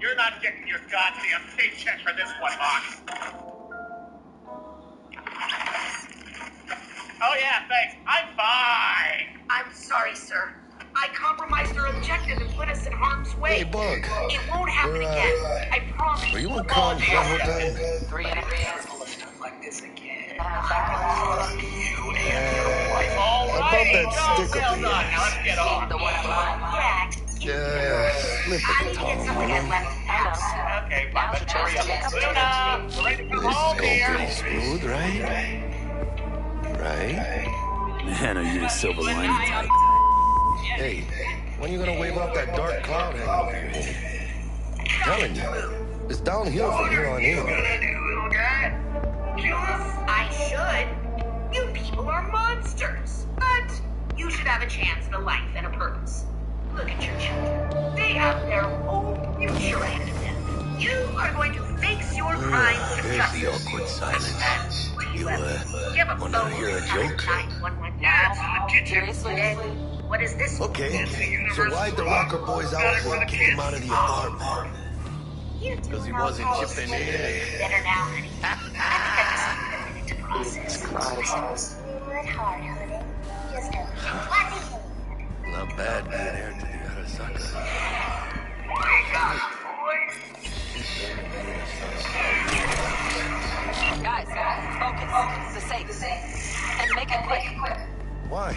Speaker 4: You're not getting your goddamn paycheck for this one, Mox. Oh yeah, thanks. I'm fine.
Speaker 10: I'm sorry, sir. I compromised our objective and put us in harm's way.
Speaker 17: Hey, Bug.
Speaker 10: It won't happen again. I promise.
Speaker 17: Were you on call the whole time?
Speaker 11: 3 and a half.
Speaker 4: Full of stuff like this again.
Speaker 11: Fuck
Speaker 4: You and your wife.
Speaker 17: How about that stick
Speaker 4: Well
Speaker 17: up
Speaker 4: done. Now let's get on.
Speaker 11: the one I want.
Speaker 17: Yeah, slip
Speaker 10: I
Speaker 17: of
Speaker 10: need
Speaker 17: the
Speaker 10: to get
Speaker 17: tongue,
Speaker 10: someone
Speaker 17: you
Speaker 10: that
Speaker 17: know?
Speaker 10: left the house.
Speaker 4: Okay, fine,
Speaker 11: Now's
Speaker 4: but
Speaker 11: your
Speaker 4: hurry
Speaker 11: chance to make
Speaker 4: up.
Speaker 11: up for
Speaker 4: Luna,
Speaker 11: it.
Speaker 4: we're ready to come
Speaker 17: This is
Speaker 4: home
Speaker 17: going
Speaker 4: here.
Speaker 17: pretty smooth, right? Right?
Speaker 3: Man, are you the silver lining type?
Speaker 17: Hey, when you gonna wave off that dark cloud hanging over your head? I'm telling you, it's downhill from here on in.
Speaker 10: Little guy. I should. You people are monsters. But you should have a chance at a life and a purpose. Look at your children. They have their whole future ahead of them. You are going to face your crimes with
Speaker 17: There's the
Speaker 10: justice.
Speaker 17: awkward silence. You,
Speaker 10: Give a
Speaker 17: wanna hear a joke?
Speaker 10: 911
Speaker 4: Yes,
Speaker 10: now.
Speaker 4: in the kitchen.
Speaker 11: Seriously?
Speaker 10: What is this?
Speaker 17: Okay, so why'd the rocker boy's outfit kick him out of the apartment? Because he wasn't chipping in.
Speaker 10: Better now, honey. I think I just need a minute to process. Good heart, honey. Just a fuzzy.
Speaker 17: Not bad being heir to the Arasaka.
Speaker 10: Wake up, boys.
Speaker 11: Guys, focus. The safe. And make it quick.
Speaker 17: Why?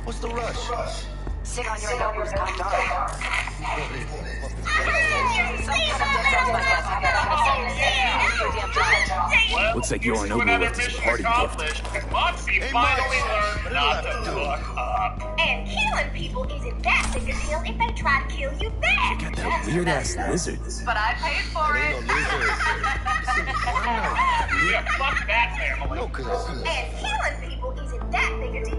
Speaker 17: What's the rush?
Speaker 9: Sit on your nose, got dark. Some kind of death sounds like us. How about
Speaker 3: Well, looks like Yorinobu left us a party gift.
Speaker 4: Moxie finally learned not to look up.
Speaker 22: And killing people isn't that big a deal if they try to kill you back.
Speaker 3: Got that weird ass lizard.
Speaker 22: But I paid for it.
Speaker 4: Yeah, fuck that family.
Speaker 22: And killing people isn't that big a deal